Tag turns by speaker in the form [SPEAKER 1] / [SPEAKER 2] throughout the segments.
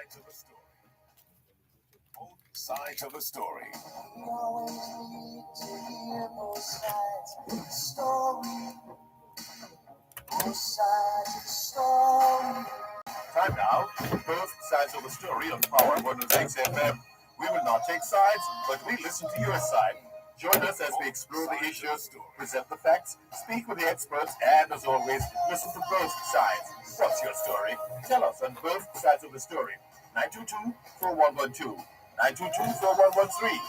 [SPEAKER 1] sides of a story. Both sides of a story.
[SPEAKER 2] Both sides of the story. Both sides of the story.
[SPEAKER 1] Time now for both sides of the story on Power 106 FM. We will not take sides, but we listen to your side. Join us as we explore the issues, present the facts, speak with the experts, and as always, listen to both sides. What's your story? Tell us on both sides of the story. 922-4112, 922-4113,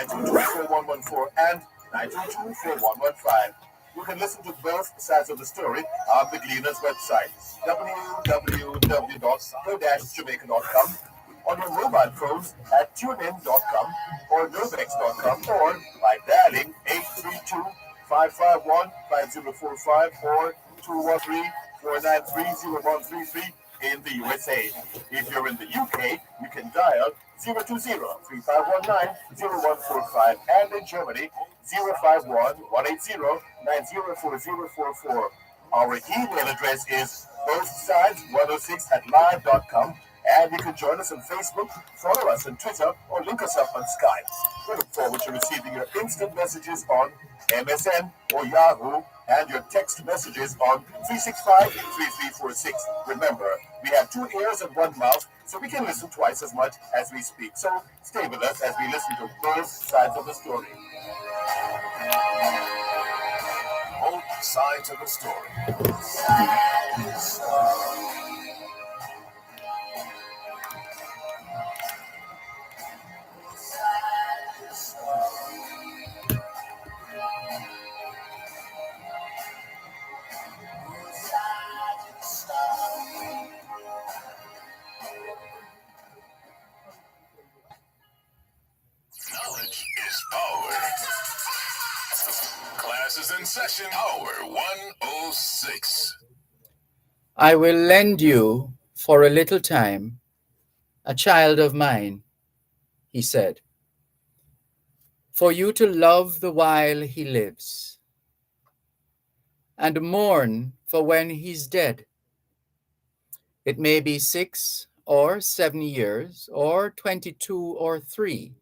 [SPEAKER 1] 922-4114, and 922-4115. You can listen to both sides of the story on the Gleaner's website, www.go-jamaica.com, on your mobile phones at tunein.com or novex.com, or by dialing 832-551-5045 or 213-493-0133 in the USA. If you're in the UK, you can dial 020-3519-0145, and in Germany, 051-180-904044. Our email address is bothsides106@live.com, and you can join us on Facebook, follow us on Twitter, or link us up on Skype. We look forward to receiving your instant messages on MSN or Yahoo, and your text messages on 365-3346. Remember, we have 2 ears and 1 mouth, so we can listen twice as much as we speak. So stay with us as we listen to both sides of the story. Both sides of the story.
[SPEAKER 3] Knowledge is power. Class is in session. Power 106.
[SPEAKER 4] I will lend you for a little time a child of mine, he said, for you to love the while he lives, and mourn for when he's dead. It may be 6 or 7 years, or 22 or 3.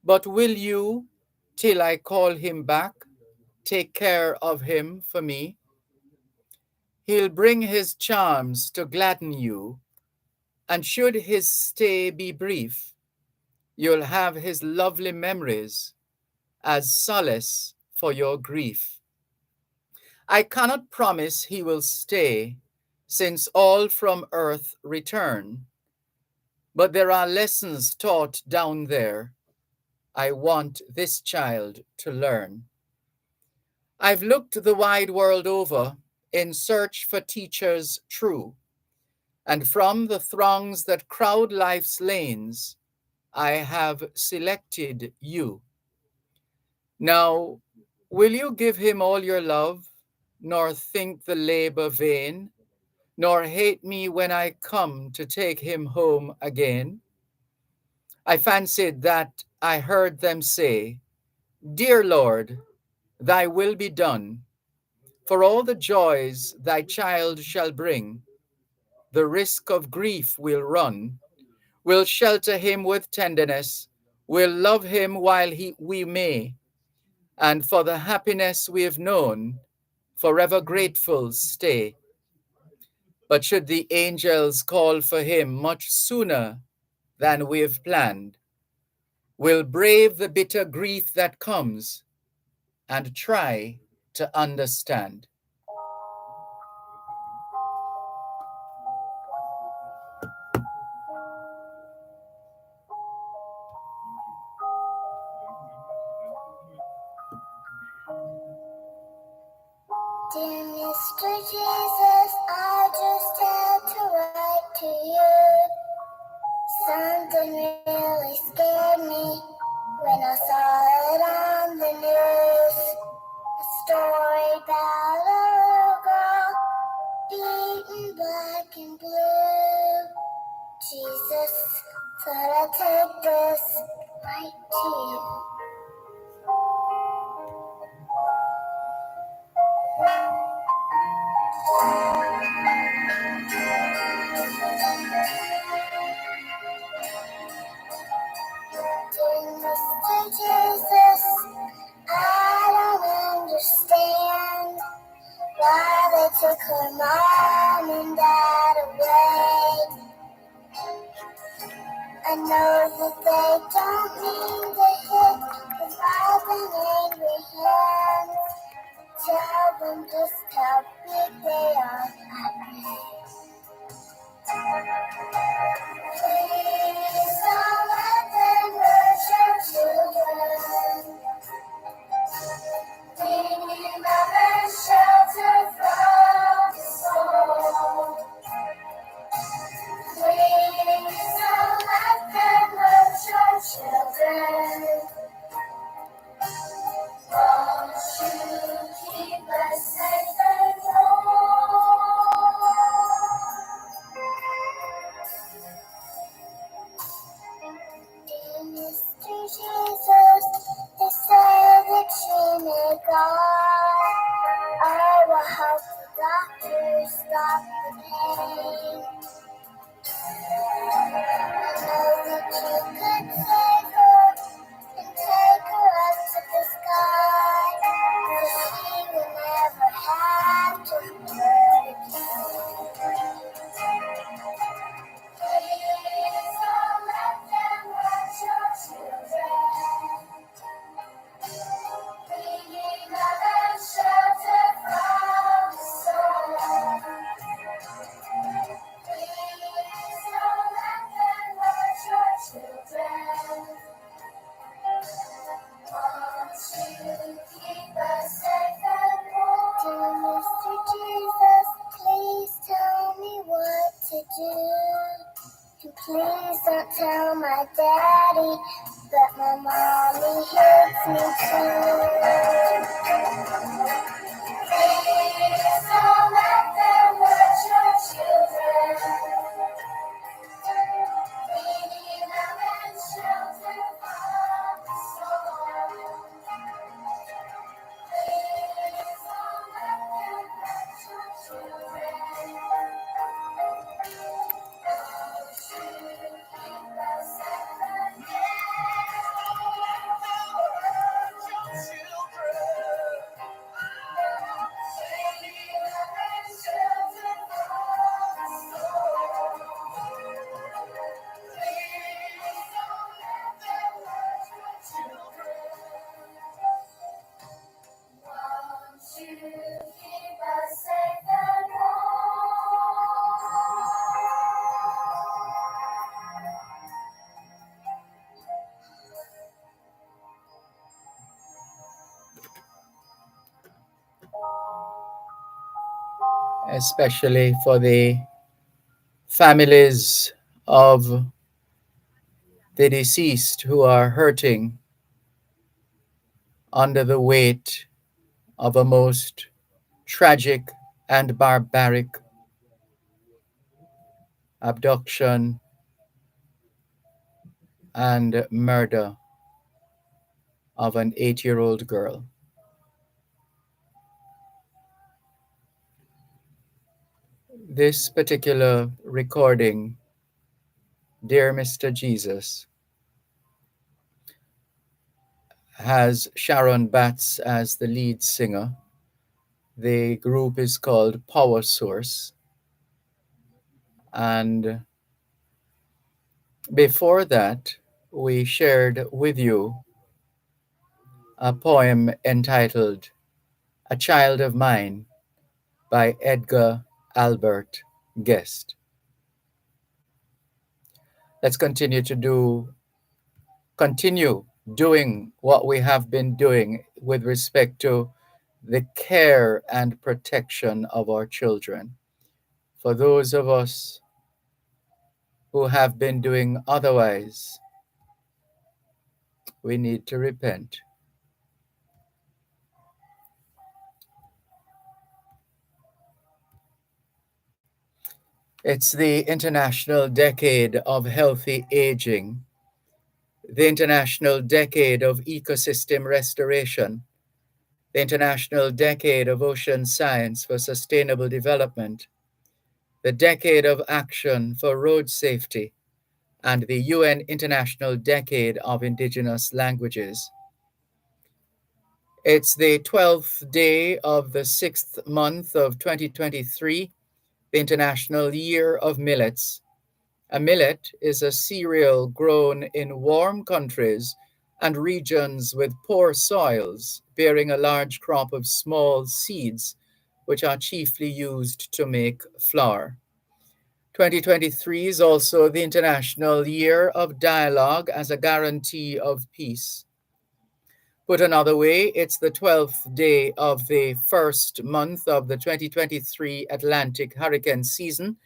[SPEAKER 4] But will you, till I call him back, take care of him for me? He'll bring his charms to gladden you, and should his stay be brief, you'll have his lovely memories as solace for your grief. I cannot promise he will stay, since all from earth return, but there are lessons taught down there I want this child to learn. I've looked the wide world over in search for teachers true, and from the throngs that crowd life's lanes, I have selected you. Now, will you give him all your love, nor think the labor vain, nor hate me when I come to take him home again? I fancied that I heard them say, Dear Lord, thy will be done. For all the joys thy child shall bring, the risk of grief we'll run. We'll shelter him with tenderness. We'll love him while we may. And for the happiness we have known, forever grateful stay. But should the angels call for him much sooner than we have planned, we'll brave the bitter grief that comes and try to understand.
[SPEAKER 2] Dear Mr. Jesus, I just had to write to you. Something really scared me when I saw it on the news. A story about a little girl beaten black and blue. Jesus, thought I'd take this right to you. her mom and dad away. I know that they don't mean to hit with violent angry hands. Tell them just how big they are. Please don't let them hurt your children. We need love and shelter from the soul. Please don't let them hurt your children. Won't you keep us safe and warm? Dear Mr. Jesus, they say that she may die. I will help the doctors stop the pain. I know that you could save her and take her up to the sky, so she will never have to hurt again. Please don't let them hurt your children. We need love and shelter from the storm. Please don't let them hurt your children. Won't you keep us safe and warm? Dear Mr. Jesus, please tell me what to do. And please don't tell my daddy that my mommy hates me too. Please don't let them hurt your children. We need love and shelter from the storm. Please don't let them hurt your children. Won't you keep us safe and
[SPEAKER 4] especially for the families of the deceased who are hurting under the weight of a most tragic and barbaric abduction and murder of an 8-year-old girl. This particular recording, Dear Mr. Jesus, has Sharon Batts as the lead singer. The group is called Power Source. And before that, we shared with you a poem entitled A Child of Mine by Edgar Albert Guest. Let's continue doing what we have been doing with respect to the care and protection of our children. For those of us who have been doing otherwise, we need to repent. It's the International Decade of Healthy Aging, the International Decade of Ecosystem Restoration, the International Decade of Ocean Science for Sustainable Development, the Decade of Action for Road Safety, and the UN International Decade of Indigenous Languages. It's the 12th day of the 6th month of 2023, the International Year of Millets. A millet is a cereal grown in warm countries and regions with poor soils, bearing a large crop of small seeds, which are chiefly used to make flour. 2023 is also the International Year of Dialogue as a guarantee of peace. Put another way, it's the 12th day of the first month of the 2023 Atlantic hurricane season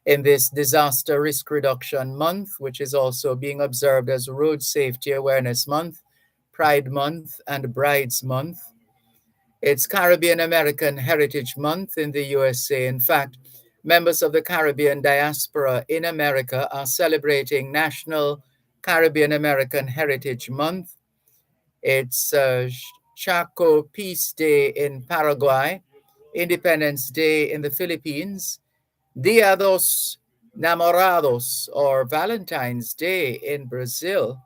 [SPEAKER 4] in this Disaster Risk Reduction Month, which is also being observed as Road Safety Awareness Month, Pride Month, and Brides Month. It's Caribbean American Heritage Month in the USA. In fact, members of the Caribbean diaspora in America are celebrating National Caribbean American Heritage Month. It's Chaco Peace Day in Paraguay, Independence Day in the Philippines, Dia dos Namorados or Valentine's Day in Brazil,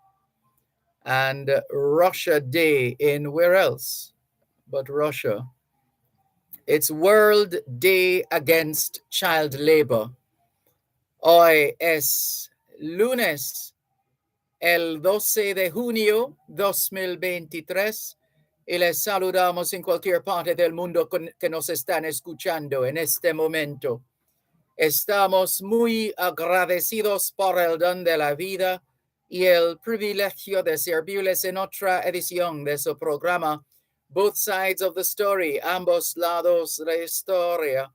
[SPEAKER 4] and Russia Day in where else but Russia. It's World Day Against Child Labor. Hoy es lunes, el 12 de junio 2023, y les saludamos en cualquier parte del mundo que nos están escuchando en este momento. Estamos muy agradecidos por el don de la vida y el privilegio de servirles en otra edición de su programa Both Sides of the Story, ambos lados de la historia.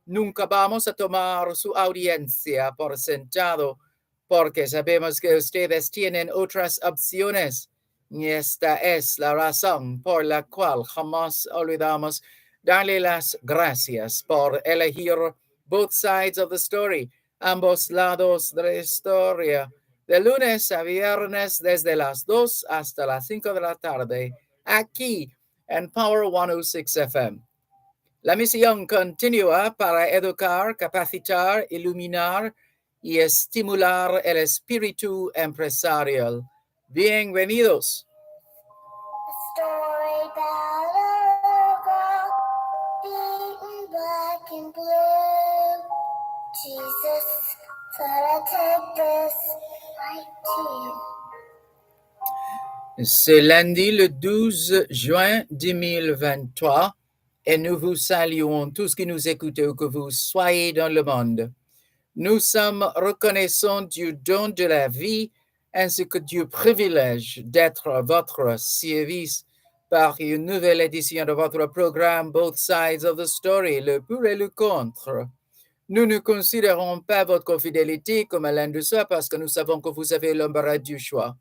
[SPEAKER 4] Nunca vamos a tomar su audiencia por sentado porque sabemos que ustedes tienen otras opciones y esta es la razón por la cual jamás olvidamos darle las gracias por elegir Both Sides of the Story, ambos lados de la historia, de lunes a viernes desde las 2 hasta las 5 de la tarde, aquí en Power 106 FM. La misión continúa para educar, capacitar, iluminar y estimular el espíritu empresarial. Bienvenidos.
[SPEAKER 2] A story about a little girl beaten black and blue. Jesus, thought I'd take this right to you.
[SPEAKER 4] C'est lundi le 12 juin 2023 et nous vous saluons tous qui nous écoutez où que vous soyez dans le monde. Nous sommes reconnaissants du don de la vie ainsi que du privilège d'être à votre service par une nouvelle édition de votre programme Both Sides of the Story, le pour et le contre. Nous ne considérons pas votre fidélité comme l'un de soi parce que nous savons que vous avez l'embarras du choix.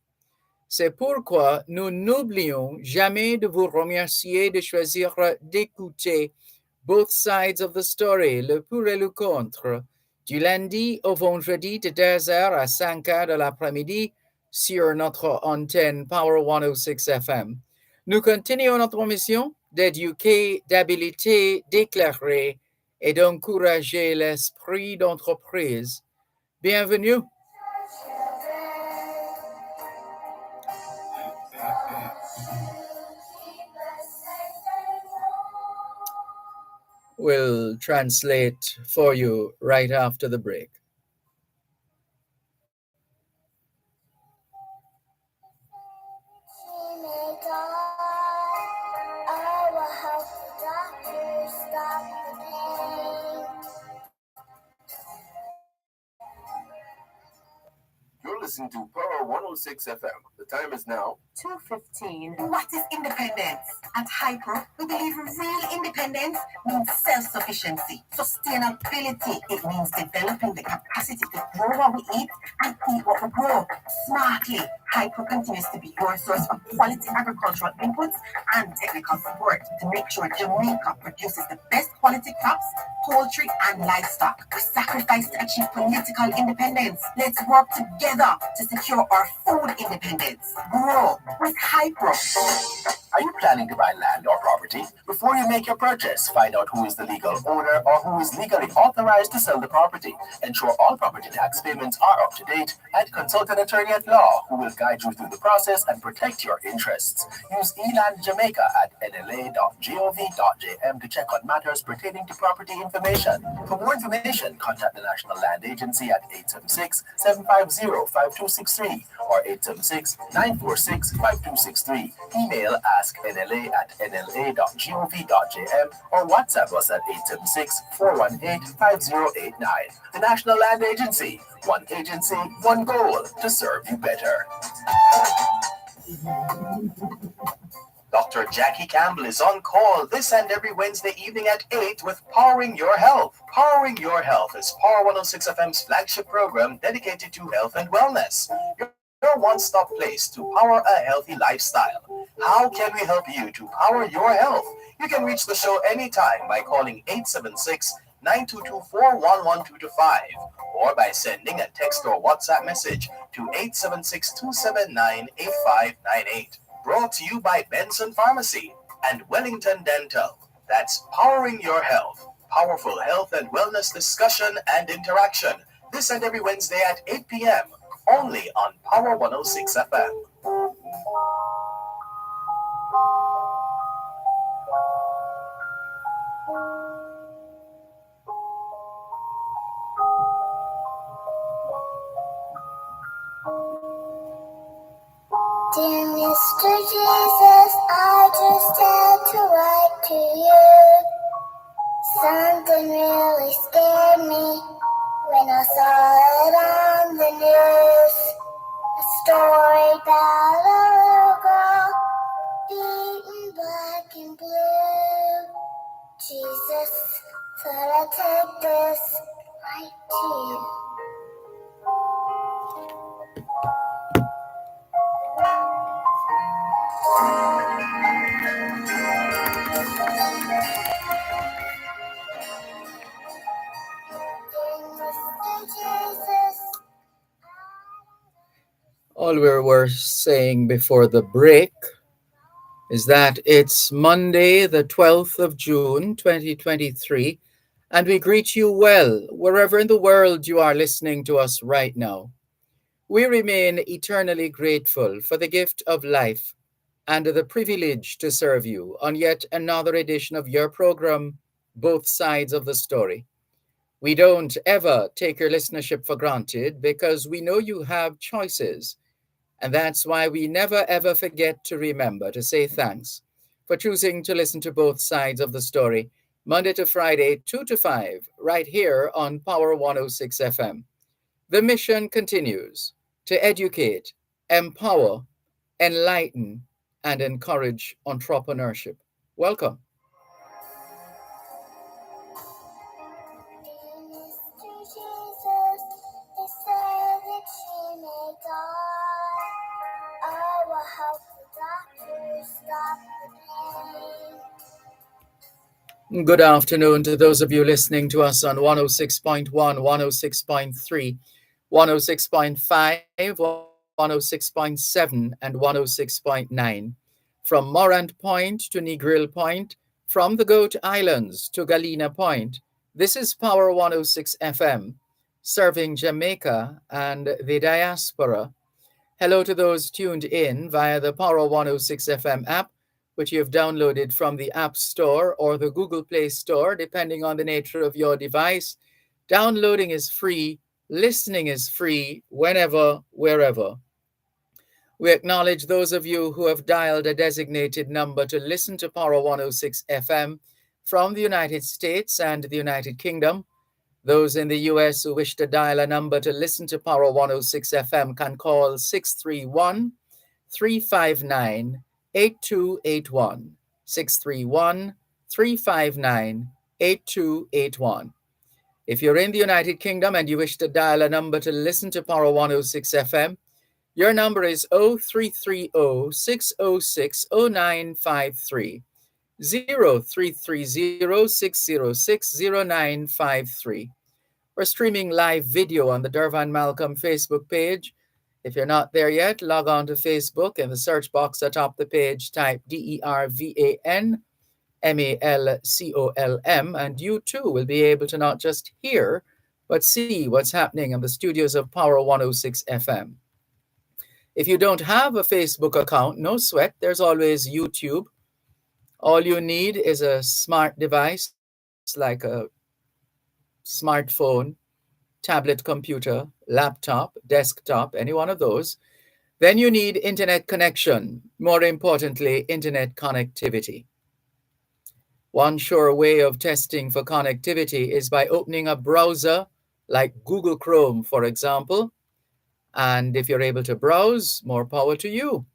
[SPEAKER 4] C'est pourquoi nous n'oublions jamais de vous remercier de choisir d'écouter Both Sides of the Story, le pour et le contre, du lundi au vendredi de 2h à 5h de l'après-midi sur notre antenne Power 106 FM. Nous continuons notre mission d'éduquer, d'habiliter, d'éclairer et d'encourager l'esprit d'entreprise. Bienvenue. We'll translate for you right after the break.
[SPEAKER 2] She may die. I will help the doctor stop the pain.
[SPEAKER 1] You're listening to Power 106 FM. The time is now
[SPEAKER 5] 2:15. What is independence? At Hyper, we believe real independence means self-sufficiency, sustainability. It means developing the capacity to grow what we eat and eat what we grow smartly. Hyper continues to be your source of quality agricultural inputs and technical support to make sure Jamaica produces the best quality crops, poultry, and livestock. We sacrifice to achieve political independence. Let's work together to secure our food independence. Grow with Hyper.
[SPEAKER 1] Are you planning to buy land or property? Before you make your purchase, find out who is the legal owner or who is legally authorized to sell the property. Ensure all property tax payments are up to date and consult an attorney at law who will guide you through the process and protect your interests. Use eLand Jamaica at nla.gov.jm to check on matters pertaining to property information. For more information, contact the National Land Agency at 876-750-5263 or 876-946-5263. Email asknla at nla.gov.jm or WhatsApp us at 876-418-5089. The National Land Agency. One agency, one goal to serve you better. Dr. Jackie Campbell is on call this and every Wednesday evening at 8 with Powering Your Health. Powering Your Health is Power 106 FM's flagship program dedicated to health and wellness. Your one-stop place to power a healthy lifestyle. How can we help you to power your health? You can reach the show anytime by calling 876-922-41125 or by sending a text or WhatsApp message to 876-279-8598. Brought to you by Benson Pharmacy and Wellington Dental. That's Powering Your Health. Powerful health and wellness discussion and interaction. This and every Wednesday at 8 p.m. Only on Power 106 FM.
[SPEAKER 2] Dear Mr. Jesus, I just had to write to you. Something really scared me when I saw it on the news. A story about a little girl beaten black and blue. Jesus, thought I'd take this right to you.
[SPEAKER 4] All we were saying before the break is that it's Monday, the 12th of June, 2023, and we greet you well, wherever in the world you are listening to us right now. We remain eternally grateful for the gift of life and the privilege to serve you on yet another edition of your program, Both Sides of the Story. We don't ever take your listenership for granted because we know you have choices. And that's why we never ever forget to remember to say thanks for choosing to listen to both sides of the story, Monday to Friday, 2 to 5, right here on Power 106 FM. The mission continues to educate, empower, enlighten, and encourage entrepreneurship. Welcome.
[SPEAKER 2] Dear Mr. Jesus, they said that she may die. I will help the doctors stop the pain.
[SPEAKER 4] Good afternoon to those of you listening to us on 106.1, 106.3, 106.5, 106.7, and 106.9. From Morant Point to Negril Point, from the Goat Islands to Galena Point, this is Power 106 FM, serving Jamaica and the diaspora. Hello to those tuned in via the Power 106 FM app, which you have downloaded from the App Store or the Google Play Store, depending on the nature of your device. Downloading is free, listening is free, whenever, wherever. We acknowledge those of you who have dialed a designated number to listen to Power 106 FM from the United States and the United Kingdom. Those in the US who wish to dial a number to listen to Power 106 FM can call 631-359-8281. 631-359-8281. If you're in the United Kingdom and you wish to dial a number to listen to Power 106 FM, your number is 0330-606-0953. 0330-606-0953. We're streaming live video on the Dervan Malcolm Facebook page. If you're not there yet, log on to Facebook. In the search box atop the page, type DERVAN MALCOLM, and you too will be able to not just hear, but see what's happening in the studios of Power 106 FM. If you don't have a Facebook account, no sweat, there's always YouTube. All you need is a smart device like a smartphone, tablet computer, laptop, desktop, any one of those. Then you need internet connection, more importantly, internet connectivity. One sure way of testing for connectivity is by opening a browser like Google Chrome, for example. And if you're able to browse, more power to you.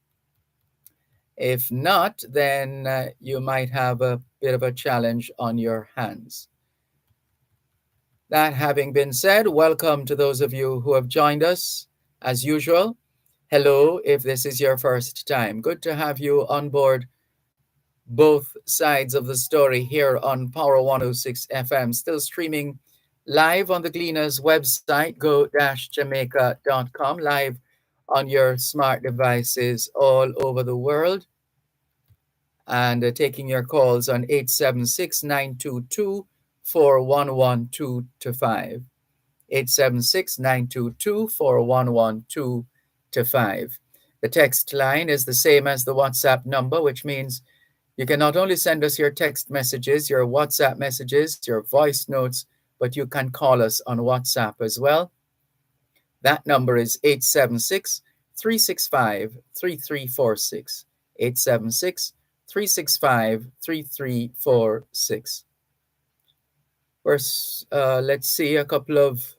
[SPEAKER 4] If not, then you might have a bit of a challenge on your hands. That having been said, welcome to those of you who have joined us as usual. Hello, if this is your first time. Good to have you on board both sides of the story here on Power 106 FM, still streaming live on the Gleaners website, go-jamaica.com, live on your smart devices all over the world, and taking your calls on 876-922-4112-5. 876-922-4112-5. The text line is the same as the WhatsApp number, which means you can not only send us your text messages, your WhatsApp messages, your voice notes, but you can call us on WhatsApp as well. That number is 876-365-3346. 876-365-3346. Let's see a couple of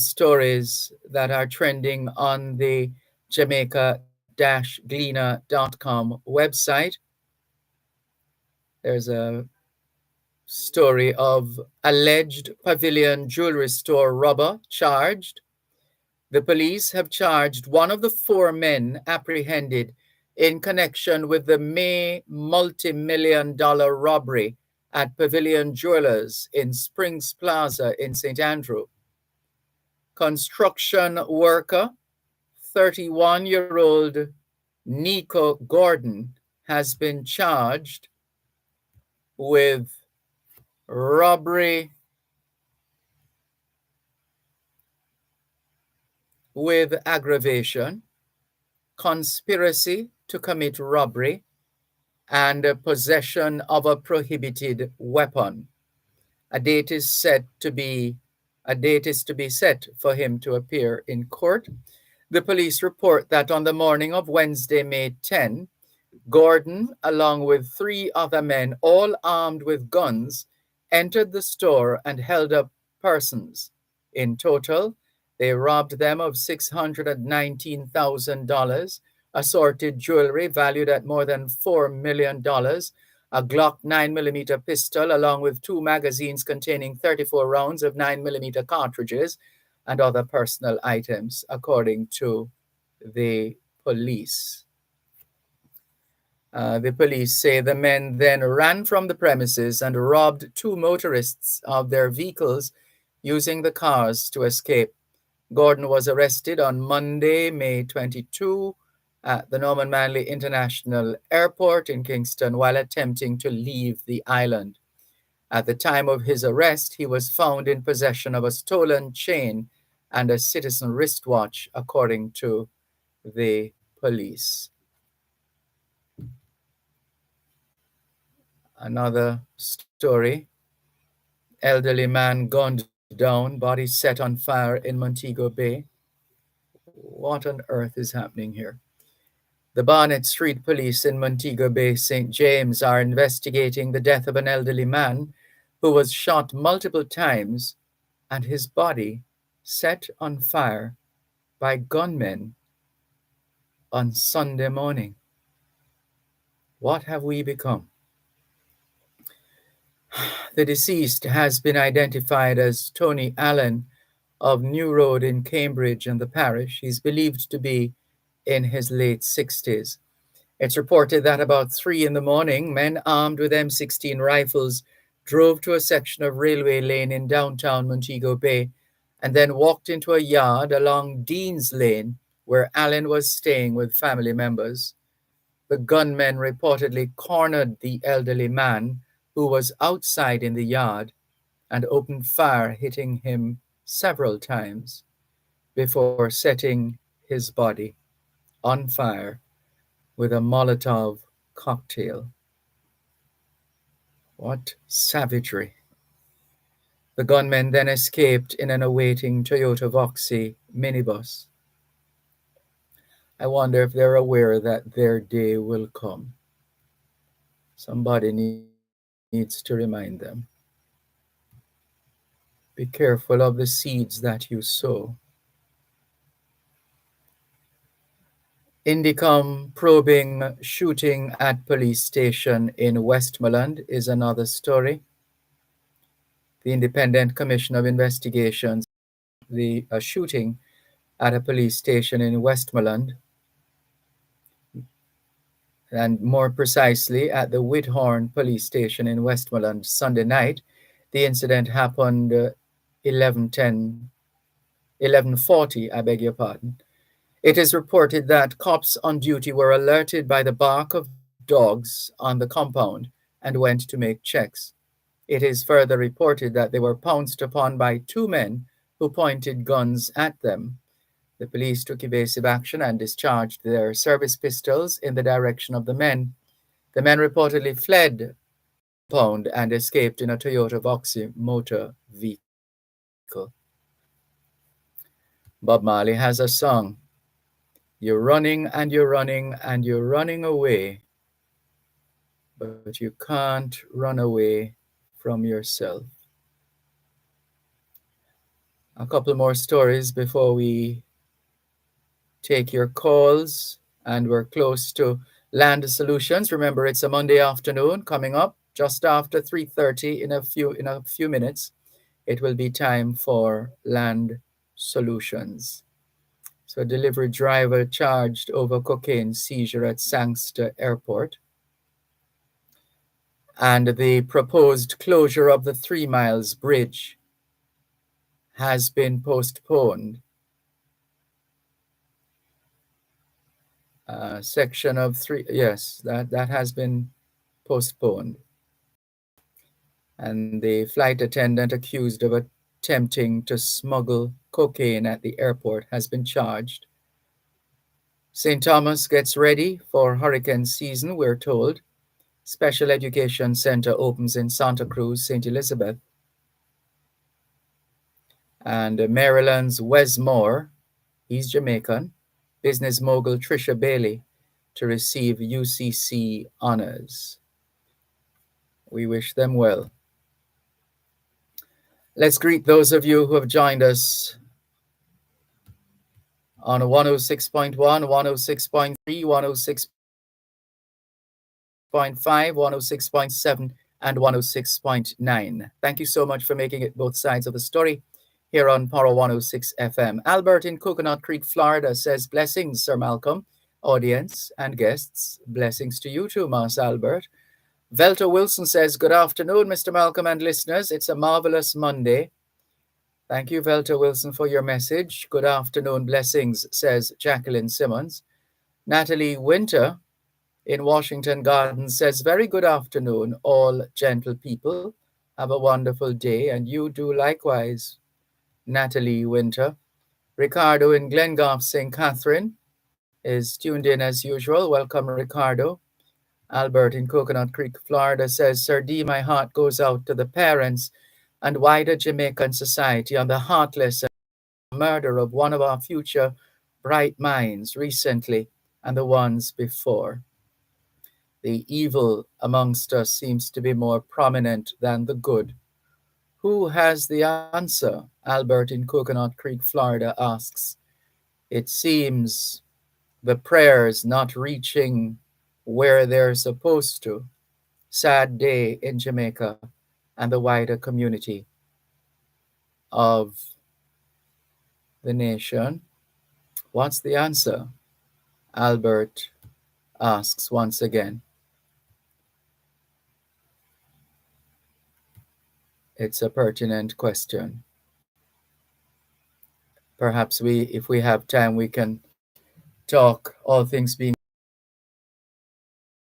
[SPEAKER 4] stories that are trending on the Jamaica-Gleaner.com website. There's a story of alleged Pavilion jewelry store robber charged. The police have charged one of the 4 men apprehended in connection with the May multi-million-dollar robbery at Pavilion Jewelers in Springs Plaza in St. Andrew. Construction worker, 31-year-old Nico Gordon, has been charged with robbery with aggravation, conspiracy to commit robbery, and possession of a prohibited weapon. A date is to be set for him to appear in court. The police report that on the morning of Wednesday, May 10, Gordon, along with 3 other men, all armed with guns, entered the store and held up persons. In total, they robbed them of $619,000, assorted jewelry valued at more than $4 million, a Glock 9mm pistol, along with 2 magazines containing 34 rounds of 9mm cartridges, and other personal items, according to the police. The police say the men then ran from the premises and robbed 2 motorists of their vehicles, using the cars to escape. Gordon was arrested on Monday, May 22, at the Norman Manley International Airport in Kingston while attempting to leave the island. At the time of his arrest, he was found in possession of a stolen chain and a citizen wristwatch, according to the police. Another story. Elderly man gunned down, body set on fire in Montego Bay. What on earth is happening here? The Barnett Street Police in Montego Bay, St. James, are investigating the death of an elderly man who was shot multiple times and his body set on fire by gunmen on Sunday morning. What have we become? The deceased has been identified as Tony Allen of New Road in Cambridge and the parish. He's believed to be in his late 60s. It's reported that about 3 a.m, men armed with M16 rifles drove to a section of railway lane in downtown Montego Bay and then walked into a yard along Dean's Lane where Allen was staying with family members. The gunmen reportedly cornered the elderly man who was outside in the yard and opened fire, hitting him several times before setting his body on fire with a Molotov cocktail. What savagery! The gunmen then escaped in an awaiting Toyota Voxy minibus. I wonder if they're aware that their day will come. Somebody needs to remind them. Be careful of the seeds that you sow. Indicom probing shooting at police station in Westmoreland is another story. The Independent Commission of Investigations, the shooting at a police station in Westmoreland, and more precisely at the Whithorn police station in Westmoreland Sunday night. The incident happened 11:40, I beg your pardon. It is reported that cops on duty were alerted by the bark of dogs on the compound and went to make checks. It is further reported that they were pounced upon by two men who pointed guns at them. The police took evasive action and discharged their service pistols in the direction of the men. The men reportedly fled the compound and escaped in a Toyota Voxy motor vehicle. Bob Marley has a song. You're running and you're running and you're running away, but you can't run away from yourself. A couple more stories before we take your calls, and we're close to Land Solutions. Remember, it's a Monday afternoon coming up just after 3:30 in a few minutes. It will be time for Land Solutions. So a delivery driver charged over cocaine seizure at Sangster Airport. And the proposed closure of the 3 Miles Bridge has been postponed. Section of 3, yes, that has been postponed. And the flight attendant accused of attempting to smuggle cocaine at the airport has been charged. St. Thomas gets ready for hurricane season, we're told. Special Education Center opens in Santa Cruz, St. Elizabeth. And Maryland's Wes Moore, he's Jamaican, business mogul Trisha Bailey to receive UCC honors. We wish them well. Let's greet those of you who have joined us on 106.1, 106.3, 106.5, 106.7, and 106.9. Thank you so much for making it both sides of the story here on Power 106 FM. Albert in Coconut Creek, Florida says, blessings, Sir Malcolm, audience and guests. Blessings to you too, Mas Albert. Velta Wilson says, good afternoon, Mr. Malcolm and listeners. It's a marvelous Monday. Thank you, Velta Wilson, for your message. Good afternoon, blessings, says Jacqueline Simmons. Natalie Winter in Washington Gardens says, very good afternoon, all gentle people. Have a wonderful day, and you do likewise, Natalie Winter. Ricardo in Glengarth, St. Catherine is tuned in as usual. Welcome, Ricardo. Albert in Coconut Creek, Florida says, Sir D, my heart goes out to the parents and wider Jamaican society on the heartless murder of one of our future bright minds recently and the ones before. The evil amongst us seems to be more prominent than the good. Who has the answer? Albert in Coconut Creek, Florida asks. It seems the prayers not reaching where they're supposed to. Sad day in Jamaica and the wider community of the nation. What's the answer? Albert asks once again. It's a pertinent question. Perhaps if we have time, we can talk all things being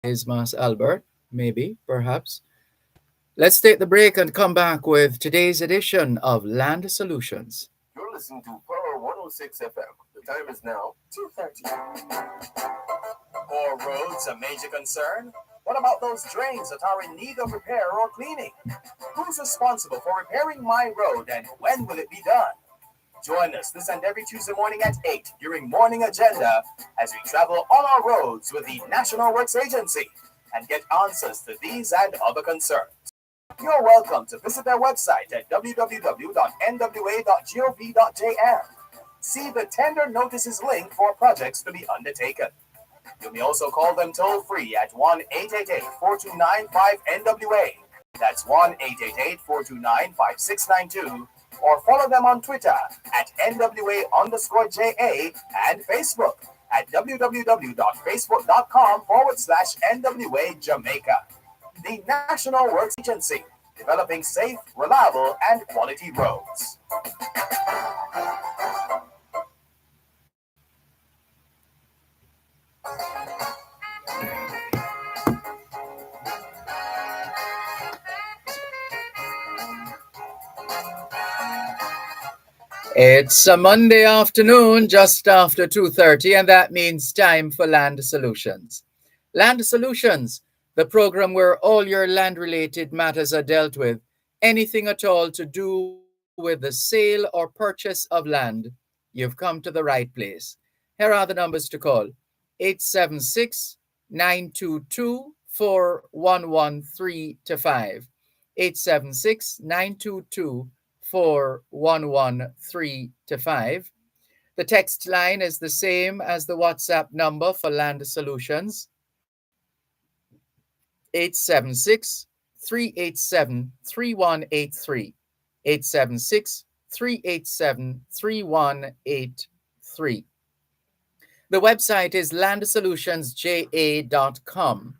[SPEAKER 4] is Mas Albert, maybe, perhaps. Let's take the break and come back with today's edition of Land Solutions.
[SPEAKER 1] You're listening to Power 106 FM. The time is now 2:30.
[SPEAKER 6] Poor roads a major concern? What about those drains that are in need of repair or cleaning? Who's responsible for repairing my road and when will it be done? Join us this and every Tuesday morning at 8 during Morning Agenda as we travel on our roads with the National Works Agency and get answers to these and other concerns. You're welcome to visit their website at www.nwa.gov.jm. See the tender notices link for projects to be undertaken. You may also call them toll-free at 1-888-429-5NWA. That's 1-888-429-5692. Or follow them on Twitter at NWA_JA and Facebook at www.facebook.com/NWA Jamaica. The National Works Agency, developing safe, reliable, and quality roads.
[SPEAKER 4] It's a Monday afternoon, just after 2:30, and that means time for Land Solutions. Land Solutions, the program where all your land-related matters are dealt with, anything at all to do with the sale or purchase of land, you've come to the right place. Here are the numbers to call: 876-922-4113-5, 876-922-4113-5. The text line is the same as the WhatsApp number for Land Solutions, 876-387-3183, 876-387-3183. The website is landsolutionsja.com,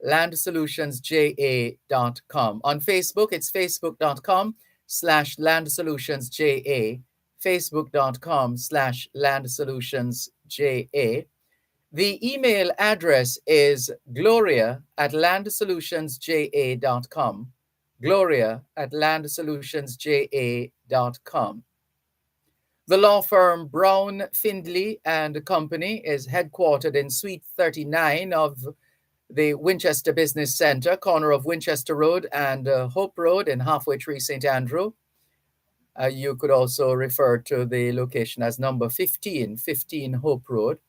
[SPEAKER 4] landsolutionsja.com. On Facebook, it's facebook.com/landsolutionsja, facebook.com/landsolutionsja. The email address is gloria@landsolutionsja.com, gloria@landsolutionsja.com. The law firm Brown, Findley and Company is headquartered in Suite 39 of the Winchester Business Center, corner of Winchester Road and Hope Road in Halfway Tree, St. Andrew. You could also refer to the location as number 15 Hope Road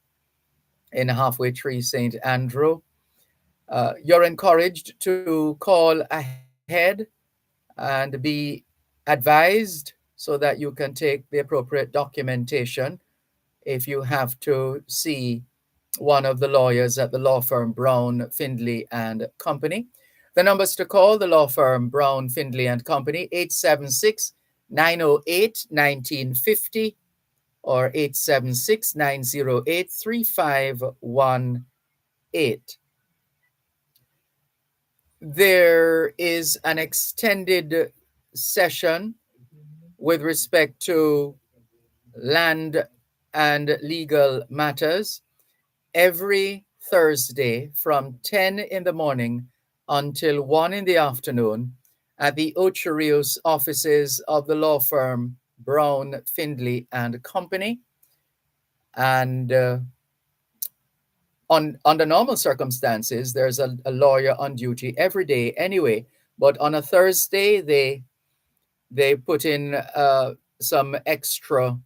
[SPEAKER 4] in Halfway Tree, St. Andrew. You're encouraged to call ahead and be advised so that you can take the appropriate documentation if you have to see one of the lawyers at the law firm Brown, Findley and Company. The numbers to call the law firm Brown, Findley and Company: 876-908-1950 or 876-908-3518. There is an extended session with respect to land and legal matters every Thursday from 10 in the morning until 1 in the afternoon at the Ocho Rios offices of the law firm Brown, Findley and Company. And under normal circumstances, there's a lawyer on duty every day anyway. But on a Thursday, they put in some extra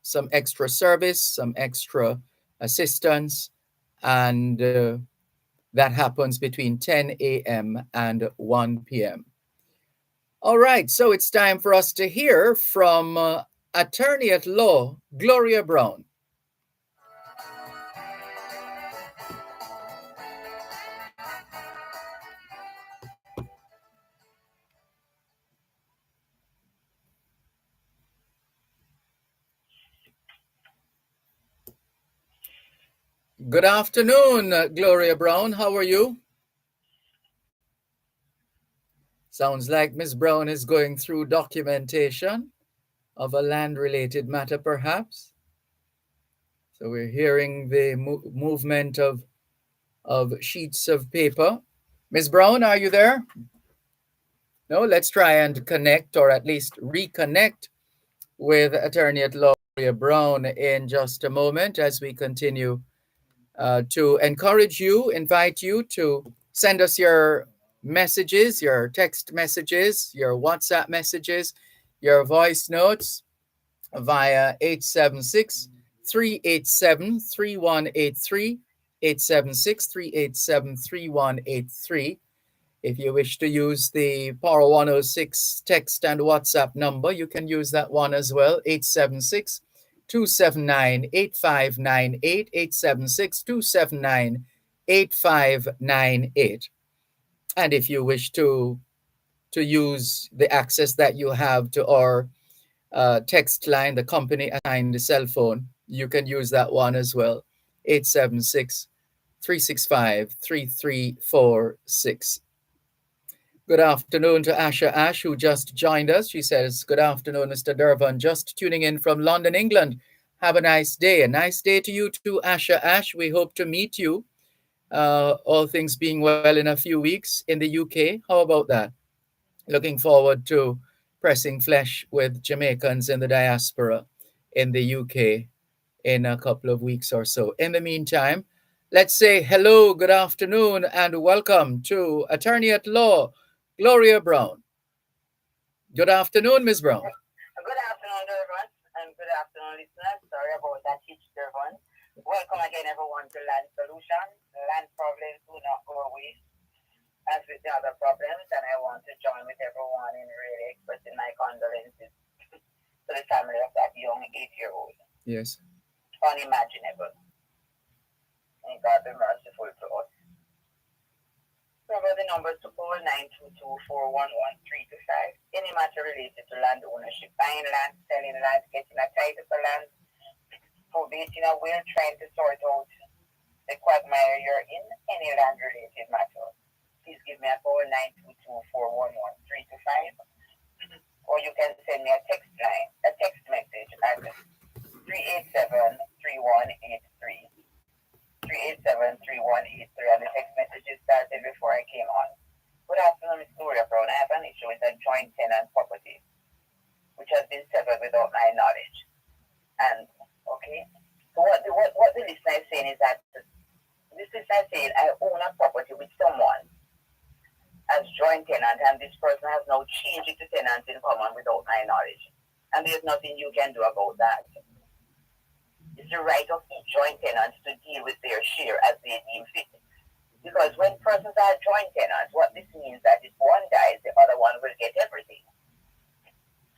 [SPEAKER 4] service, some extra assistance, and that happens between 10 a.m. and 1 p.m. All right, so it's time for us to hear from attorney at law, Gloria Brown. Good afternoon, Gloria Brown. How are you? Sounds like Ms. Brown is going through documentation. of a land-related matter, perhaps. So we're hearing the movement of sheets of paper. Ms. Brown, are you there? No, let's try and connect, or at least reconnect, with Attorney at Law Gloria Brown in just a moment as we continue to encourage you, invite you to send us your messages, your text messages, your WhatsApp messages, your voice notes via 876 387 3183, 876 387 3183. If you wish to use the Power 106 text and WhatsApp number, you can use that one as well, 876 279 8598, 876 279 8598. And if you wish to use the access that you have to our text line, the company assigned the cell phone, you can use that one as well, 876 365 3346. Good afternoon to Asha Ash, who just joined us. She says, good afternoon, Mr. Dervan, just tuning in from London, England. Have a nice day. A nice day to you too, Asha Ash. We hope to meet you, all things being well, in a few weeks in the UK. How about that? Looking forward to pressing flesh with Jamaicans in the diaspora in the UK in a couple of weeks or so. In the meantime, let's say hello, good afternoon, and welcome to Attorney at Law Gloria Brown. Good afternoon, Ms. Brown.
[SPEAKER 5] Good afternoon, Dervan, and good afternoon, listeners. Sorry about that hitch, Dervan. Welcome again, everyone, to Land Solution. Land problems do not go away as with the other problems, and I want to join with everyone in really expressing my condolences to the family of that young 8-year-old.
[SPEAKER 4] Yes.
[SPEAKER 5] Unimaginable. May God be merciful to us. Remember the numbers to call 922-411-325. Any matter related to land ownership, buying land, selling land, getting a title for land, probating a will, trying to sort out the quagmire you're in, any land related matter. Please give me a call 922-411-325. Or you can send me a text message at 387-3183. 387-3183, and the text messages started before I came on. Good afternoon, Ms. Gloria Brown. I have an issue with a joint tenant property, which has been severed without my knowledge. And, okay, so what the listener is saying is that this listener is saying, I own a property with someone as joint tenant, and this person has now changed it to tenants in common without my knowledge. And there's nothing you can do about that. It's the right of each joint tenant to deal with their share as they deem fit. Because when persons are joint tenants, what this means that if one dies, the other one will get everything.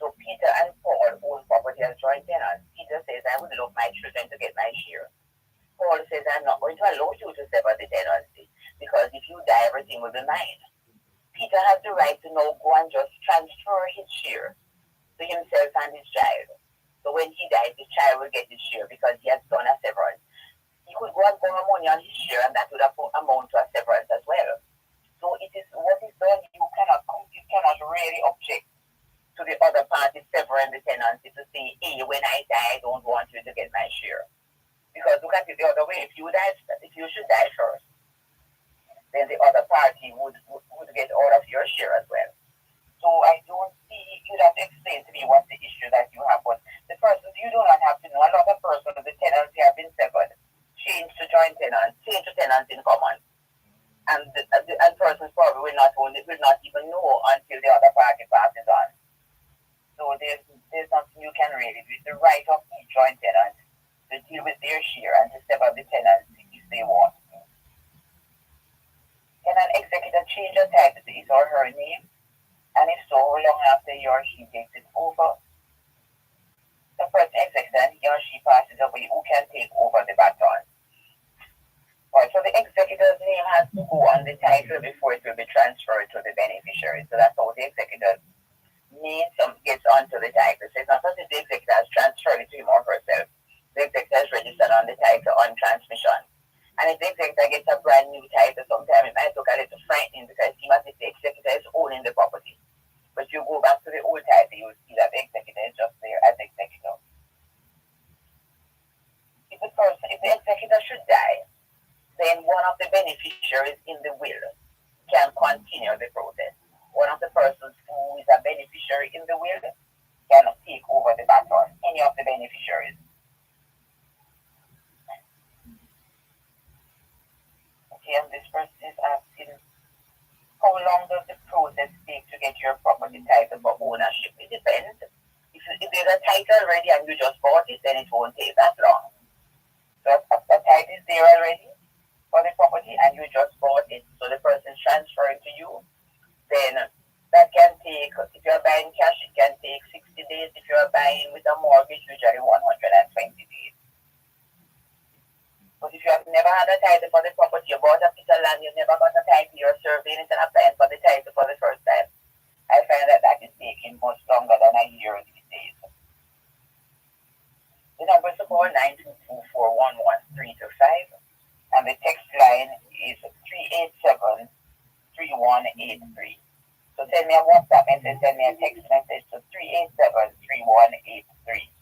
[SPEAKER 5] So Peter and Paul own property as joint tenants. Peter says, I would love my children to get my share. Paul says, I'm not going to allow you to sever the tenancy, because if you die, everything will be mine. Peter has the right to now go and just transfer his share to himself and his child. So when he dies, the child will get his share because he has done a severance. He could go and borrow money on his share, and that would amount to a severance as well. So it is what is done. You cannot really object to the other party severing the tenancy to say, hey, when I die, I don't want you to get my share. Because look at it the other way. If you should die first, then the other party would get all of your share as well. So I don't see, you'd have to explain to me what's the issue that you have. But the persons, you do not have to know. A lot of persons, the tenancy have been severed, changed to joint tenants, changed to tenants in common. And persons probably will not even know until the other party passes on. So there's nothing you can really do. It's the right of each joint tenant to deal with their share and to sever the tenancy if they want. Can an executor change a title to his or her name? And if so, how long after he or she takes it over? The first executor, he or she passes away, who can take over the baton? Right, so the executor's name has to go on the title before it will be transferred to the beneficiary. So that's how the executor's name gets onto the title. So it's not something the executor has transferred it to him or herself. The executor is registered on the title on transmission. And if the executor gets a brand new title, sometimes it might look a little frightening because it seems as if the executor is owning the property. But you go back to the old title, you will see that the executor is just there as
[SPEAKER 7] beneficiaries in the will can continue the process. One of the persons who is a beneficiary in the will can take over the baton, any of the beneficiaries. Okay, and this person is asking, how long does the process take to get your property title for ownership? It depends. If there's a title already and you just bought it, then it won't take that long. So if the title is there already for the property and you just bought it, so the person is transferring to you, then that can take, if you're buying cash, it can take 60 days. If you're buying with a mortgage, usually 120 days. But if you have never had a title for the property, you bought a piece of land, you never got a title, you're surveying it and applying for the title for the first time, I find that is taking much longer than a year these days. The number is to call 922-411-325, and the text line is 387-3183. So send me a WhatsApp message, send me a text message to 387-3183.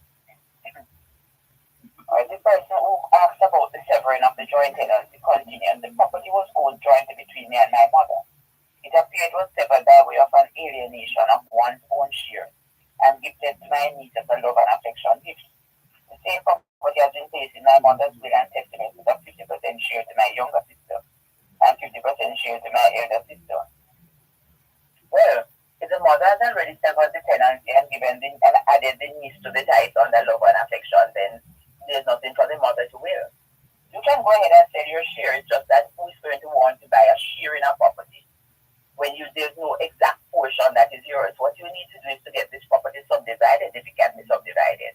[SPEAKER 7] The person who asked about the severing of the joint tenancy continues. The property was owned jointly between me and my mother. It appeared was severed by way of an alienation of one's own share and gifted to my niece as a love and affection gift. The same property has been placed in my mother's will and testament with a 50% share to my younger sister and 50% share to my elder sister. Well, if the mother has already severed the tenancy and added the niece to the title under love and affection, then there's nothing for the mother to will. You can go ahead and sell your share. It's just that who is going to want to buy a share in a property when there's no exact portion that is yours? What you need to do is to get this property subdivided if it can be subdivided.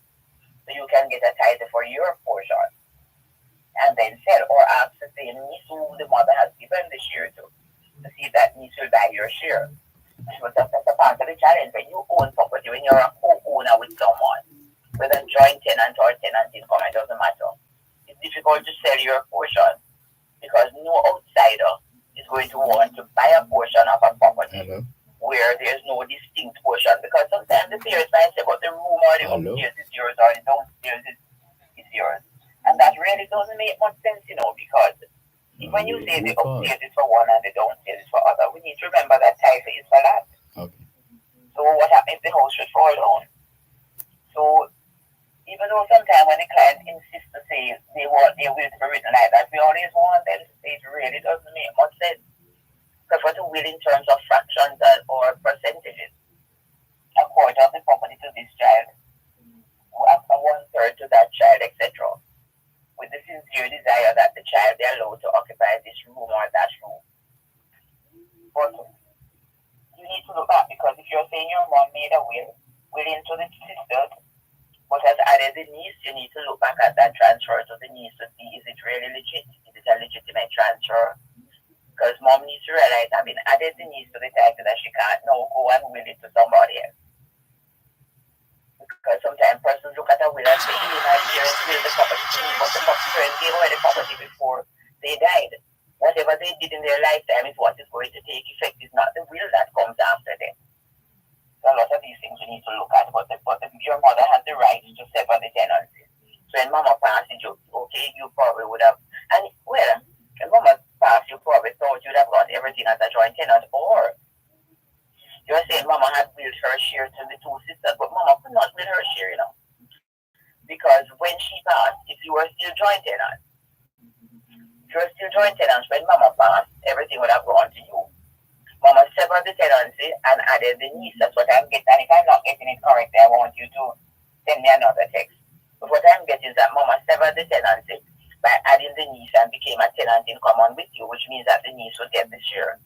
[SPEAKER 7] So you can get a title for your portion and then sell, or ask the same niece who the mother has given the share to see if that niece will buy your share. So that's a part of the challenge. When you own property, when you're a co-owner with someone, whether joint tenant or tenant income, it doesn't matter. It's difficult to sell your portion because no outsider is going to want to buy a portion of a property where there's no distinct portion, because sometimes the parents might say, but the room or the upstairs is yours or the downstairs is yours. And that really doesn't make much sense, because when you say the upstairs is for one and the downstairs is for other, we need to remember that title is for that.
[SPEAKER 4] Okay.
[SPEAKER 7] So what happens if the house should fall down? So even though sometimes when the client insists to say they want their will to be written like that, we always want them to say it really doesn't make much sense. Because what a will in terms of fractions or percentages, a quarter of the property to this child, a 1/3 to that child, etc. With the sincere desire that the child be allowed to occupy this room or that room. But you need to look at, because if you're saying your mom made a will into the sisters, but has added the niece, you need to look back at that transfer to the niece to see, is it really legit? Is it a legitimate transfer? Because mom needs to realize, having added the niece to the title, that she can't now go and will it to somebody else. Because sometimes persons look at a will and say, my parents will the property to me, but the parents gave away the property before they died. Whatever they did in their lifetime is what is going to take effect. It's not the will that comes after them. A lot of these things you need to look at, but your mother has the right to sever the tenancy. So when mama passed, you probably would have, and well, when mama passed, you probably thought you'd have got everything as a joint tenant, or you're saying mama had willed her share to the two sisters, but mama could not will her share, because when she passed, if you were still joint tenants, when mama passed, everything would have gone to you. Mama severed the tenancy and added the niece. That's what I'm getting. And if I'm not getting it correctly, I want you to send me another text. But what I'm getting is that mama severed the tenancy by adding the niece and became a tenant in common with you, which means that the niece will get the share.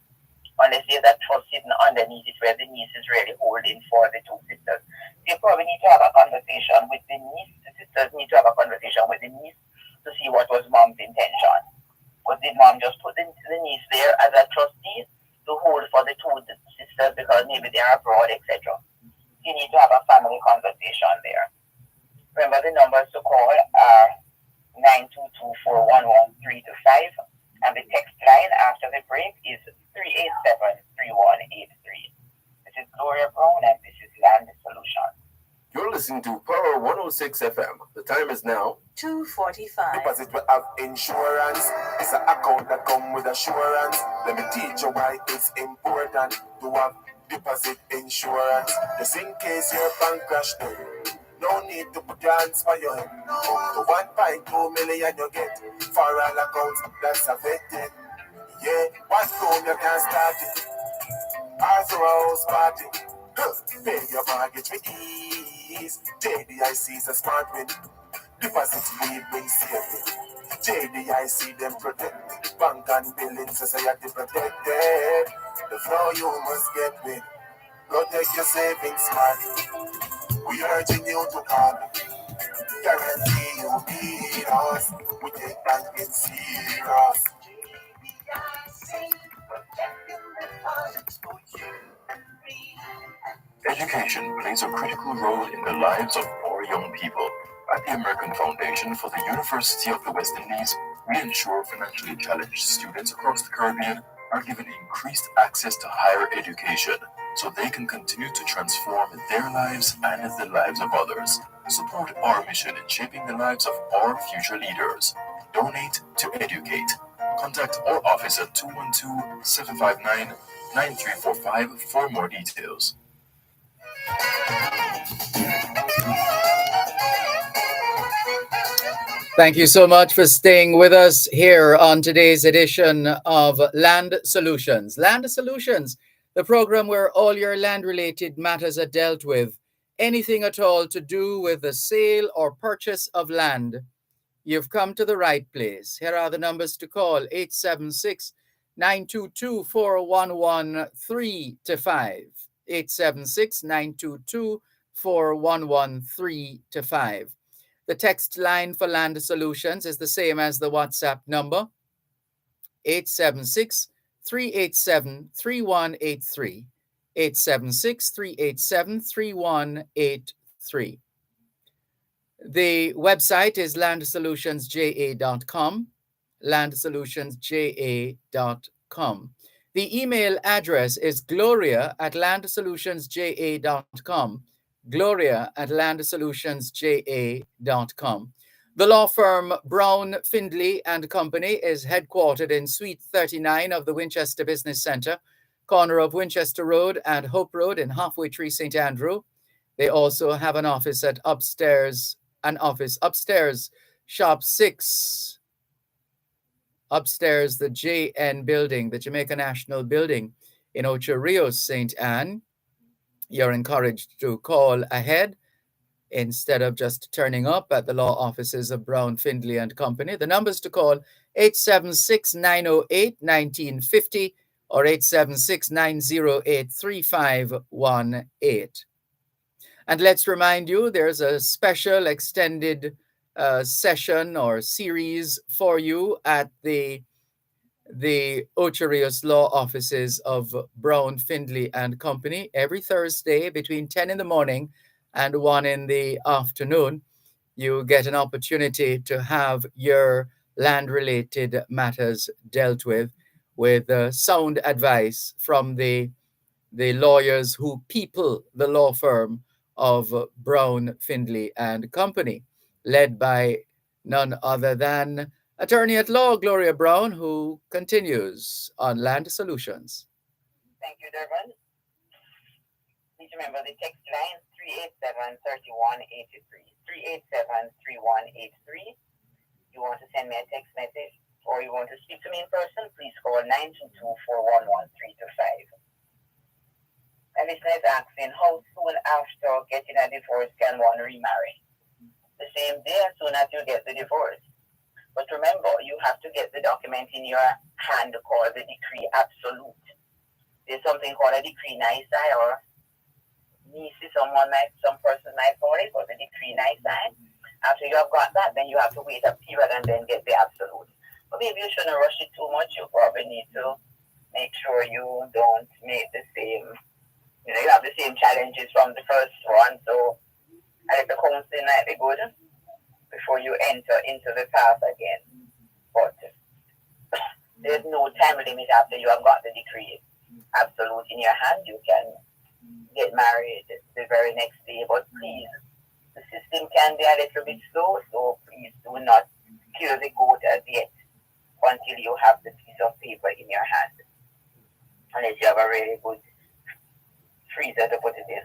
[SPEAKER 7] Unless there's that trust sitting underneath it where the niece is really holding for the two sisters. You probably need to have a conversation with the niece. The sisters need to have a conversation with the niece to see what was mom's intention. But did mom just put the niece there as a trustee to hold for the two sisters because maybe they are abroad, etc.? You need to have a family conversation there. Remember, the numbers to call are 922-411-325, and the text line after the break is 387-3183. This is Gloria Brown, and this is Land Solution.
[SPEAKER 1] You're listening to Power 106 FM. The time is now
[SPEAKER 5] 2:45.
[SPEAKER 1] Deposit will have insurance. It's an account that come with assurance. Let me teach you why it's important to have deposit insurance. Just in case your bank crash down. No need to put your hands for your head. Up to 1.2 million you get for all accounts that's affected. Yeah, one home you can start it. As a house party. Huh. Pay your mortgage with ease. JDIC is a smart win. Deposits we bring saving. JDIC them protect. Bank and building society protected. The flow you must get with. Protect your savings smart. We urging you to call. Guarantee you beat us. We take banking serious.
[SPEAKER 3] Education plays a critical role in the lives of our young people. At the American Foundation for the University of the West Indies, we ensure financially challenged students across the Caribbean are given increased access to higher education so they can continue to transform their lives and the lives of others. Support our mission in shaping the lives of our future leaders. Donate to educate. Contact our office at 212-759-9345 for more details.
[SPEAKER 4] Thank you so much for staying with us here on today's edition of Land Solutions. Land Solutions, the program where all your land-related matters are dealt with. Anything at all to do with the sale or purchase of land, you've come to the right place. Here are the numbers to call: 876-922-4113-5. 876-922-4113-5. The text line for Land Solutions is the same as the WhatsApp number, 876-387-3183. 876-387-3183. The website is landsolutionsja.com, landsolutionsja.com. The email address is gloria@landsolutionsja.com, gloria@landsolutionsja.com. The law firm Brown, Findley and Company is headquartered in Suite 39 of the Winchester Business Center, corner of Winchester Road and Hope Road in Halfway Tree, St. Andrew. They also have an office upstairs, shop 6, upstairs the JN building, the Jamaica National Building in Ocho Rios, St. Anne. You're encouraged to call ahead instead of just turning up at the law offices of Brown, Findley and Company. The numbers to call: 876-908-1950 or 876-908-3518. And let's remind you, there's a special extended session or series for you at the Ocho Rios law offices of Brown, Findley and Company every Thursday between 10 in the morning and 1 in the afternoon. You get an opportunity to have your land-related matters dealt with sound advice from the lawyers who people the law firm of Brown, Findley and Company, led by none other than Attorney at Law Gloria Brown, who continues on Land Solutions.
[SPEAKER 7] Thank you, Dervan. Please remember the text line 387-3183. 387-3183. You want to send me a text message or you want to speak to me in person, please call 922-411-325. A listener is asking, how soon after getting a divorce can one remarry? The same day as soon as you get the divorce. But remember, you have to get the document in your hand called the decree absolute. There's something called a decree nisi, or nisi, some person might call it, or the decree nisi. After you have got that, then you have to wait a period and then get the absolute. But maybe you shouldn't rush it too much. You probably need to make sure you don't make the same, you have the same challenges from the first one. So I let the counseling might be good before you enter into the path again. But there's no time limit after you have got the decree absolute in your hand. You can get married the very next day. But please, the system can be a little bit slow, so please do not kill the goat as yet until you have the piece of paper in your hand. Unless you have a really good freezer to put it in.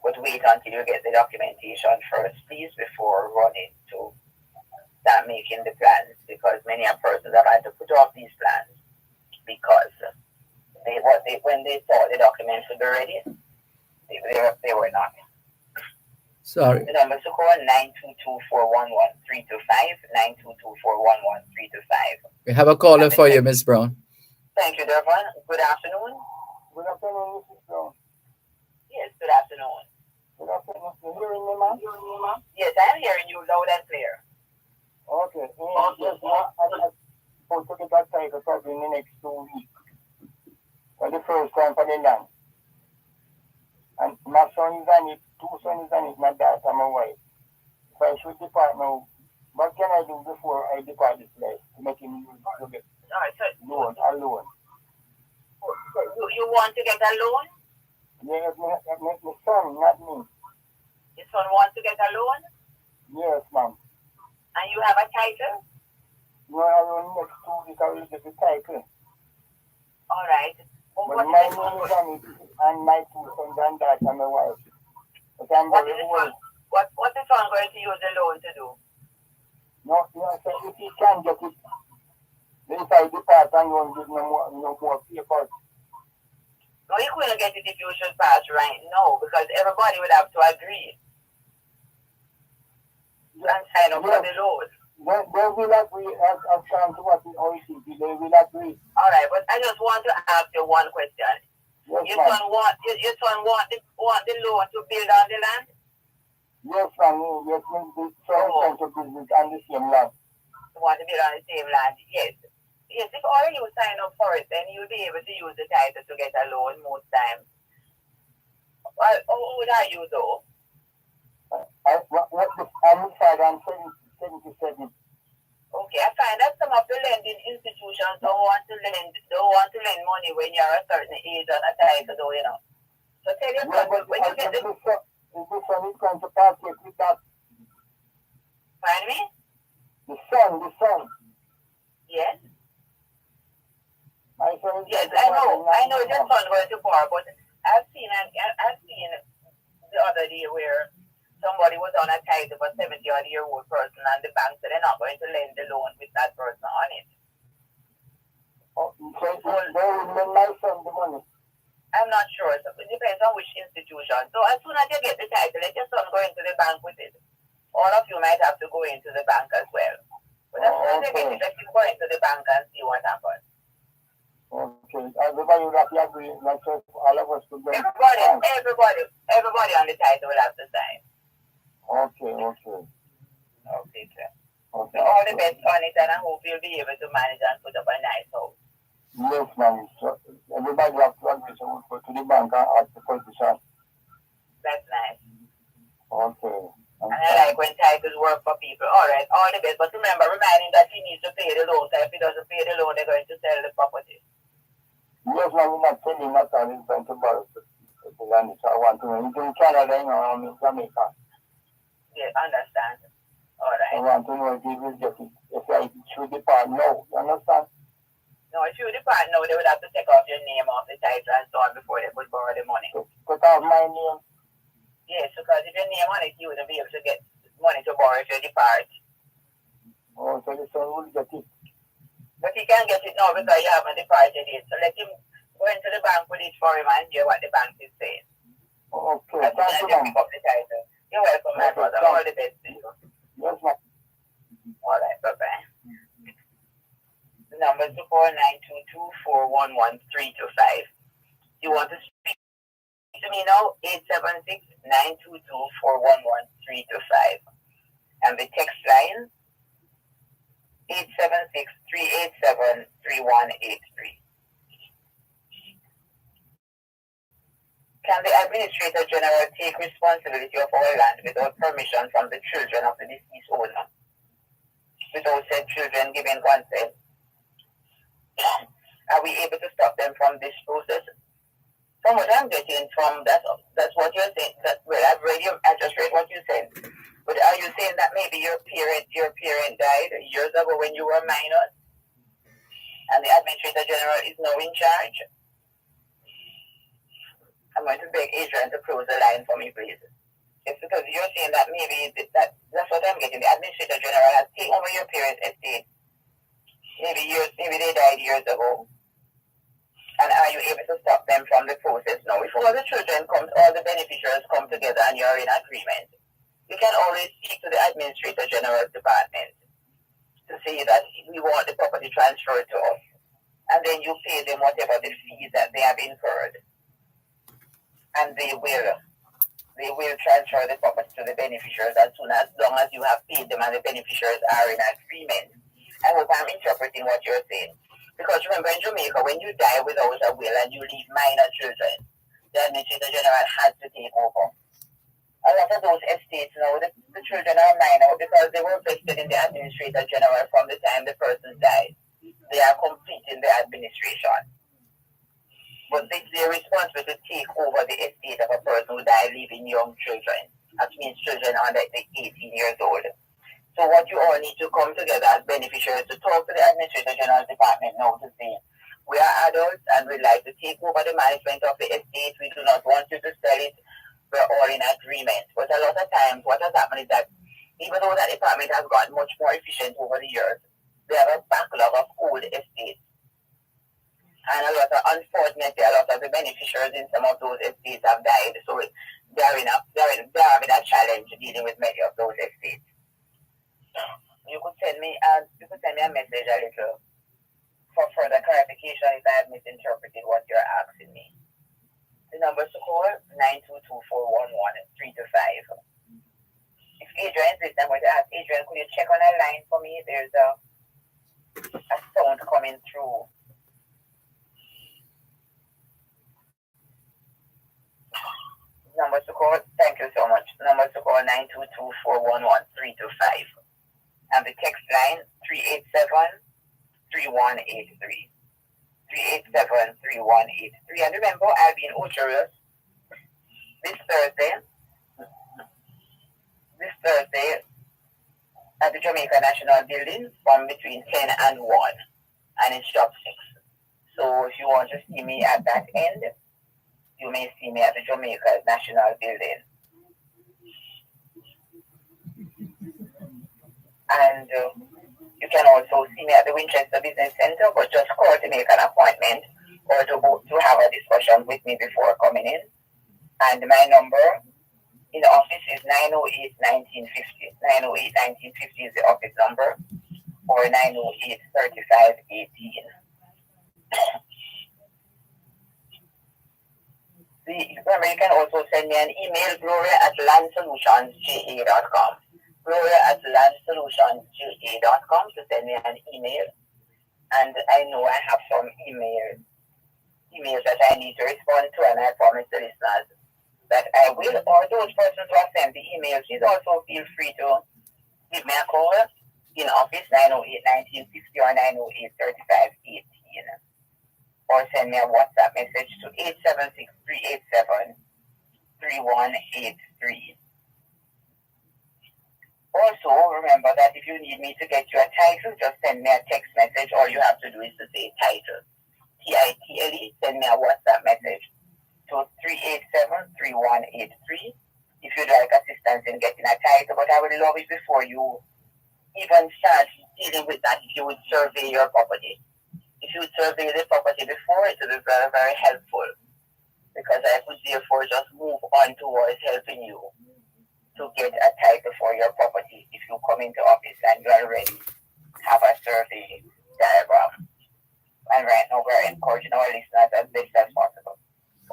[SPEAKER 7] But wait until you get the documentation first, please, before running to start making the plans, because many persons have had to put off these plans because when they thought the documents would be ready, they were not.
[SPEAKER 4] Sorry.
[SPEAKER 7] The number to call 922-411-325, 922-411-325.
[SPEAKER 4] We have a caller for you, Miss Brown.
[SPEAKER 7] Thank you, Dervan. Good afternoon.
[SPEAKER 8] Good afternoon, Mrs. Brown.
[SPEAKER 7] Yes, good afternoon.
[SPEAKER 8] Good afternoon. You hearing me, ma'am?
[SPEAKER 7] Yes, I'm hearing you loud and clear.
[SPEAKER 8] Okay. Yes, I'm supposed to get that title probably in the next 2 weeks. For the first time for the land. And my son is on it, 2 sons is on it, my daughter and my wife. So I should depart now. What can I do before I depart this place to make him use to get loan, a loan?
[SPEAKER 7] You want to get a loan?
[SPEAKER 8] Yes, my son, not me.
[SPEAKER 7] Your son wants to get a loan?
[SPEAKER 8] Yes, ma'am.
[SPEAKER 7] And you have a title?
[SPEAKER 8] No, I will next 2 weeks I will get the title.
[SPEAKER 7] All right.
[SPEAKER 8] But my name is on it, and my 2 sons and daughter and my wife. But I'm very old.
[SPEAKER 7] What is son going to use the loan to do?
[SPEAKER 8] No, so if he can get it, then if I depart and won't give no more papers.
[SPEAKER 7] No, you couldn't get it if you should pass right now, because everybody would have to agree and sign up for the loan.
[SPEAKER 8] They will agree as time to what the OECD, they will agree.
[SPEAKER 7] All right, but I just want to ask you one question.
[SPEAKER 8] Yes,
[SPEAKER 7] your son want the loan to build on the land?
[SPEAKER 8] Yes, ma'am. Yes, the son to business on the same land.
[SPEAKER 7] You want to build on the same land? Yes. Yes, if all you sign up for it, then you'll be able to use the title to get a loan most times. Well, how old are you though?
[SPEAKER 8] I'm 77.
[SPEAKER 7] Okay, I find that some of the lending institutions don't want to lend money when you're a certain age on a title, though, you know. So tell your son, when you get the...
[SPEAKER 8] Is this son is going to partake with that?
[SPEAKER 7] Pardon me?
[SPEAKER 8] The son.
[SPEAKER 7] Yes?
[SPEAKER 8] My son is
[SPEAKER 7] yes, I know your son going to borrow, but I've seen the other day where somebody was on a title for 70-odd-year-old person, and the bank said they're not going to lend the loan with that person on it.
[SPEAKER 8] Oh, so they will lend my son the money?
[SPEAKER 7] I'm not sure. So it depends on which institution. So as soon as you get the title, let your son go into the bank with it. All of you might have to go into the bank as well. But as soon as you get it, let him go into the bank and see what happens.
[SPEAKER 8] Okay. Everybody will have to agree, like all of us to go.
[SPEAKER 7] Everybody on the title will have to sign.
[SPEAKER 8] Okay.
[SPEAKER 7] Okay, sir. Okay. So all the best on it, and I hope you'll be able to manage and put up a nice house.
[SPEAKER 8] Yes, ma'am. So everybody has to agree, so we'll go to the bank and ask the position.
[SPEAKER 7] That's nice.
[SPEAKER 8] Okay.
[SPEAKER 7] And I like when titles work for people. All right, all the best. But remember, remind him that he needs to pay the loan. So if he doesn't pay the loan, they're going to sell the property.
[SPEAKER 8] Yes, ma'am. We're not telling that time he's going to borrow the land. So I want to know. He's in Canada, I'm in Jamaica.
[SPEAKER 7] Yeah, understand. All right.
[SPEAKER 8] I want to know if he will get it. If I should depart, no. You understand?
[SPEAKER 7] No, if you depart now, they would have to take off your name off the title and so on before they could borrow the money.
[SPEAKER 8] Cut off my name?
[SPEAKER 7] Yes, because if your name on it, you wouldn't be able to get money to borrow if you depart.
[SPEAKER 8] Oh, so the son will get it.
[SPEAKER 7] But he can't get it now because you haven't departed yet. So let him go into the bank with it for him and hear what the bank is saying.
[SPEAKER 8] Okay, thank you, ma'am.
[SPEAKER 7] Pick up the title. You're welcome, my brother. All the best to you.
[SPEAKER 8] Yes, ma'am.
[SPEAKER 7] All right, bye-bye. The number is 4922411-325. You want to speak to me now? 876-922-411-325. And the text line, 876-387-3183. Can the Administrator General take responsibility of our land without permission from the children of the deceased owner, without said children giving consent? Are we able to stop them from this process? From what I'm getting from that's what you're saying. I just read what you said. But are you saying that maybe your parent died years ago when you were minor, and the administrator general is now in charge? I'm going to beg Adrian to close the line for me, please. It's because you're saying that maybe that's what I'm getting. The administrator general has taken over your parents' estate. Maybe they died years ago. And are you able to stop them from the process now? If all the all the beneficiaries come together and you're in agreement, you can always speak to the administrator general's department to say that we want the property transferred to us. And then you pay them whatever the fees that they have incurred. And they will transfer the property to the beneficiaries as long as you have paid them and the beneficiaries are in agreement. I hope I'm interpreting what you're saying. Because remember, in Jamaica, when you die without a will and you leave minor children, the administrator general has to take over. A lot of those estates now, the children are minor because they were vested in the administrator general from the time the person died. They are completing the administration. But they're responsible to take over the estate of a person who died leaving young children. That means children under 18 years old. So what you all need to come together as beneficiaries to talk to the Administrator General's Department now to say, we are adults and we'd like to take over the management of the estate. We do not want you to sell it. We're all in agreement. But a lot of times what has happened is that even though that department has gotten much more efficient over the years, they have a backlog of old estates. And unfortunately, a lot of the beneficiaries in some of those estates have died. So they're having a challenge dealing with many of those estates. You could send me a message a little for further clarification if I have misinterpreted what you're asking me. The numbers to call 922-411-325. If Adrian is listening, I'm going to ask Adrian, could you check on a line for me? There's a sound coming through. Numbers to call, thank you so much. Numbers to call 922-411-325. And the text line 387-3183. 387-3183. And remember, I'll be in Ocherus this Thursday at the Jamaica National Building from between 10 and 1. And it's shop 6. So if you want to see me at that end, you may see me at the Jamaica National Building. And you can also see me at the Winchester Business Center, but just call to make an appointment or to have a discussion with me before coming in. And my number in the office is 908-1950. 908-1950 is the office number, or 908-3518. Remember, you can also send me an email, gloria@landsolutionsga.com. gloria@landsolutionsga.com to send me an email. And I know I have some emails that I need to respond to, and I promise the listeners that I will, or those persons who have sent the email, please also feel free to give me a call in office 908-1950 or 908-3518. Or send me a WhatsApp message to 876-387-3183. Also, remember that if you need me to get you a title, just send me a text message. All you have to do is to say title. TITLE, send me a WhatsApp message to 387-3183 if you'd like assistance in getting a title. But I would love it before you even start dealing with that if you would survey your property. If you survey the property before, it will be very, very helpful, because I could therefore just move on towards helping you to get a title for your property if you come into office and you already have a survey diagram. And right now we're encouraging our listeners as best as possible.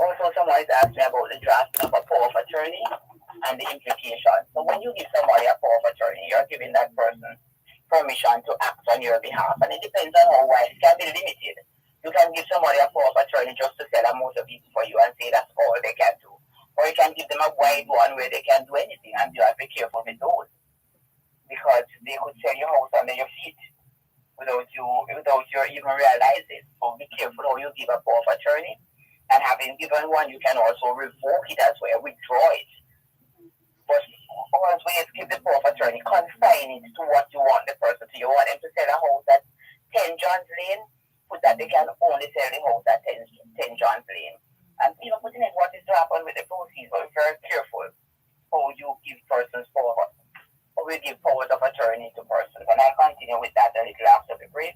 [SPEAKER 7] Also, someone is asking about the drafting of a power of attorney and the implications. So when you give somebody a power of attorney, you're giving that person permission to act on your behalf, and it depends on how wide. It can be limited. You can give somebody a power of attorney just to sell a motor vehicle for you and say that's all they can do, or you can give them a wide one where they can do anything, and you have to be careful with those, because they could sell your house under your feet without you even realizing. So be careful how you give a power of attorney. And having given one, you can also revoke it as well, withdraw it. But always when you give the power of attorney, confine it to what you want the person to. You want them to sell a house at 10 John's Lane, put that they can only sell the house at 10 John's Lane. And even putting in what is to happen with the proceeds, but be very careful how you give persons power, or we give powers of attorney to persons. And I continue with that a little after the break.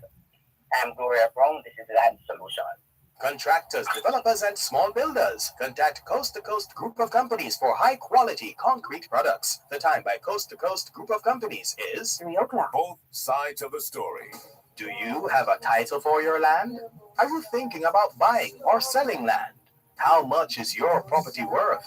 [SPEAKER 7] I'm Gloria Brown. This is Land Solution.
[SPEAKER 6] Contractors, developers, and small builders. Contact Coast to Coast Group of Companies for high-quality concrete products. The time by Coast to Coast Group of Companies is
[SPEAKER 5] 3 o'clock.
[SPEAKER 1] Both sides of the story.
[SPEAKER 6] Do you have a title for your land? Are you thinking about buying or selling land? How much is your property worth?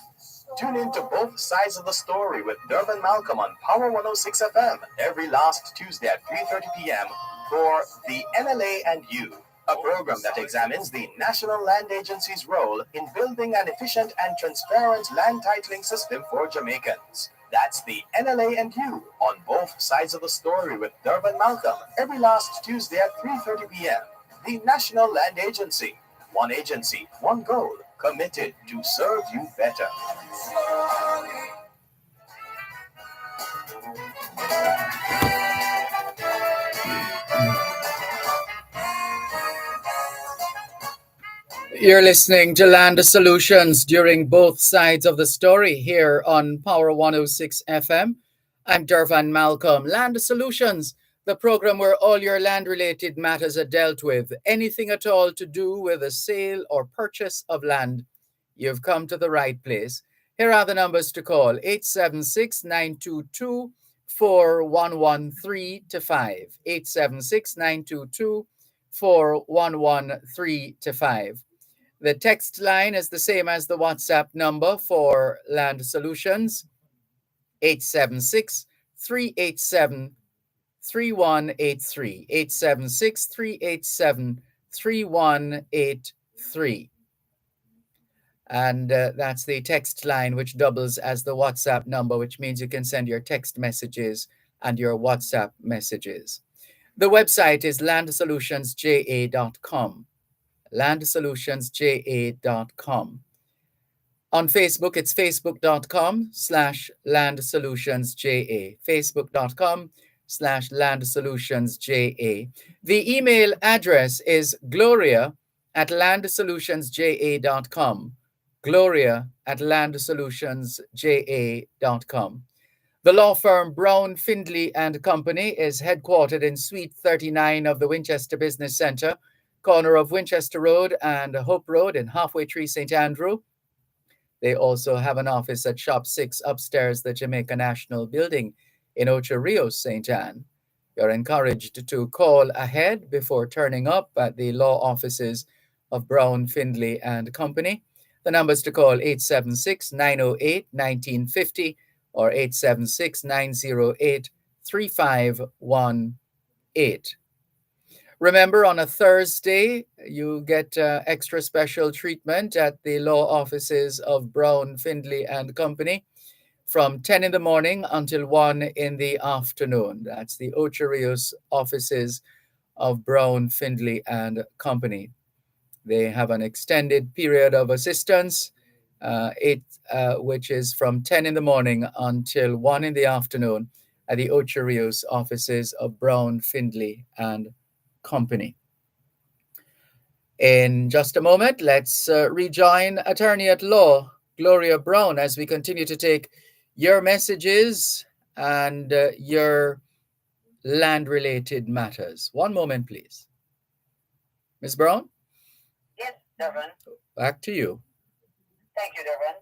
[SPEAKER 6] Tune in to Both Sides of the Story with Dervan Malcolm on Power 106 FM every last Tuesday at 3:30 p.m. for The NLA and You, a program that examines the National Land Agency's role in building an efficient and transparent land titling system for Jamaicans. That's The NLA and You on Both Sides of the Story with Dervan Malcolm every last Tuesday at 3:30 p.m. The National Land Agency. One agency, one goal, committed to serve you better.
[SPEAKER 4] You're listening to Land Solutions during Both Sides of the Story here on Power 106 FM. I'm Dervan Malcolm. Land Solutions, the program where all your land-related matters are dealt with. Anything at all to do with a sale or purchase of land, you've come to the right place. Here are the numbers to call: 876-922-4113-5, 876-922-4113-5. The text line is the same as the WhatsApp number for Land Solutions, 876-387-3183, 876-387-3183. And that's the text line, which doubles as the WhatsApp number, which means you can send your text messages and your WhatsApp messages. The website is landsolutionsja.com. landsolutionsja.com. On Facebook, it's facebook.com/landsolutionsja. facebook.com/landsolutionsja. The email address is gloria@landsolutionsja.com. gloria@landsolutionsja.com. The law firm Brown, Findley and Company is headquartered in Suite 39 of the Winchester Business Center, corner of Winchester Road and Hope Road in Halfway Tree, St. Andrew. They also have an office at Shop 6 upstairs, the Jamaica National Building in Ocho Rios, St. Anne. You're encouraged to call ahead before turning up at the law offices of Brown, Findley and Company. The numbers to call: 876-908-1950 or 876-908-3518. Remember, on a Thursday, you get extra special treatment at the law offices of Brown, Findley and Company from 10 in the morning until 1 in the afternoon. That's the Ocho Rios offices of Brown, Findley and Company. They have an extended period of assistance, which is from 10 in the morning until 1 in the afternoon at the Ocho Rios offices of Brown, Findley and Company. In just a moment, let's rejoin attorney at law, Gloria Brown, as we continue to take your messages and your land-related matters. One moment, please. Ms. Brown?
[SPEAKER 7] Yes, Dervan.
[SPEAKER 4] Back to you.
[SPEAKER 7] Thank you, Dervan.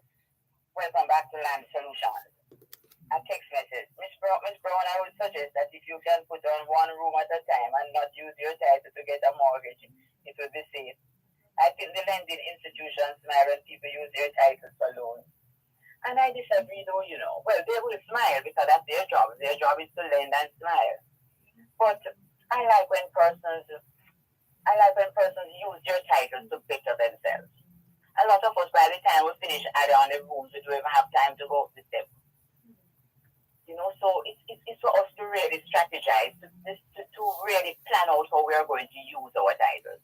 [SPEAKER 7] Welcome back to Land Solutions. A text message. Miss Brown, I would suggest that if you can put on one room at a time and not use your title to get a mortgage, it will be safe. I think the lending institutions smile when people use their titles for loans. And I disagree though, Well, they will smile because that's their job. Their job is to lend and smile. But I like when persons use their titles to better themselves. A lot of us, by the time we finish adding on the rooms, we don't even have time to go up the steps. So it's for us to really strategize, to really plan out how we are going to use our titles.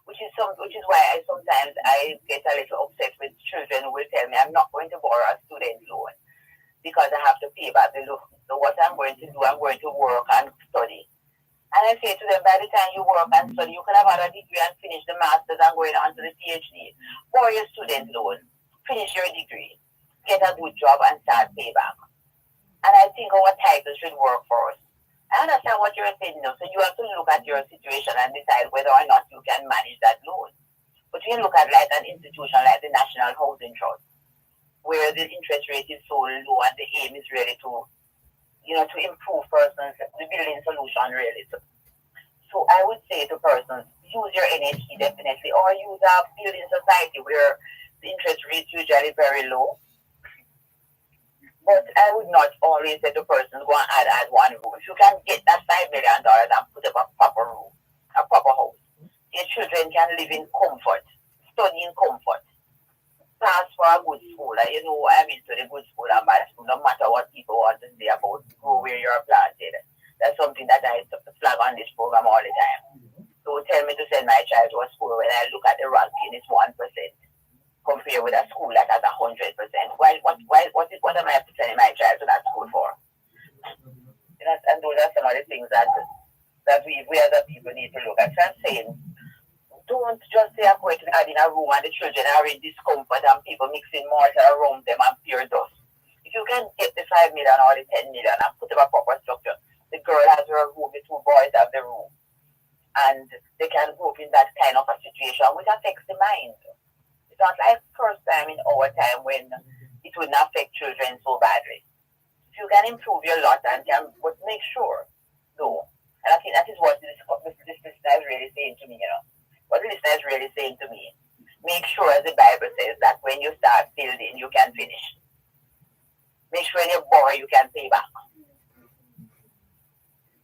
[SPEAKER 7] which is why sometimes I get a little upset with children who will tell me I'm not going to borrow a student loan because I have to pay back the loan. So what I'm going to do, I'm going to work and study. And I say to them, by the time you work and study, you could have had a degree and finish the master's and going on to the PhD. Borrow your student loan, finish your degree, get a good job and start payback. And I think our title should work for us. I understand what you're saying, so you have to look at your situation and decide whether or not you can manage that loan. But you look at like an institution like the National Housing Trust, where the interest rate is so low and the aim is really to improve persons, the building solution really. So I would say to persons, use your NHE definitely, or use a building society where the interest rate is usually very low. But I would not always say to persons, go and add one room. If you can get that $5 million and put up a proper room, a proper house, your children can live in comfort, study in comfort, pass for a good school. To the good school and bad school, no matter what people want to say about go where you're planted. That's something that I flag on this program all the time. So tell me to send my child to a school when I look at the ranking, it's 1%. Compared with a school that has 100%. What am I sending my child to that school for? And those are some of the things that we as a people need to look at. So I'm saying, don't just say I'm going to add in a room and the children are in discomfort and people mixing mortar around them and pure dust. If you can get the 5 million or the 10 million and put up a proper structure, the girl has her room, the two boys have the room, and they can grow up in that kind of a situation which affects the mind. It's not like first time in our time when it wouldn't affect children so badly. If you can improve your lot and can, but make sure, no. And I think that is what this listener is really saying to me, What the listener is really saying to me, make sure, as the Bible says, that when you start building, you can finish. Make sure when you borrow, you can pay back.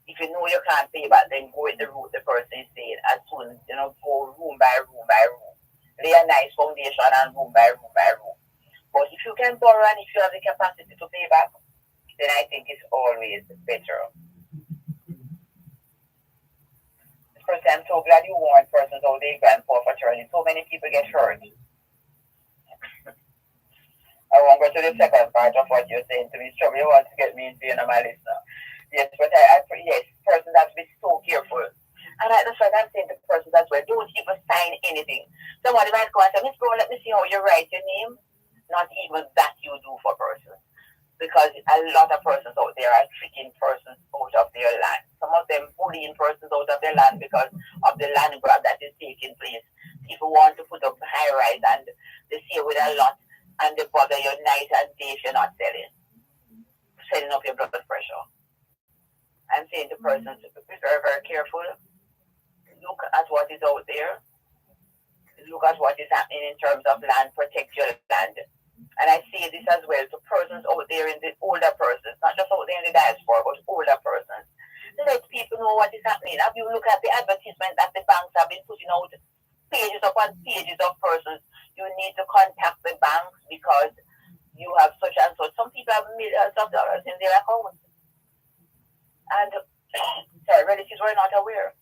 [SPEAKER 7] If you know you can't pay back, then go with the route the person is saying, as soon, go room by room by room. Lay a nice foundation and room by room by room. But if you can borrow and if you have the capacity to pay back, then I think it's always better. First, I'm so glad you warned persons all day grandpa for turning. So many people get hurt. I won't go to the second part of what you're saying to me. Trouble you want to get me into my listener. Yes, but yes, persons have to be so careful. And that's what I'm saying to persons as well. Don't even sign anything. Somebody might go and say, Miss Bro, let me see how you write your name. Not even that you do for persons. Because a lot of persons out there are tricking persons out of their land. Some of them bullying persons out of their land because of the land grab that is taking place. People want to put up high rise and they see with a lot and they bother you night and day if you're not selling up your blood pressure. I'm saying to persons to be very, very careful. Look at what is out there. Look at what is happening in terms of land. Protect your land. And I say this as well to persons out there, in the older persons, not just out there in the diaspora, but older persons. Let people know what is happening. Have you look at the advertisement that the banks have been putting out, pages upon pages of persons? You need to contact the banks because you have such and such. Some people have millions of dollars in their accounts. And relatives were not aware.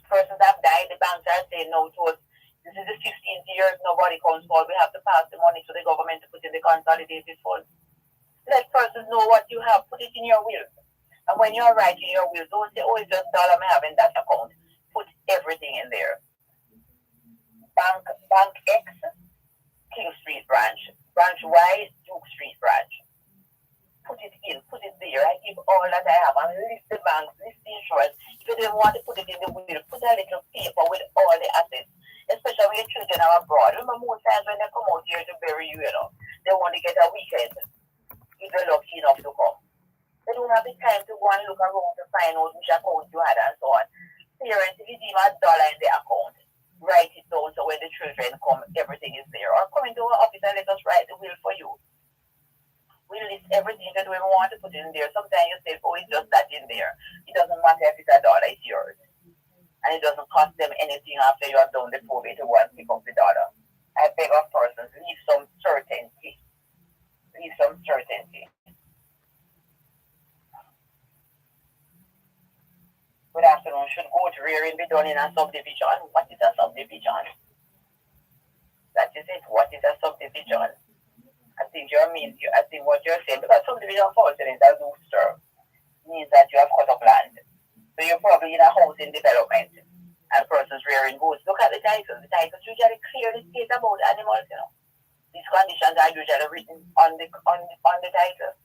[SPEAKER 7] Persons have died, the banks are saying no to us. This is the 15th year, nobody comes forward. We have to pass the money to the government to put in the consolidated funds. Let persons know what you have, put it in your will. And when you're writing your will, don't say, oh, it's just dollar I have in that account. Put everything in there. Bank X, King Street branch. Branch Y, Duke Street branch. Put it in, put it there. I give all that I have and list the banks, list the insurance. If you don't want to put it in the will, put a little paper with all the assets, especially when your children are abroad. Remember, most times when they come out here to bury you, they want to get a weekend if they're lucky enough to come. They don't have the time to go and look around to find out which account you had and so on. Parents, if you give a dollar in the account, write it down so when the children come, everything is there. Or come into our office and let us write the will for you. We list everything that we want to put in there. Sometimes you say, oh, it's just that in there. It doesn't matter if it's a dollar, it's yours. And it doesn't cost them anything after you have done the probate to go and pick up the dollar. I beg of persons, leave some certainty. Leave some certainty. Good afternoon, should go to rearing be done in a subdivision. What is a subdivision? That is it. What is a subdivision? I think what you're saying, because subdivision falls in it, a loose term, means that you have cut up land. So you're probably in a housing development and persons rearing goats. Look at the title. The titles usually clearly state about animals, These conditions are usually written on the title.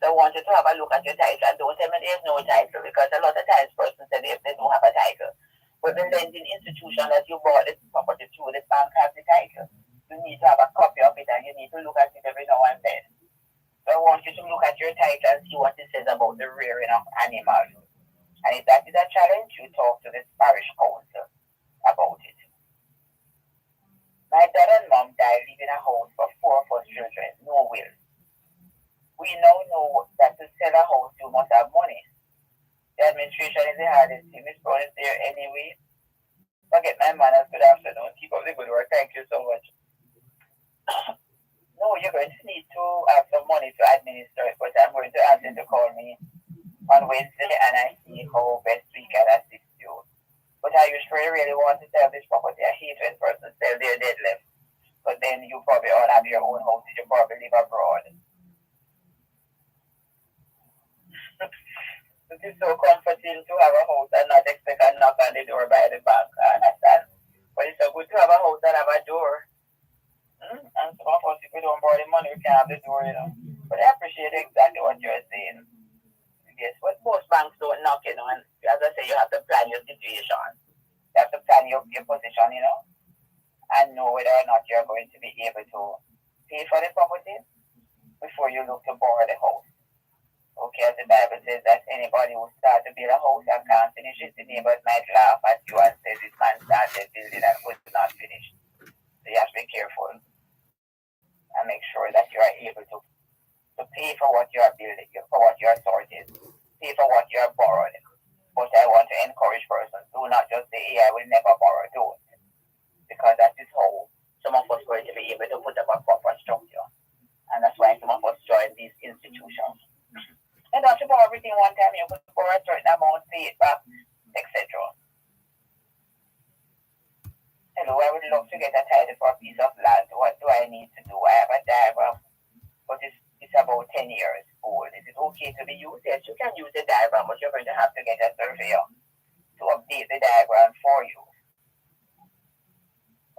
[SPEAKER 7] So I want you to have a look at your title and don't tell me there's no title, because a lot of times persons say they don't have a title. But the lending institution that you bought the property through, the bank has the title. You need to have a copy of it and you need to look at it every now and then. So I want you to look at your title and see what it says about the rearing of animals. And if that is a challenge, you talk to the parish council about it. My dad and mom died leaving a house for 4 of us children, no will. We now know that to sell a house, you must have money. The administration is the hardest thing. Miss Brown is there anyway. Forget my manners. Good afternoon. Keep up the good work. Thank you so much. No, you're going to need to have some money to administer it, but I'm going to ask you to call me on Wednesday and I see how best we can assist you. But I usually really want to sell this property. I hate when persons sell their dead left. But then you probably all have your own houses. You probably live abroad. It is so comforting to have a house and not expect a knock on the door by the bank. I understand. But it's so good to have a house and have a door. And some of us, if we don't borrow the money, we can't have the door, But I appreciate exactly what you're saying. Yes, but most banks don't knock, and as I say, you have to plan your situation. You have to plan your position, and know whether or not you're going to be able to pay for the property before you look to borrow the house. Okay, as the Bible says that anybody who starts to build a house and can't finish it, the neighbors might laugh at you and say this man started building and could not finish. So you have to be careful and make sure that you are able to pay for what you are building, for what you are sorted, pay for what you are borrowed. But I want to encourage persons, do not just say, hey, I will never borrow, don't. Because that is how some of us are going to be able to put up a proper structure. And that's why some of us join these institutions. And don't you borrow everything one time, you could borrow a certain amount, pay it back, etc. Hello, I would love to get a title for a piece of land. What do I need to do? I have a diagram, but it's about 10 years old. Is it okay to be used? Yes, you can use the diagram, but you're going to have to get a surveyor to update the diagram for you.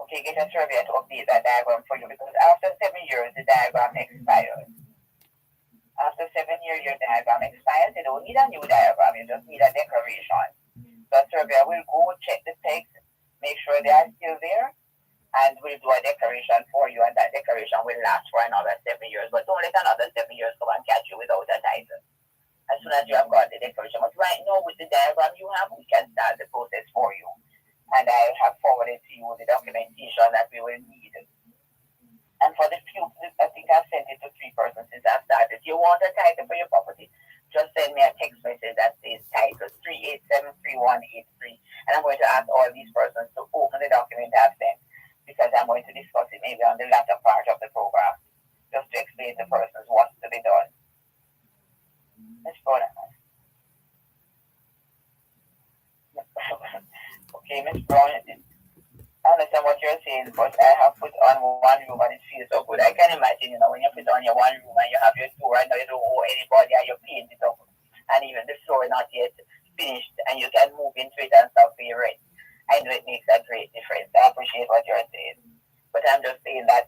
[SPEAKER 7] Okay, get a surveyor to update that diagram for you, because after 7 years, the diagram expires. After 7 years, your diagram expires. You don't need a new diagram, you just need a declaration. The surveyor will go check the text, make sure they are still there, and we'll do a declaration for you, and that declaration will last for another 7 years. But don't let another 7 years come and catch you without a title. As soon as you have got the declaration. But right now, with the diagram you have, we can start the process for you. And I have forwarded to you the documentation that we will need. And for the few, I think I've sent it to 3 persons since I've started. You want a title for your property? Just send me a text message that says title 3873183. And I'm going to ask all these persons to open the document I've sent, because I'm going to discuss it maybe on the latter part of the program, just to explain to persons what's to be done. Let's go now. Okay, Miss Brown, I understand what you're saying, but I have put on one room and it feels so good. I can imagine, when you put on your one room and you have your door and you don't owe anybody and you paint it up, and even the floor not yet finished, and you can move into it and start paying rent. I know it makes a great difference. I appreciate what you're saying. But I'm just saying that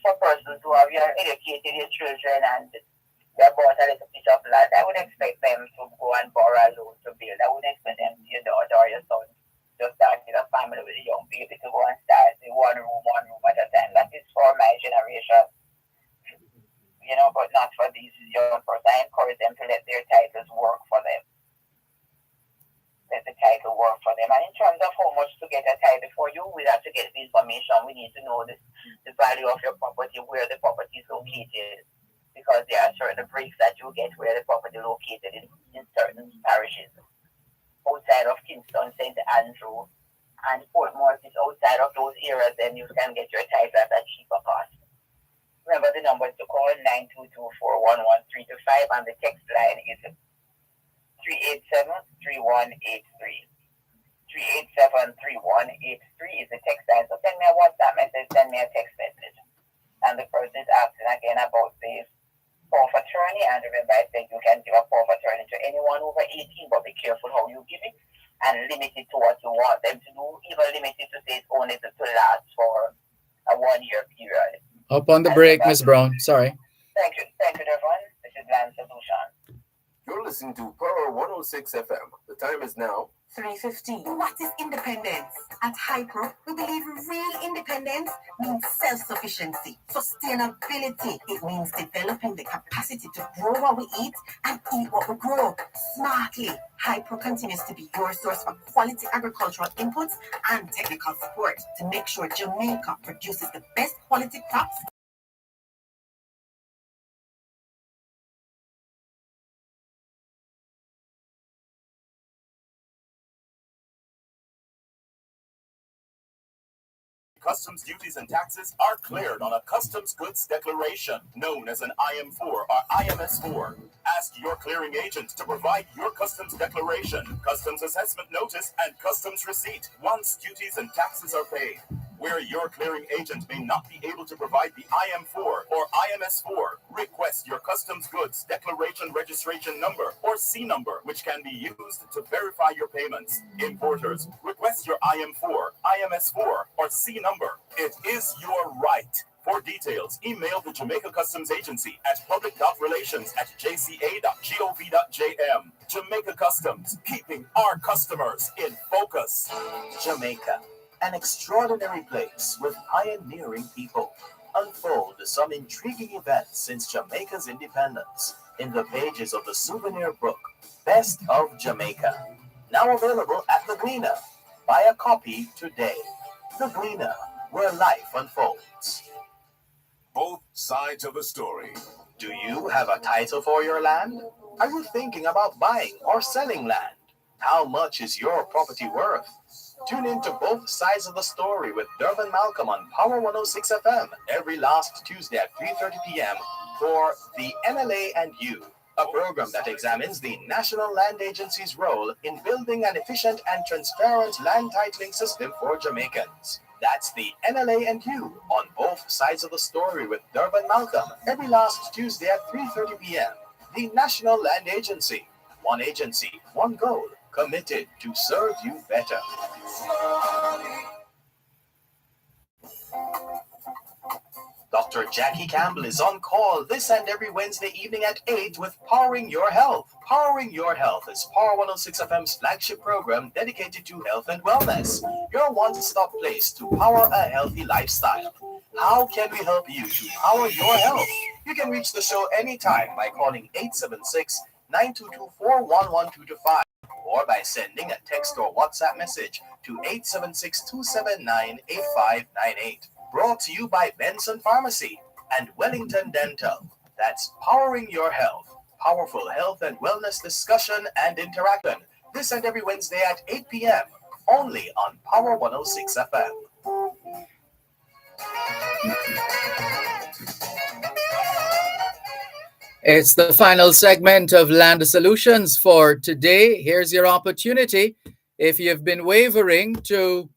[SPEAKER 7] for persons who have educated your children and they bought a little piece of land, I would expect them to go and borrow a loan to build. I wouldn't expect them to your daughter or your son just starting a family with a young baby to go and start the one room at a time. That is for my generation, but not for these young persons. I encourage them to let their titles work for them. Let the title work for them. And in terms of how much to get a title for you, we have to get the information. We need to know the value of your property, where the property is located, because there are certain breaks that you get where the property is located in certain parishes. Outside of Kingston, St. Andrew, and Portmore is outside of those areas, then you can get your title at a cheaper cost. Remember the number to call 922-411-325, and the text line is 387-3183. 387-3183 is the text line. So send me a WhatsApp message, send me a text message. And the person is asking again about the power of attorney. And remember, I said you can give a power of attorney to anyone over 18, but be careful how you give it and limit it to what you want them to do. Even limit it to say it's only to last for a 1-year period.
[SPEAKER 4] Up on the break, Miss Brown. Sorry.
[SPEAKER 7] Thank you, Dervan. This is Land Solution.
[SPEAKER 3] You're listening to Power 106 FM. The time is now
[SPEAKER 5] 3:15. What is independence? At Hyper, we believe real independence means self-sufficiency, sustainability. It means developing the capacity to grow what we eat and eat what we grow smartly. Hyper continues to be your source for quality agricultural inputs and technical support to make sure Jamaica produces the best quality crops.
[SPEAKER 1] Customs duties and taxes are cleared on a customs goods declaration known as an IM4 or IMS4. Ask your clearing agent to provide your customs declaration, customs assessment notice, and customs receipt once duties and taxes are paid. Where your clearing agent may not be able to provide the IM4 or IMS4, request your customs goods declaration registration number or C number, which can be used to verify your payments. Importers, request your IM4, IMS4, or C number. It is your right. For details, email the Jamaica Customs Agency at public.relations@jca.gov.jm. Jamaica Customs, keeping our customers in focus.
[SPEAKER 6] Jamaica, an extraordinary place with pioneering people. Unfold some intriguing events since Jamaica's independence in the pages of the souvenir book, Best of Jamaica. Now available at The Gleaner. Buy a copy today. The Gleaner, where life unfolds.
[SPEAKER 1] Both sides of the story.
[SPEAKER 6] Do you have a title for your land? Are you thinking about buying or selling land? How much is your property worth? Tune in to Both Sides of the Story with Dervan Malcolm on Power 106 FM every last Tuesday at 3:30 p.m. for The NLA and You, a program that examines the National Land Agency's role in building an efficient and transparent land titling system for Jamaicans. That's The NLA and You on Both Sides of the Story with Dervan Malcolm every last Tuesday at 3:30 p.m. The National Land Agency. One agency, one goal, committed to serve you better. Dr. Jackie Campbell is on call this and every Wednesday evening at 8 with Powering Your Health. Powering Your Health is Power 106 FM's flagship program dedicated to health and wellness. Your one-stop place to power a healthy lifestyle. How can we help you to power your health? You can reach the show anytime by calling 876-922-41125 or by sending a text or WhatsApp message to 876-279-8598. Brought to you by Benson Pharmacy and Wellington Dental. That's Powering Your Health. Powerful health and wellness discussion and interaction. This and every Wednesday at 8 p.m. Only on Power 106 FM.
[SPEAKER 4] It's the final segment of Land Solutions for today. Here's your opportunity. If you've been wavering to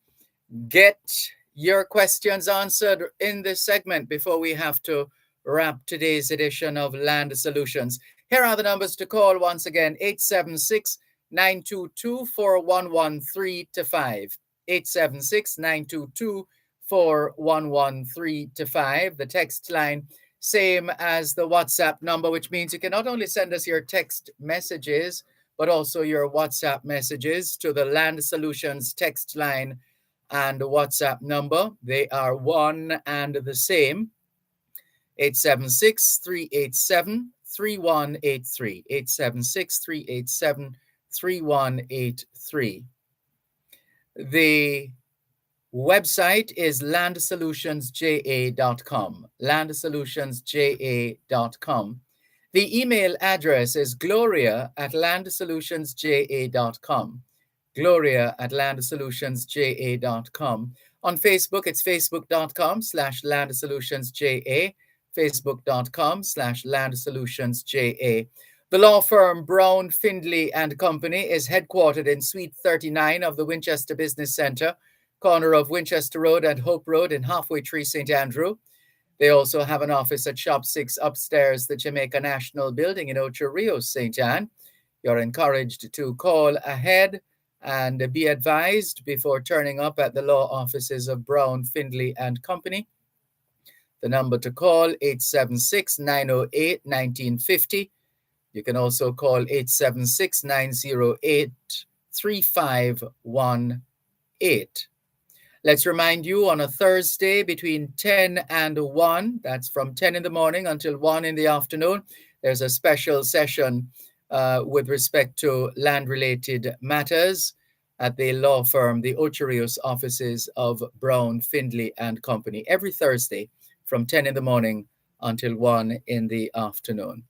[SPEAKER 4] get your questions answered in this segment before we have to wrap today's edition of Land Solutions. Here are the numbers to call once again: 876-922-4113-5. 876-922-4113-5. The text line, same as the WhatsApp number, which means you can not only send us your text messages, but also your WhatsApp messages to the Land Solutions text line and the WhatsApp number. They are one and the same. 876-387-3183. 876-387-3183. The website is landsolutionsja.com. landsolutionsja.com. The email address is gloria@landsolutionsja.com. gloria@landsolutionsja.com. On Facebook, it's facebook.com/landsolutionsja, facebook.com/landsolutionsja. The law firm Brown, Findlay and Company is headquartered in Suite 39 of the Winchester Business Center, corner of Winchester Road and Hope Road in Halfway Tree, St. Andrew. They also have an office at Shop 6 upstairs, the Jamaica National Building in Ocho Rios, St. Anne. You're encouraged to call ahead and be advised before turning up at the law offices of Brown, Findlay and Company. The number to call, 876-908-1950. You can also call 876-908-3518. Let's remind you, on a Thursday between 10 and 1, that's from 10 in the morning until 1 in the afternoon, there's a special session with respect to land-related matters at the law firm, the Ocho Rios offices of Brown, Findlay and Company, every Thursday from 10 in the morning until 1 in the afternoon.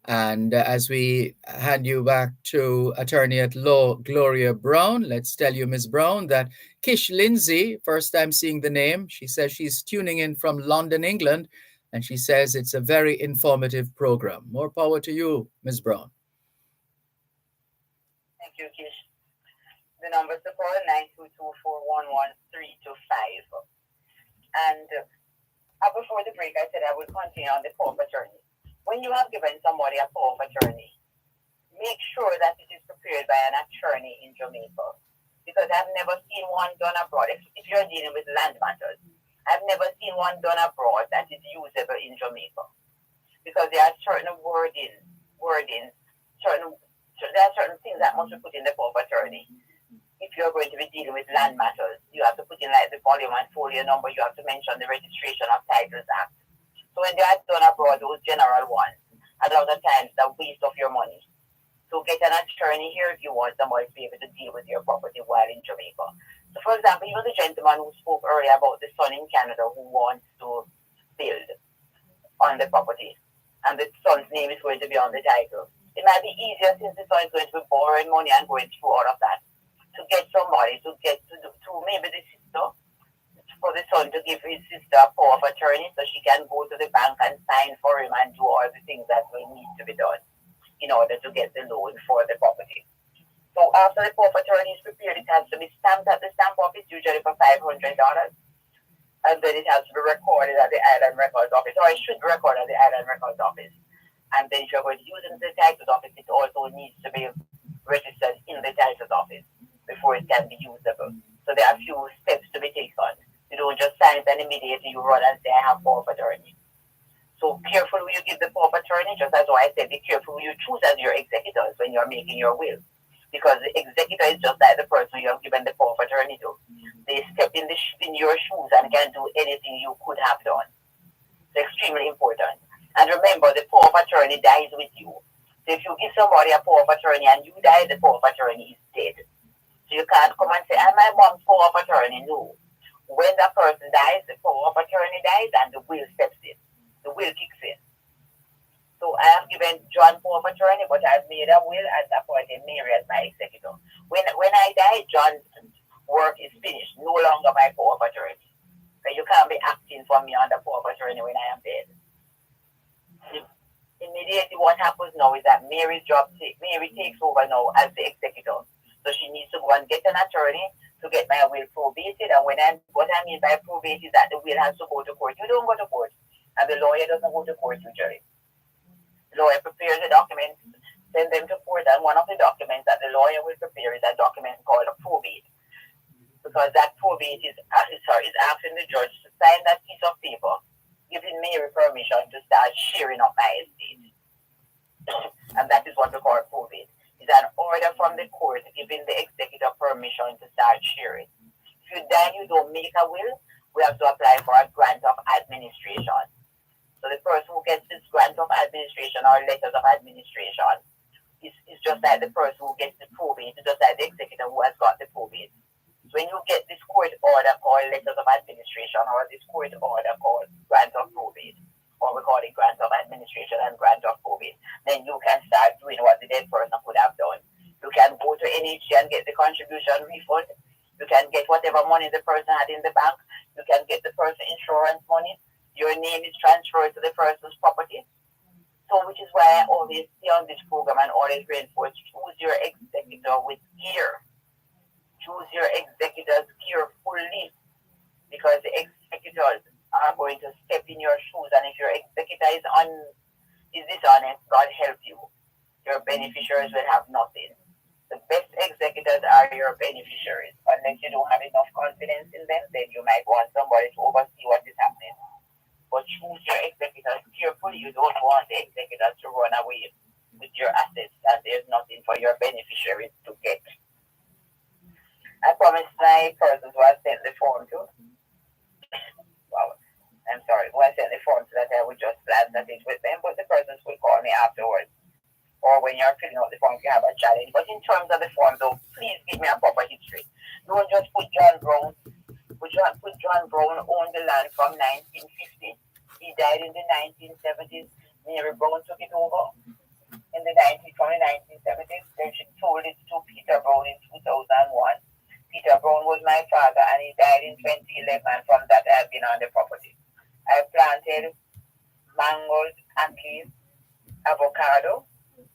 [SPEAKER 4] And as we hand you back to attorney at law, Gloria Brown, let's tell you, Ms. Brown, that Kish Lindsay, first time seeing the name, she says she's tuning in from London, England, and she says it's a very informative program. More power to you, Ms. Brown.
[SPEAKER 7] Thank you, Kish. The number to call 922-411-325. And before the break, I said I would continue on the power of attorney. When you have given somebody a power of attorney, make sure that it is prepared by an attorney in Jamaica. Because I've never seen one done abroad. If you're dealing with land matters, I've never seen one done abroad that is usable in Jamaica. Because there are certain wordings, there are certain things that must be put in the power of attorney. If you're going to be dealing with land matters, you have to put in like the volume and folio number, you have to mention the Registration of Titles Act. So when they are done abroad, those general ones, a lot of times the waste of your money. So get an attorney here if you want somebody to be able to deal with your property while in Jamaica. So for example, even the gentleman who spoke earlier about the son in Canada who wants to build on the property, and the son's name is going to be on the title. It might be easier, since the son is going to be borrowing money and going through all of that, to get somebody to get to maybe the sister, for the son to give his sister a power of attorney so she can go to the bank and sign for him and do all the things that will need to be done in order to get the loan for the property. So after the power of attorney is prepared, it has to be stamped at the stamp office, usually for $500. And then it has to be recorded at the Island Records Office, or it should be recorded at the Island Records Office. And then if you're going to use it in the titles office, it also needs to be registered in the titles office before it can be usable. So there are a few steps to be taken. You don't just sign it and immediately you run and say, I have power of attorney. So careful who you give the power of attorney, just as I said, be careful who you choose as your executors when you're making your will. Because the executor is just like the person you have given the power of attorney to. They step in your shoes and can do anything you could have done. It's extremely important. And remember, the power of attorney dies with you. So if you give somebody a power of attorney and you die, the power of attorney is dead. So you can't come and say, I'm my mom's power of attorney. No. When that person dies, the power of attorney dies and the will steps in. The will kicks in. So I have given John power of attorney, but I've made a will and appointed Mary as my executor. When I die, John's work is finished. No longer my power of attorney. So you can't be acting for me under power of attorney when I am dead. Immediately what happens now is that Mary takes over now as the executor. So she needs to go and get an attorney to get my will probated. And what I mean by probate is that the will has to go to court. You don't go to court. And the lawyer doesn't go to court usually. The lawyer prepares the documents, send them to court, and one of the documents that the lawyer will prepare is a document called a probate. Because that probate is asking the judge to sign that piece of paper, giving Mary permission to start sharing up my estate. And that is what we call probate. It's an order from the court giving the executor permission to start sharing. If you die, you don't make a will, we have to apply for a grant of administration. So the person who gets this grant of administration or letters of administration is just like the person who gets the probate, it's just like the executor who has got the probate. So when you get this court order called letters of administration or this court order called grant of probate, or we call it grant of administration and grant of probate, then you can start doing what the dead person could have done. You can go to NHG and get the contribution refund. You can get whatever money the person had in the bank. You can get the person insurance money. Your name is transferred to the person's property. So, which is why I always say on this program and always reinforce, choose your executor with care. Choose your executors carefully, because the executors are going to step in your shoes, and if your executor is dishonest, God help you, your beneficiaries will have nothing. The best executors are your beneficiaries. Unless you don't have enough confidence in them, then you might want somebody to oversee what is happening. But choose your executors carefully. You don't want the executors to run away with your assets, and there's nothing for your beneficiaries to get. I promised my persons who I sent the form to. Well, I'm sorry, who I sent the form to, that I would just glance at it with them, but the persons will call me afterwards. Or when you're filling out the form, if you have a challenge. But in terms of the form, though, please give me a proper history. Don't just put John Brown. Put John Brown owned the land from 1950. He died in the 1970s. Mary Brown took it over in the 1970s. Then she sold it to Peter Brown in 2001. Peter Brown was my father, and he died in 2011. And from that, I have been on the property. I planted mangoes and leaves, avocado,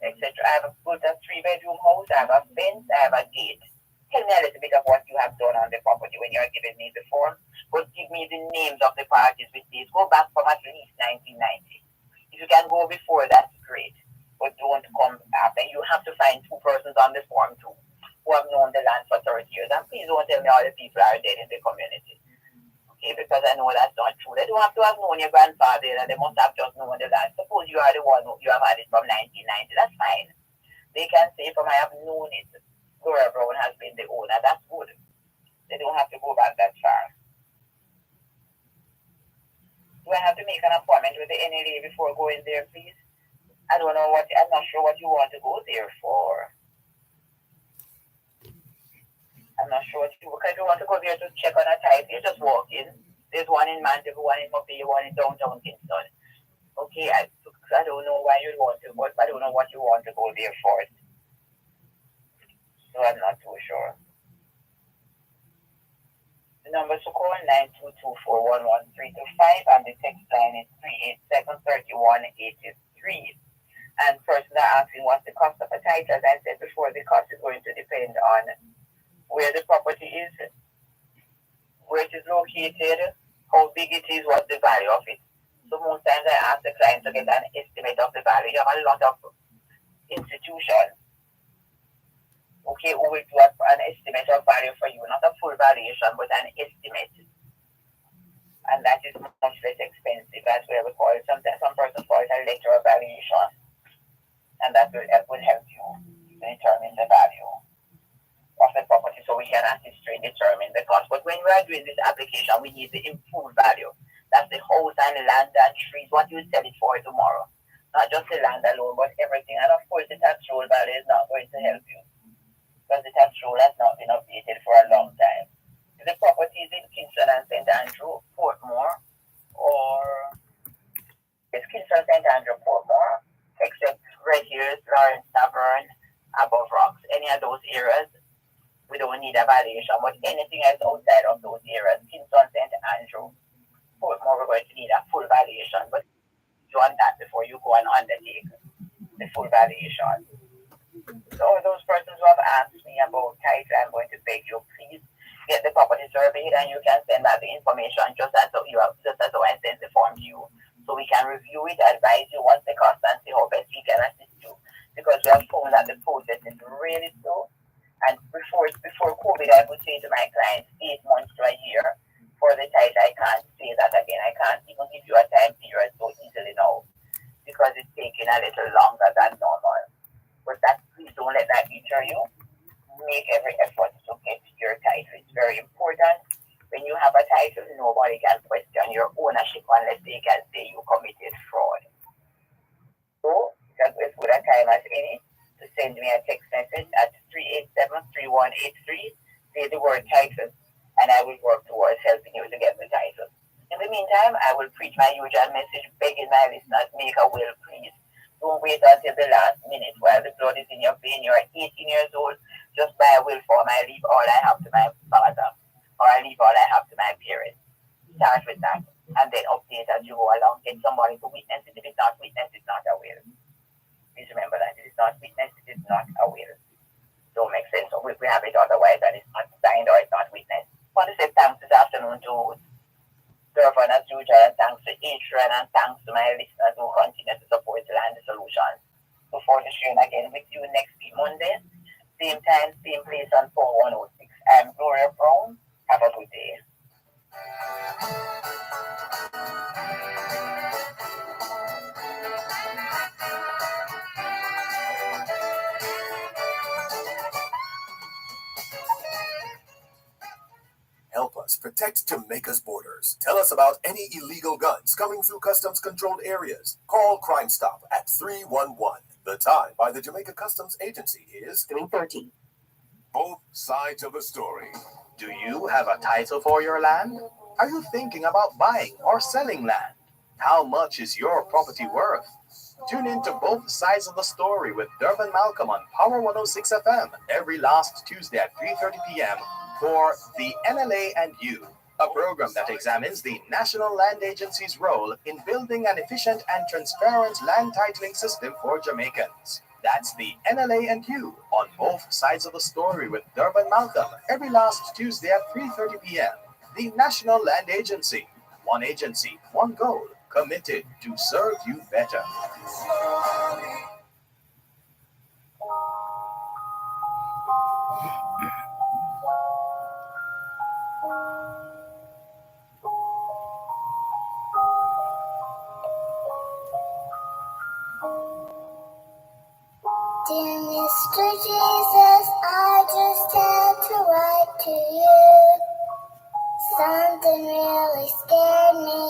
[SPEAKER 7] etc. I have built a 3-bedroom house. I have a fence. I have a gate. Tell me a little bit of what you have done on the property when you're giving me the form. But give me the names of the parties with these. Go back from at least 1990. If you can go before, that's great. But don't come after. You have to find 2 persons on the form too who have known the land for 30 years. And please don't tell me all the people are dead in the community. Okay, because I know that's not true. They don't have to have known your grandfather, and they must have just known the land. Suppose you are the one who you have had it from 1990. That's fine. They can say, from I have known it, Laura Brown has been the owner. That's good. They don't have to go back that far. Do I have to make an appointment with the NLA before going there, please? I don't know I'm not sure what you want to go there for. I'm not sure because if you want to go there to check on a type, you just walk in. There's one in Manchester, one in Murphy, one in downtown Kingston. Okay, I don't know why you want to, but I don't know what you want to go there for. So I'm not too sure. The number to call 922411325, and the text line is 387-3183. And person are asking what's the cost of a title. As I said before, the cost is going to depend on where the property is, where it is located, how big it is, what's the value of it. So most times I ask the client to get an estimate of the value. You have a lot of institutions, okay, who will do an estimate of value for you, not a full valuation, but an estimate. And that is much less expensive. That's where we call it, sometimes some persons call it a letter of valuation. And that will help you determine the value of the property, so we can assist you in determining the cost. But when we are doing this application, we need the improved value. That's the house and land and trees, what you sell it for tomorrow. Not just the land alone, but everything. And of course, the tax roll value is not going to help you, because the tax roll has not been updated for a long time. If the property is in Kingston and St. Andrew, Portmore, or it's Kingston, St. Andrew, Portmore, except Red Hills, Lawrence, Tavern, Above Rocks, any of those areas, we don't need a valuation. But anything else outside of those areas, Kingston, St. Andrew, Portmore, we're going to need a full valuation. But you want that before you go and undertake the full valuation. So those persons who have asked me about title, I'm going to beg you, please get the property surveyed, and you can send back the information just as though I sent the form to you, so we can review it, advise you what's the cost, and see how best we can assist you. Because we have found that the process is really slow. And before COVID, I would say to my clients, 8 months to a year for the title. I can't say that again. I can't even give you a time period so easily now, because it's taking a little longer than normal. But please don't let that deter you. Make every effort to get your title. It's very important. When you have a title, nobody can question your ownership unless they can say you committed fraud. So, that's as good a time as any to send me a text message at 387-3183. Say the word title, and I will work towards helping you to get the title. In the meantime, I will preach my usual message, begging my listeners, make a will, please. Don't wait until the last minute while the blood is in your vein. You're 18 years old. Just by a will form, I leave all I have to my father, or I leave all I have to my parents. Start with that, and then update as you go along. Get somebody to witness it. If it's not witness, it's not a will. we have it otherwise and it's not signed or it's not witnessed. I want to say thanks this afternoon to Dervan as usual, and thanks to Adrian, and thanks to my listeners who continue to support Land Solutions. Look forward to sharing again with you next week, Monday. Same time, same place on 4106. I'm Gloria Brown. Have a good day.
[SPEAKER 1] Help us protect Jamaica's borders. Tell us about any illegal guns coming through customs controlled areas. Call Crime Stop at 311. The time by the Jamaica Customs Agency is 3:30. Both sides of the story.
[SPEAKER 6] Do you have a title for your land? Are you thinking about buying or selling land? How much is your property worth? Tune in to Both Sides of the Story with Dervan Malcolm on Power 106 FM every last Tuesday at 3:30 p.m. for The NLA and You, a program that examines the National Land Agency's role in building an efficient and transparent land titling system for Jamaicans. That's The NLA and You on Both Sides of the Story with Dervan Malcolm every last Tuesday at 3:30 p.m. The National Land Agency, one goal, committed to serve you better.
[SPEAKER 2] Dear Mr. Jesus, I just had to write to you. Something really scared me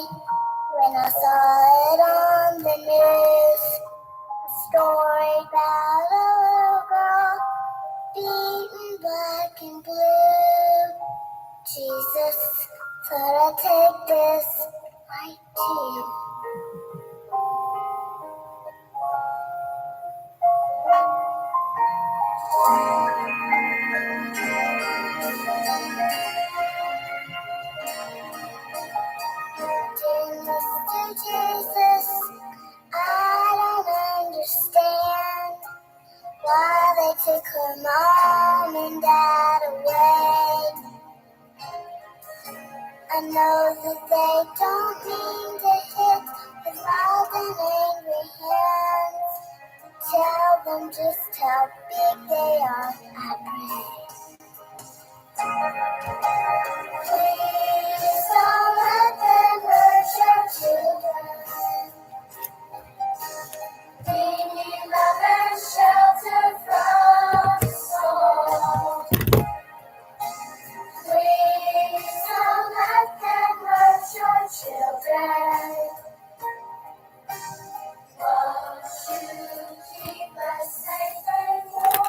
[SPEAKER 2] when I saw it on the news. A story about a little girl beaten black and blue. Jesus, thought I'd take this right to you. Dear Mr. Jesus, I don't understand why they took her mom and dad away. I know that they don't mean to hit with loud and angry hands. Tell them just how big they are, I pray. Please don't let them hurt your children. We need love and shelter from the storm. Please don't let them hurt your children. Won't you keep us safe and warm?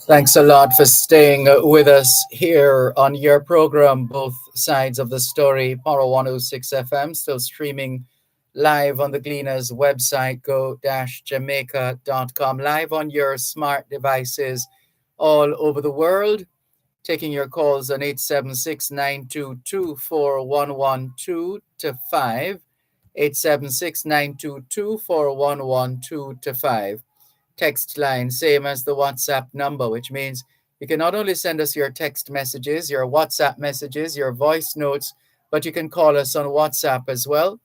[SPEAKER 4] Thanks a lot for staying with us here on your program, Both Sides of the Story, Power 106 FM, still streaming live on the Gleaners website, go-jamaica.com, live on your smart devices all over the world, taking your calls on 876-922-4112 to 5, 876-922-4112 to 5. Text line, same as the WhatsApp number, which means you can not only send us your text messages, your WhatsApp messages, your voice notes, but you can call us on WhatsApp as well.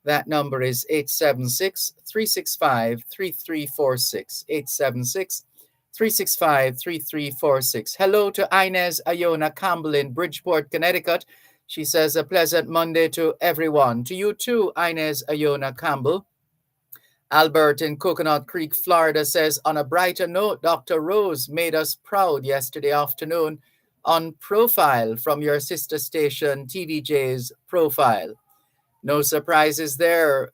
[SPEAKER 4] That number is 876-365-3346, 876-365-3346. Hello to Inez Iona Campbell in Bridgeport, Connecticut. She says a pleasant Monday to everyone. To you too, Inez Iona Campbell. Albert in Coconut Creek, Florida says, on a brighter note, Dr. Rose made us proud yesterday afternoon on Profile from your sister station, TDJ's Profile. No surprises there,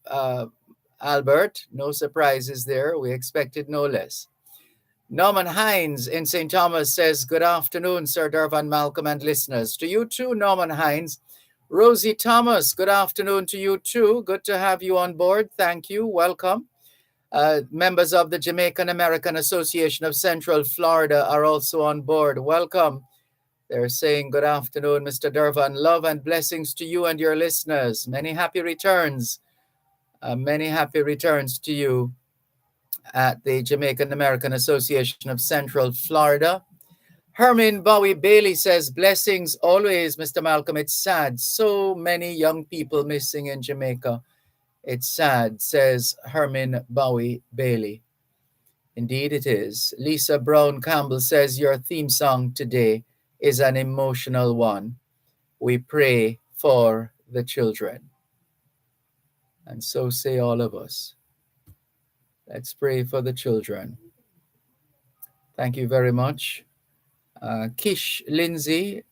[SPEAKER 4] Albert. No surprises there. We expected no less. Norman Hines in St. Thomas says, good afternoon, Sir Dervan, Malcolm, and listeners. To you too, Norman Hines. Rosie Thomas, good afternoon to you too. Good to have you on board. Thank you. Welcome. Members of the Jamaican American Association of Central Florida are also on board. Welcome. They're saying good afternoon, Mr. Dervan. Love and blessings to you and your listeners. Many happy returns Many happy returns to you at the Jamaican American Association of Central Florida. Herman Bowie Bailey says, blessings always, Mr. Malcolm. It's sad. So many young people missing in Jamaica. It's sad, says Herman Bowie Bailey. Indeed it is. Lisa Brown Campbell says, your theme song today is an emotional one. We pray for the children. And so say all of us. Let's pray for the children. Thank you very much. Kish Lindsay,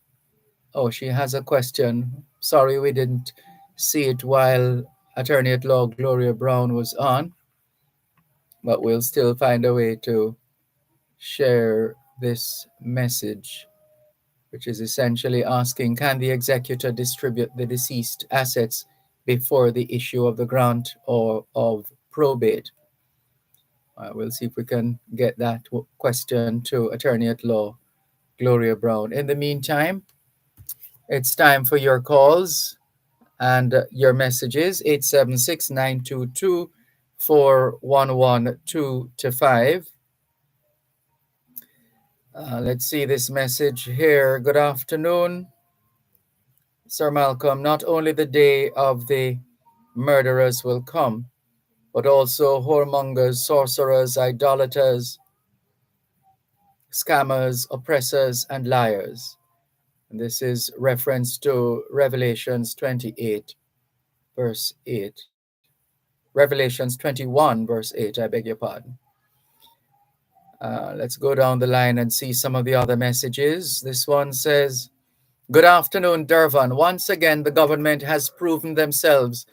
[SPEAKER 4] oh, she has a question. Sorry we didn't see it while Attorney at Law Gloria Brown was on, but we'll still find a way to share this message, which is essentially asking, can the executor distribute the deceased assets before the issue of the grant or of probate? We'll see if we can get that question to Attorney at Law Gloria Brown. In the meantime, it's time for your calls and your messages. 876-922-4112-5. Let's see this message here. Good afternoon, Sir Malcolm. Not only the day of the murderers will come, but also whoremongers, sorcerers, idolaters, scammers, oppressors, and liars. And this is reference to Revelations 28, verse 8. Revelations 21, verse 8, I beg your pardon. Let's go down the line and see some of the other messages. This one says, good afternoon, Dervan. Once again, the government has proven themselves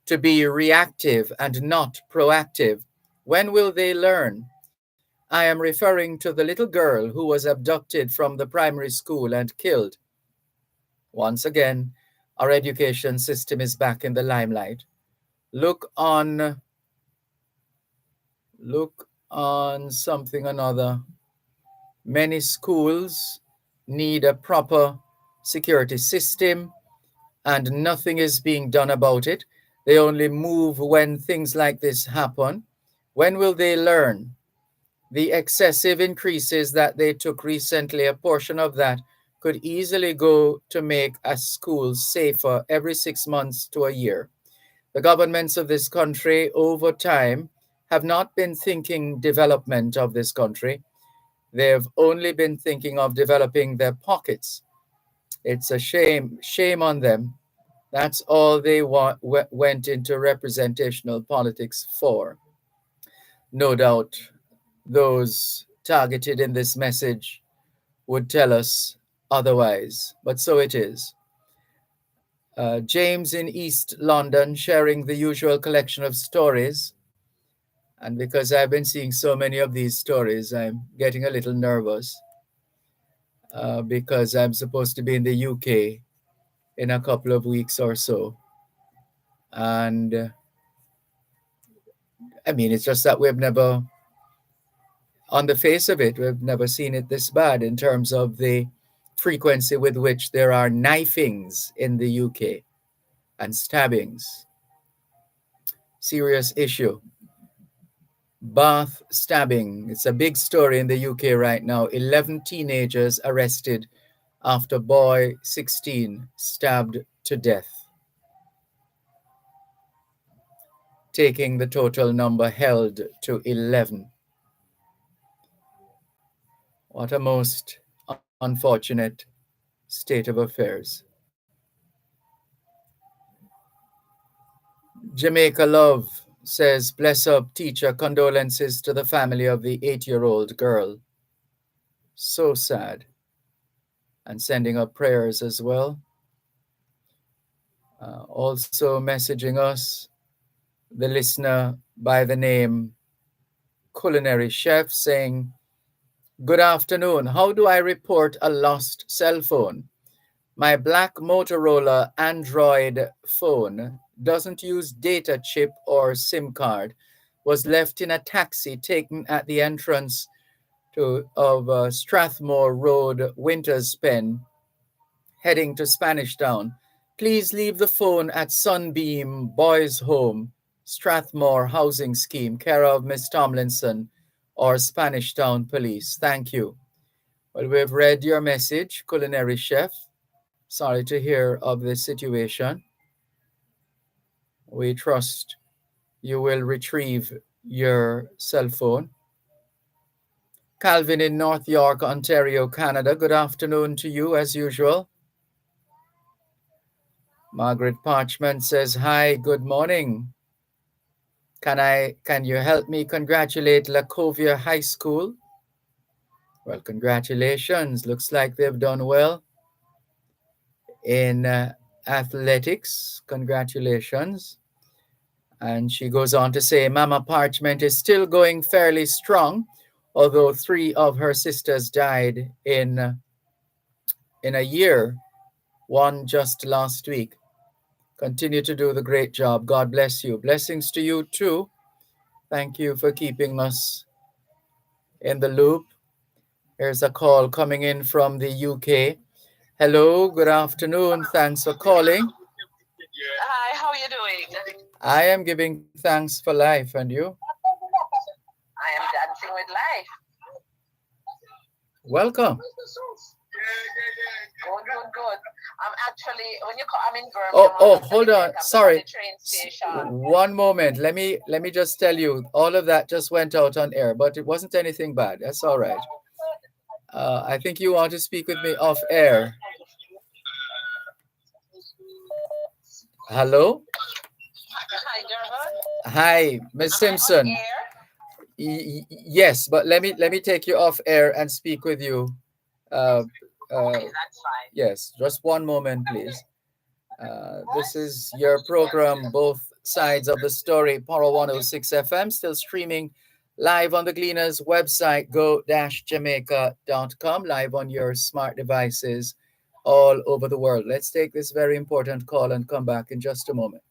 [SPEAKER 4] to be reactive and not proactive. When will they learn? I am referring to the little girl who was abducted from the primary school and killed. Once again, our education system is back in the limelight. Look on something another. Many schools need a proper security system and nothing is being done about it. They only move when things like this happen. When will they learn? The excessive increases that they took recently, a portion of that could easily go to make a school safer every 6 months to a year. The governments of this country over time have not been thinking development of this country. They've only been thinking of developing their pockets. It's a shame on them. That's all they went into representational politics for. No doubt those targeted in this message would tell us otherwise, but so it is. James in East London sharing the usual collection of stories. And because I've been seeing so many of these stories, I'm getting a little nervous because I'm supposed to be in the UK in a couple of weeks or so. And I mean, it's just that we've never, on the face of it, we've never seen it this bad in terms of the frequency with which there are knifings in the UK and stabbings. Serious issue. Bath stabbing. It's a big story in the UK right now. 11 teenagers arrested after boy 16 stabbed to death, taking the total number held to 11. What a most unfortunate state of affairs. Jamaica Love says, bless up, teacher, condolences to the family of the 8-year-old girl. So sad. And sending up prayers as well. Also messaging us, the listener by the name Culinary Chef saying, good afternoon. How do I report a lost cell phone? My black Motorola Android phone doesn't use data chip or SIM card, was left in a taxi taken at the entrance of Strathmore Road, Winters Pen, heading to Spanish Town. Please leave the phone at Sunbeam Boys Home, Strathmore Housing Scheme, care of Miss Tomlinson or Spanish Town Police. Thank you. Well, we've read your message, culinary chef. Sorry to hear of this situation. We trust you will retrieve your cell phone. Calvin in North York, Ontario, Canada. Good afternoon to you as usual. Margaret Parchment says, hi, good morning. Can you help me congratulate Lacovia High School? Well, congratulations. Looks like they've done well in athletics. Congratulations. And she goes on to say, Mama Parchment is still going fairly strong, although 3 of her sisters died in a year, one just last week. Continue to do the great job. God bless you. Blessings to you too. Thank you for keeping us in the loop. Here's a call coming in from the UK. Hello, good afternoon. Thanks for calling.
[SPEAKER 9] Hi, how are you doing?
[SPEAKER 4] I am giving thanks for life, and you?
[SPEAKER 9] I am dancing with life.
[SPEAKER 4] Welcome.
[SPEAKER 9] Good. I'm actually, when you call, I'm in Birmingham.
[SPEAKER 4] Oh, hold on. Sorry. One moment. Let me just tell you, all of that just went out on air, but it wasn't anything bad. That's all right. I think you want to speak with me off air. Hello?
[SPEAKER 9] Hi, Dervan.
[SPEAKER 4] Hi, Ms. Simpson. Yes, but let me take you off air and speak with you.
[SPEAKER 9] Okay, that's fine.
[SPEAKER 4] Yes, just one moment, please. This is your program, Both Sides of the Story, Power 106 FM, still streaming live on the Gleaners website, go-jamaica.com, live on your smart devices all over the world. Let's take this very important call and come back in just a moment.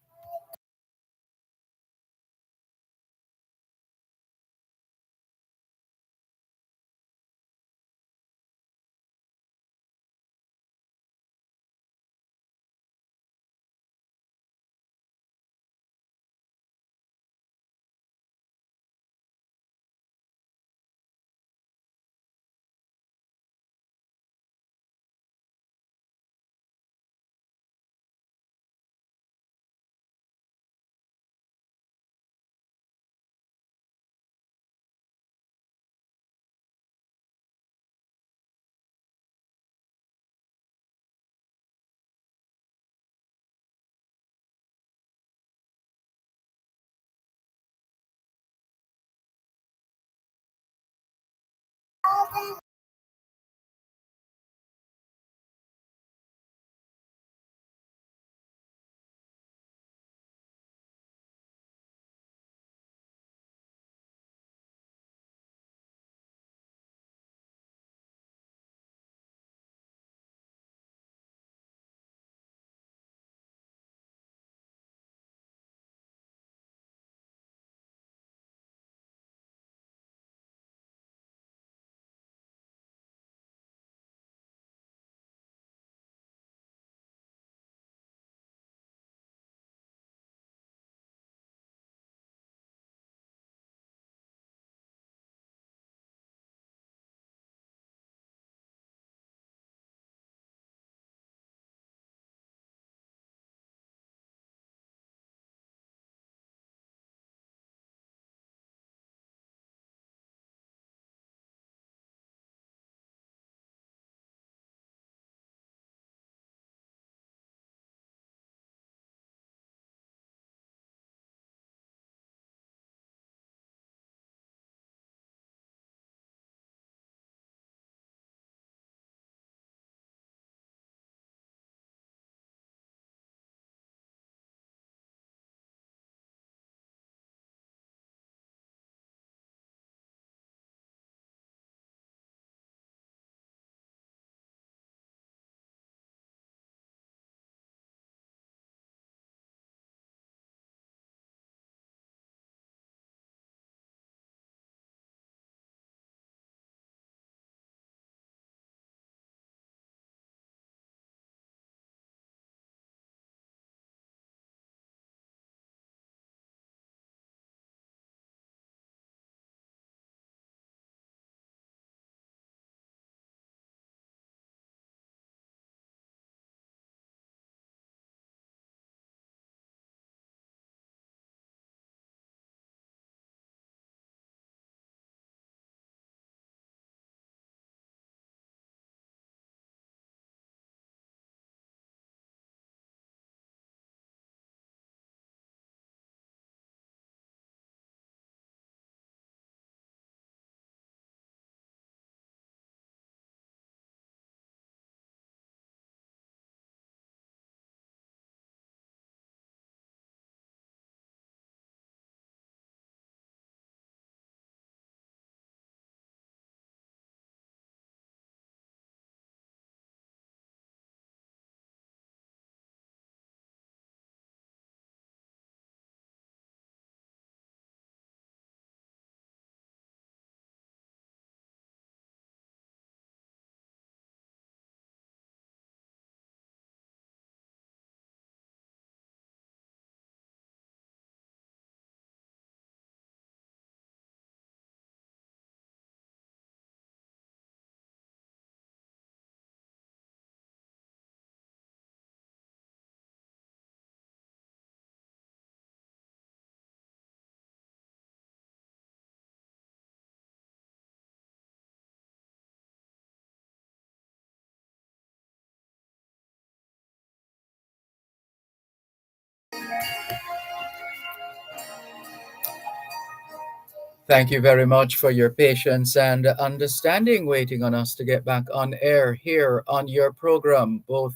[SPEAKER 4] Thank you very much for your patience and understanding, waiting on us to get back on air here on your program. Both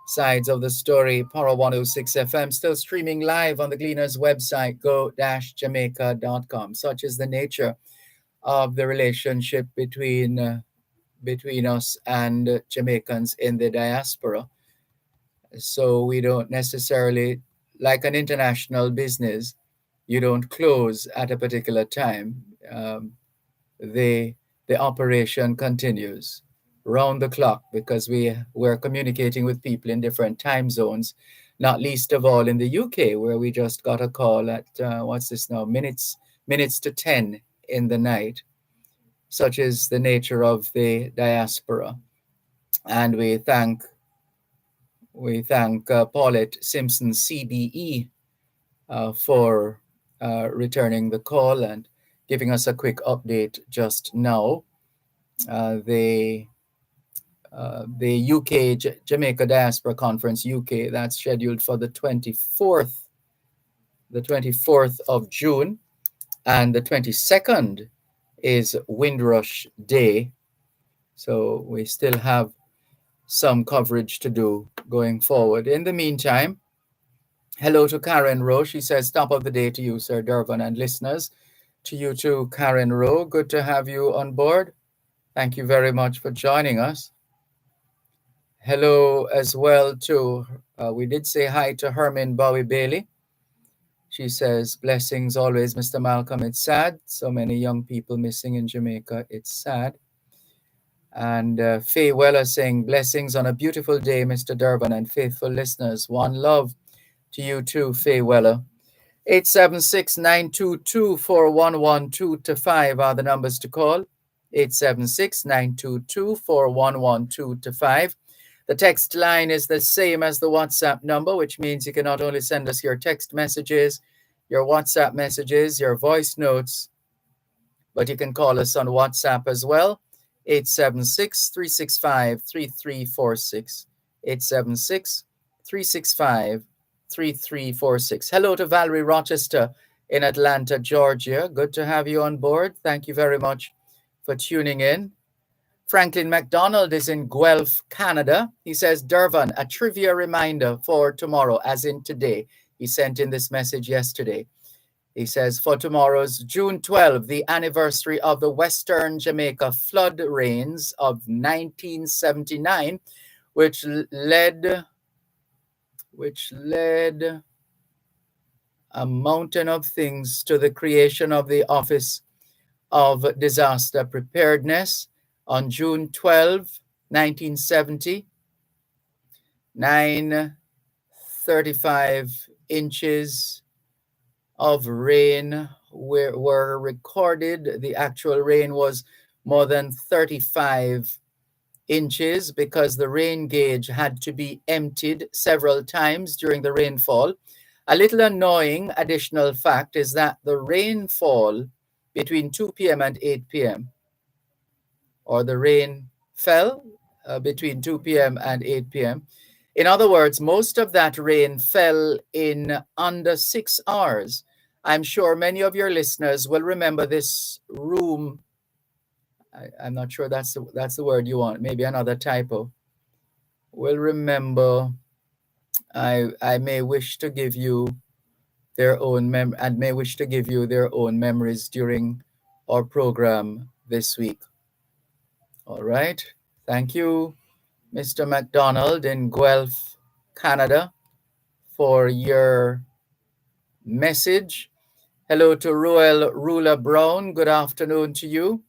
[SPEAKER 4] sides of the story, Para 106 FM, still streaming live on the Gleaners website, go-jamaica.com. Such is the nature of the relationship between us and Jamaicans in the diaspora. So we don't necessarily, like an international business, you don't close at a particular time. The the operation continues round the clock because we're communicating with people in different time zones, not least of all in the UK, where we just got a call at what's this now, minutes to 10 in the night. Such is the nature of the diaspora, and we thank Paulette Simpson CBE for returning the call and giving us a quick update just now. The UK Jamaica Diaspora Conference UK, that's scheduled for the 24th of June, and the 22nd is Windrush Day. So we still have some coverage to do going forward. In the meantime, hello to Karen Rowe. She says, top of the day to you, Sir Dervan, and listeners. To you too, Karen Rowe. Good to have you on board. Thank you very much for joining us. Hello as well to, we did say hi to Herman Bowie Bailey. She says, blessings always, Mr. Malcolm. It's sad. So many young people missing in Jamaica. It's sad. And Faye Weller saying, blessings on a beautiful day, Mr. Dervan, and faithful listeners. One love to you too, Faye Weller. 876-922-4112-5 are the numbers to call. 876-922-4112-5. The text line is the same as the WhatsApp number, which means you can not only send us your text messages, your WhatsApp messages, your voice notes, but you can call us on WhatsApp as well. 876-365-3346. 876-365-3346. Hello to Valerie Rochester in Atlanta, Georgia. Good to have you on board. Thank you very much for tuning in. Franklin McDonald is in Guelph, Canada. He says, Dervan, a trivia reminder for tomorrow, as in today. He sent in this message yesterday. He says, for tomorrow's June 12, the anniversary of the Western Jamaica flood rains of 1979, which led a mountain of things to the creation of the Office of Disaster Preparedness. On June 12, 1970, 935 inches of rain were recorded. The actual rain was more than 35 inches because the rain gauge had to be emptied several times during the rainfall. A little annoying additional fact is that the rainfall between 2 p.m. and 8 p.m., or the rain fell between 2 p.m. and 8 p.m. In other words, most of that rain fell in under 6 hours. I'm sure many of your listeners will remember this room. I'm not sure that's the word you want. Maybe another typo. Will remember. I may wish to give you their own memories during our program this week. All right. Thank you, Mr. McDonald in Guelph, Canada, for your message. Hello to Roel Rula Brown. Good afternoon to you.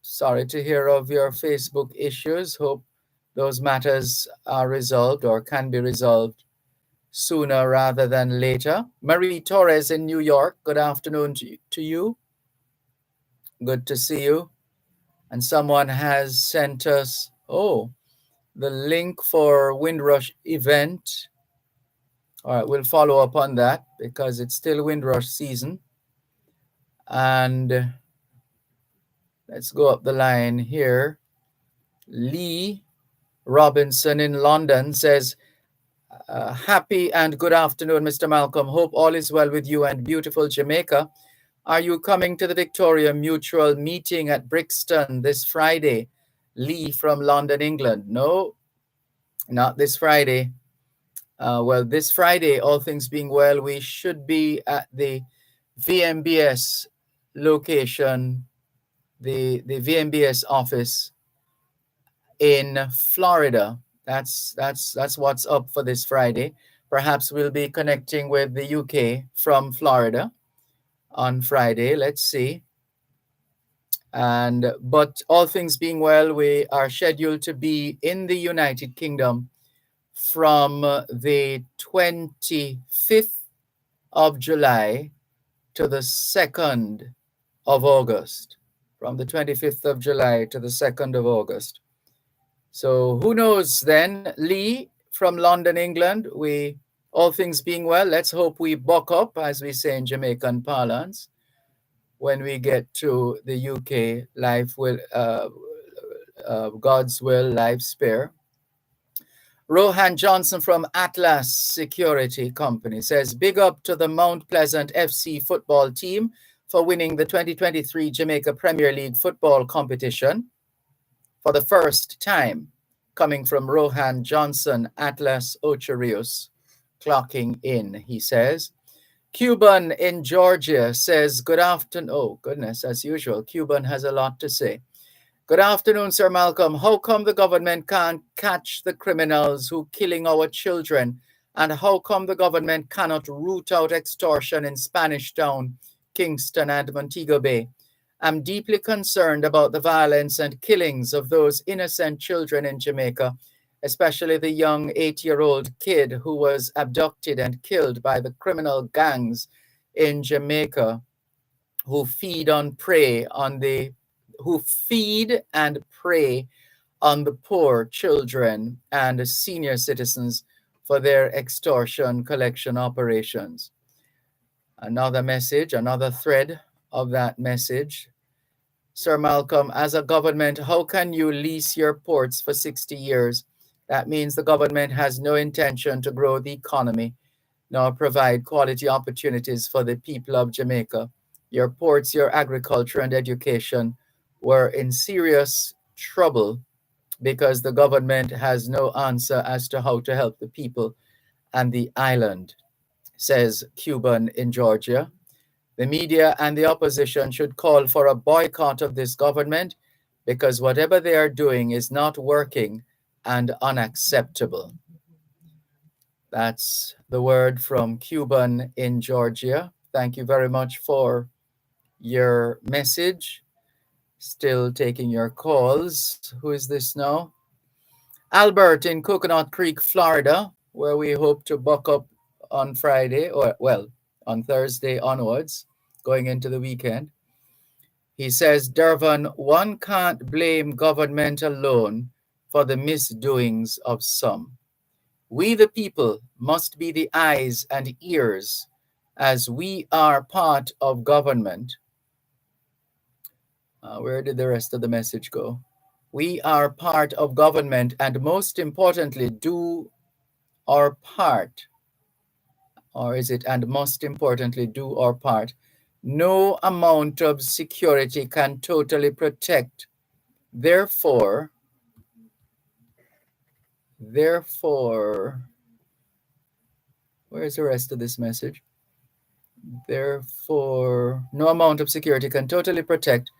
[SPEAKER 4] Sorry to hear of your Facebook issues. Hope those matters are resolved or can be resolved sooner rather than later. Marie Torres in New York. Good afternoon to you. Good to see you. And someone has sent us, the link for Windrush event. All right, we'll follow up on that because it's still Windrush season. And let's go up the line here. Lee Robinson in London says, happy and good afternoon, Mr. Malcolm. Hope all is well with you and beautiful Jamaica. Are you coming to the Victoria Mutual meeting at Brixton this Friday? Lee from London, England. No, not this Friday. Well, this Friday, all things being well, we should be at the VMBS location, the VMBS office in Florida. That's what's up for this Friday. Perhaps we'll be connecting with the UK from Florida on Friday. Let's see. But all things being well, we are scheduled to be in the United Kingdom from the 25th of July to the 2nd of August. From the 25th of July to the 2nd of August. So who knows then? Lee from London, England. All things being well, let's hope we buck up, as we say in Jamaican parlance. When we get to the UK, life will, God's will, life spare. Rohan Johnson from Atlas Security Company says, big up to the Mount Pleasant FC football team for winning the 2023 Jamaica Premier League football competition for the first time. Coming from Rohan Johnson, Atlas Ocherius, clocking in, he says. Cuban in Georgia says, good afternoon. Oh, goodness, as usual, Cuban has a lot to say. Good afternoon, Sir Malcolm. How come the government can't catch the criminals who killing our children? And how come the government cannot root out extortion in Spanish Town, Kingston, and Montego Bay? I'm deeply concerned about the violence and killings of those innocent children in Jamaica, especially the young 8-year-old kid who was abducted and killed by the criminal gangs in Jamaica who feed and prey on the poor children and senior citizens for their extortion collection operations. Another message, another thread of that message. Sir Malcolm, as a government, how can you lease your ports for 60 years? That means the government has no intention to grow the economy, nor provide quality opportunities for the people of Jamaica. Your ports, your agriculture, and education were in serious trouble because the government has no answer as to how to help the people and the island, says Cuban in Georgia. The media and the opposition should call for a boycott of this government because whatever they are doing is not working and unacceptable. That's the word from Cuban in Georgia. Thank you very much for your message. Still taking your calls. Who is this now? Albert in Coconut Creek, Florida, where we hope to buck up on Friday, or well, on Thursday onwards, going into the weekend. He says, Dervan, one can't blame government alone for the misdoings of some. We, the people, must be the eyes and ears as we are part of government. Where did the rest of the message go? We are part of government and most importantly, do our part. Or is it, and most importantly, do our part? No amount of security can totally protect. Therefore, where is the rest of this message? Therefore, no amount of security can totally protect.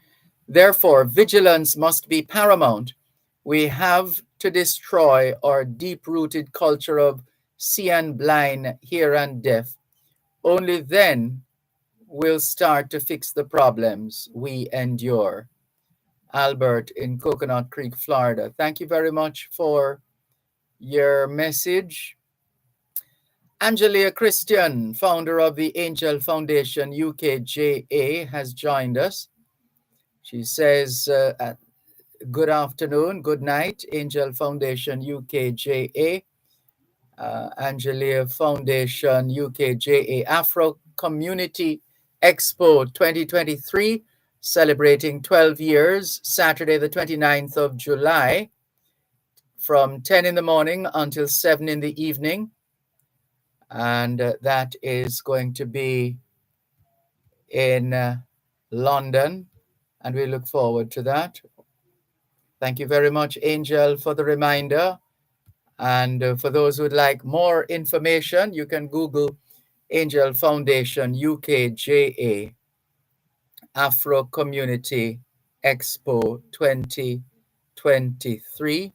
[SPEAKER 4] Therefore, vigilance must be paramount. We have to destroy our deep-rooted culture of see and blind, hear and deaf. Only then we'll start to fix the problems we endure. Albert in Coconut Creek, Florida. Thank you very much for your message. Angelia Christian, founder of the Angel Foundation UKJA, has joined us. She says, good afternoon, good night, Angel Foundation UKJA, Angelia Foundation UKJA Afro Community Expo 2023, celebrating 12 years, Saturday the 29th of July, from 10 in the morning until 7 in the evening. And that is going to be in London, and we look forward to that. Thank you very much, Angel, for the reminder. And for those who would like more information, you can Google Angel Foundation UKJA Afro Community Expo 2023.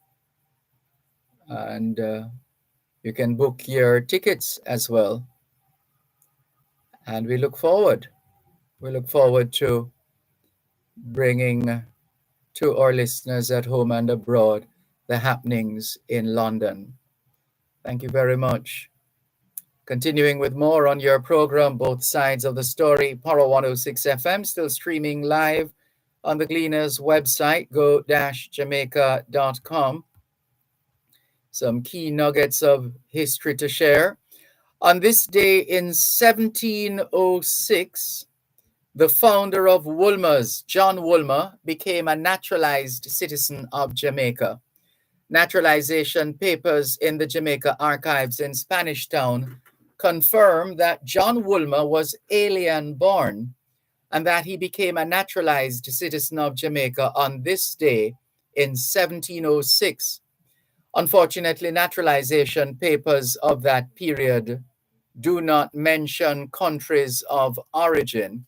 [SPEAKER 4] And you can book your tickets as well. And we look forward to bringing to our listeners at home and abroad the happenings in London. Thank you very much. Continuing with more on your program, Both Sides of the Story, Power 106 FM, still streaming live on the Gleaners website, go-jamaica.com. Some key nuggets of history to share. On this day in 1706, the founder of Woolmer's, John Woolmer, became a naturalized citizen of Jamaica. Naturalization papers in the Jamaica archives in Spanish Town confirm that John Woolmer was alien-born and that he became a naturalized citizen of Jamaica on this day in 1706. Unfortunately, naturalization papers of that period do not mention countries of origin.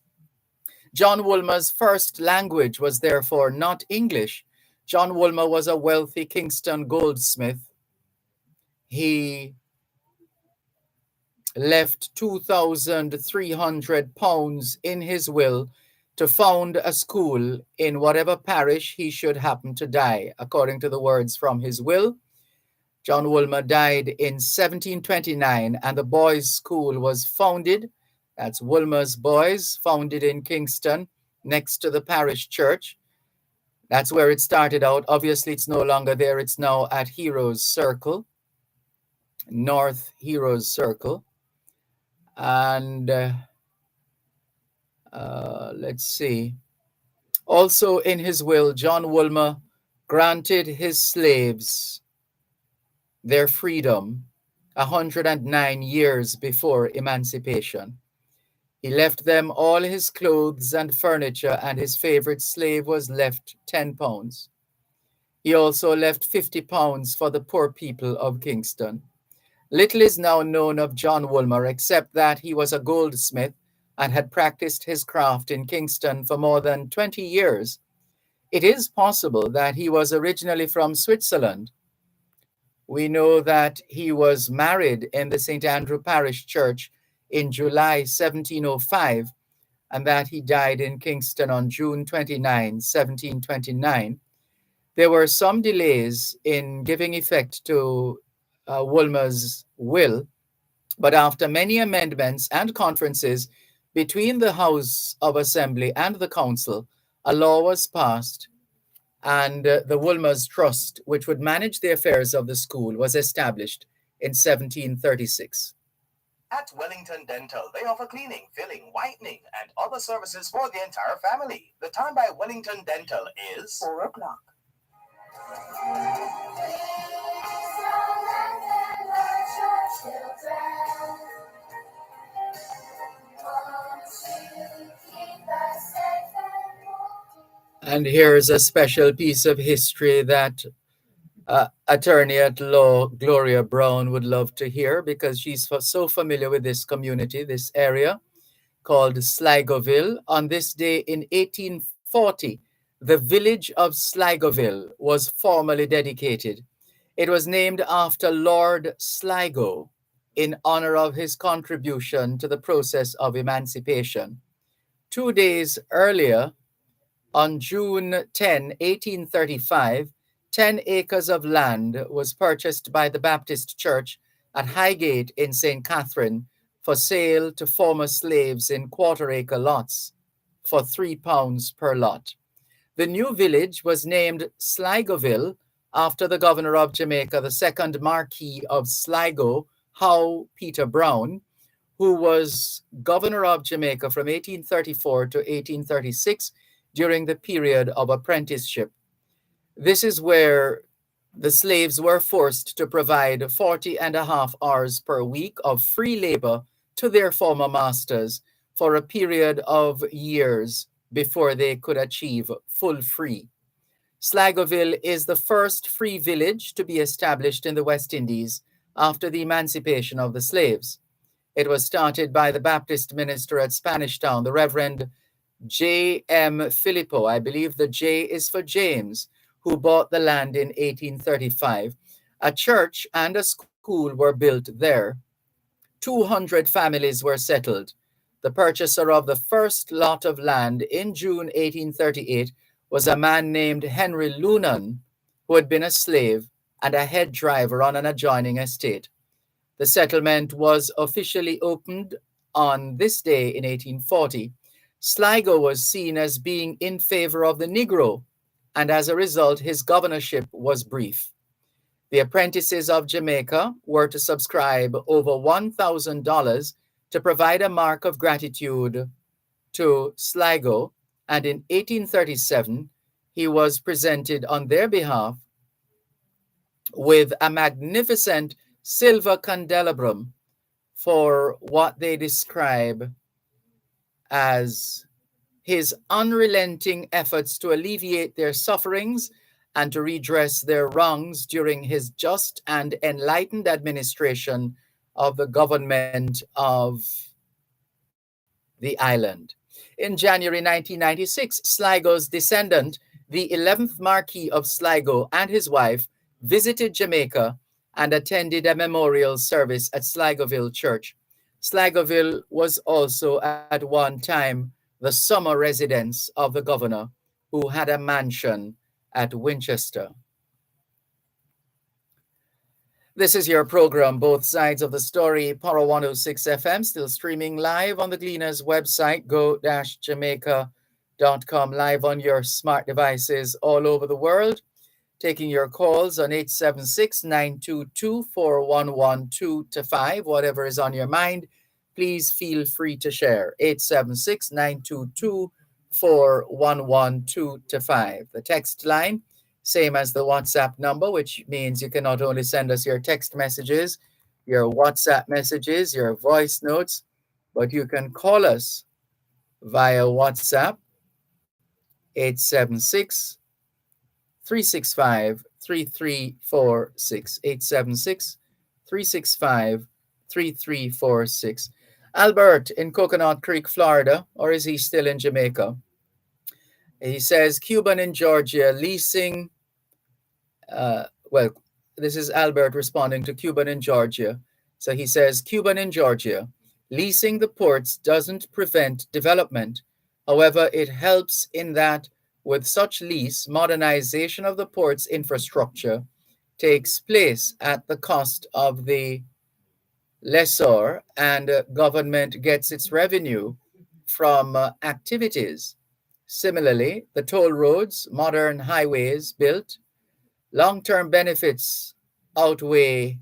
[SPEAKER 4] John Woolmer's first language was therefore not English. John Woolmer was a wealthy Kingston goldsmith. He left £2,300 in his will to found a school in whatever parish he should happen to die. According to the words from his will, John Woolmer died in 1729, and the boys' school was founded. That's Woolmer's Boys, founded in Kingston, next to the parish church. That's where it started out. Obviously, it's no longer there. It's now at Heroes Circle, North Heroes Circle. And let's see. Also in his will, John Woolmer granted his slaves their freedom 109 years before emancipation. He left them all his clothes and furniture, and his favorite slave was left £10. He also left £50 for the poor people of Kingston. Little is now known of John Woolmer except that he was a goldsmith and had practiced his craft in Kingston for more than 20 years. It is possible that he was originally from Switzerland. We know that he was married in the St. Andrew Parish Church in July 1705, and that he died in Kingston on June 29, 1729. There were some delays in giving effect to Woolmer's will, but after many amendments and conferences between the House of Assembly and the Council, a law was passed, and the Woolmer's Trust, which would manage the affairs of the school, was established in 1736.
[SPEAKER 6] At Wellington Dental, they offer cleaning, filling, whitening, and other services for the entire family. The time by Wellington Dental is 4 o'clock.
[SPEAKER 4] And here's a special piece of history that attorney at law Gloria Brown would love to hear, because she's so familiar with this community, this area called Sligoville. On this day in 1840, the village of Sligoville was formally dedicated. It was named after Lord Sligo in honor of his contribution to the process of emancipation. 2 days earlier, on June 10, 1835, 10 acres of land was purchased by the Baptist Church at Highgate in St. Catherine for sale to former slaves in quarter-acre lots for £3 per lot. The new village was named Sligoville after the governor of Jamaica, the second Marquis of Sligo, Howe Peter Brown, who was governor of Jamaica from 1834 to 1836 during the period of apprenticeship. This is where the slaves were forced to provide 40 and a half hours per week of free labor to their former masters for a period of years before they could achieve full free. Sligoville is the first free village to be established in the West Indies after the emancipation of the slaves. It was started by the Baptist minister at Spanish Town, the Reverend J. M. Filippo. I believe the J is for James, who bought the land in 1835. A church and a school were built there. 200 families were settled. The purchaser of the first lot of land in June 1838 was a man named Henry Lunan, who had been a slave and a head driver on an adjoining estate. The settlement was officially opened on this day in 1840. Sligo was seen as being in favor of the Negro, and as a result, his governorship was brief. The apprentices of Jamaica were to subscribe over $1,000 to provide a mark of gratitude to Sligo, and in 1837, he was presented on their behalf with a magnificent silver candelabrum for what they describe as his unrelenting efforts to alleviate their sufferings and to redress their wrongs during his just and enlightened administration of the government of the island. In January 1996, Sligo's descendant, the 11th Marquis of Sligo, and his wife visited Jamaica and attended a memorial service at Sligoville Church. Sligoville was also at one time the summer residence of the governor, who had a mansion at Winchester. This is your program, Both Sides of the Story, Power 106 FM, still streaming live on the Gleaners website, go-jamaica.com, live on your smart devices all over the world. Taking your calls on 876-922-4112-5, whatever is on your mind, please feel free to share. 876-922-4112-5. The text line, same as the WhatsApp number, which means you can not only send us your text messages, your WhatsApp messages, your voice notes, but you can call us via WhatsApp, 876 365 3346. 876 365 3346. Albert in Coconut Creek, Florida, or is he still in Jamaica? He says, Cuban in Georgia leasing. Well, this is Albert responding to Cuban in Georgia. So he says, Cuban in Georgia, leasing the ports doesn't prevent development. However, it helps in that with such lease, modernization of the port's infrastructure takes place at the cost of the lessor, and government gets its revenue from activities. Similarly, the toll roads, modern highways built, long-term benefits outweigh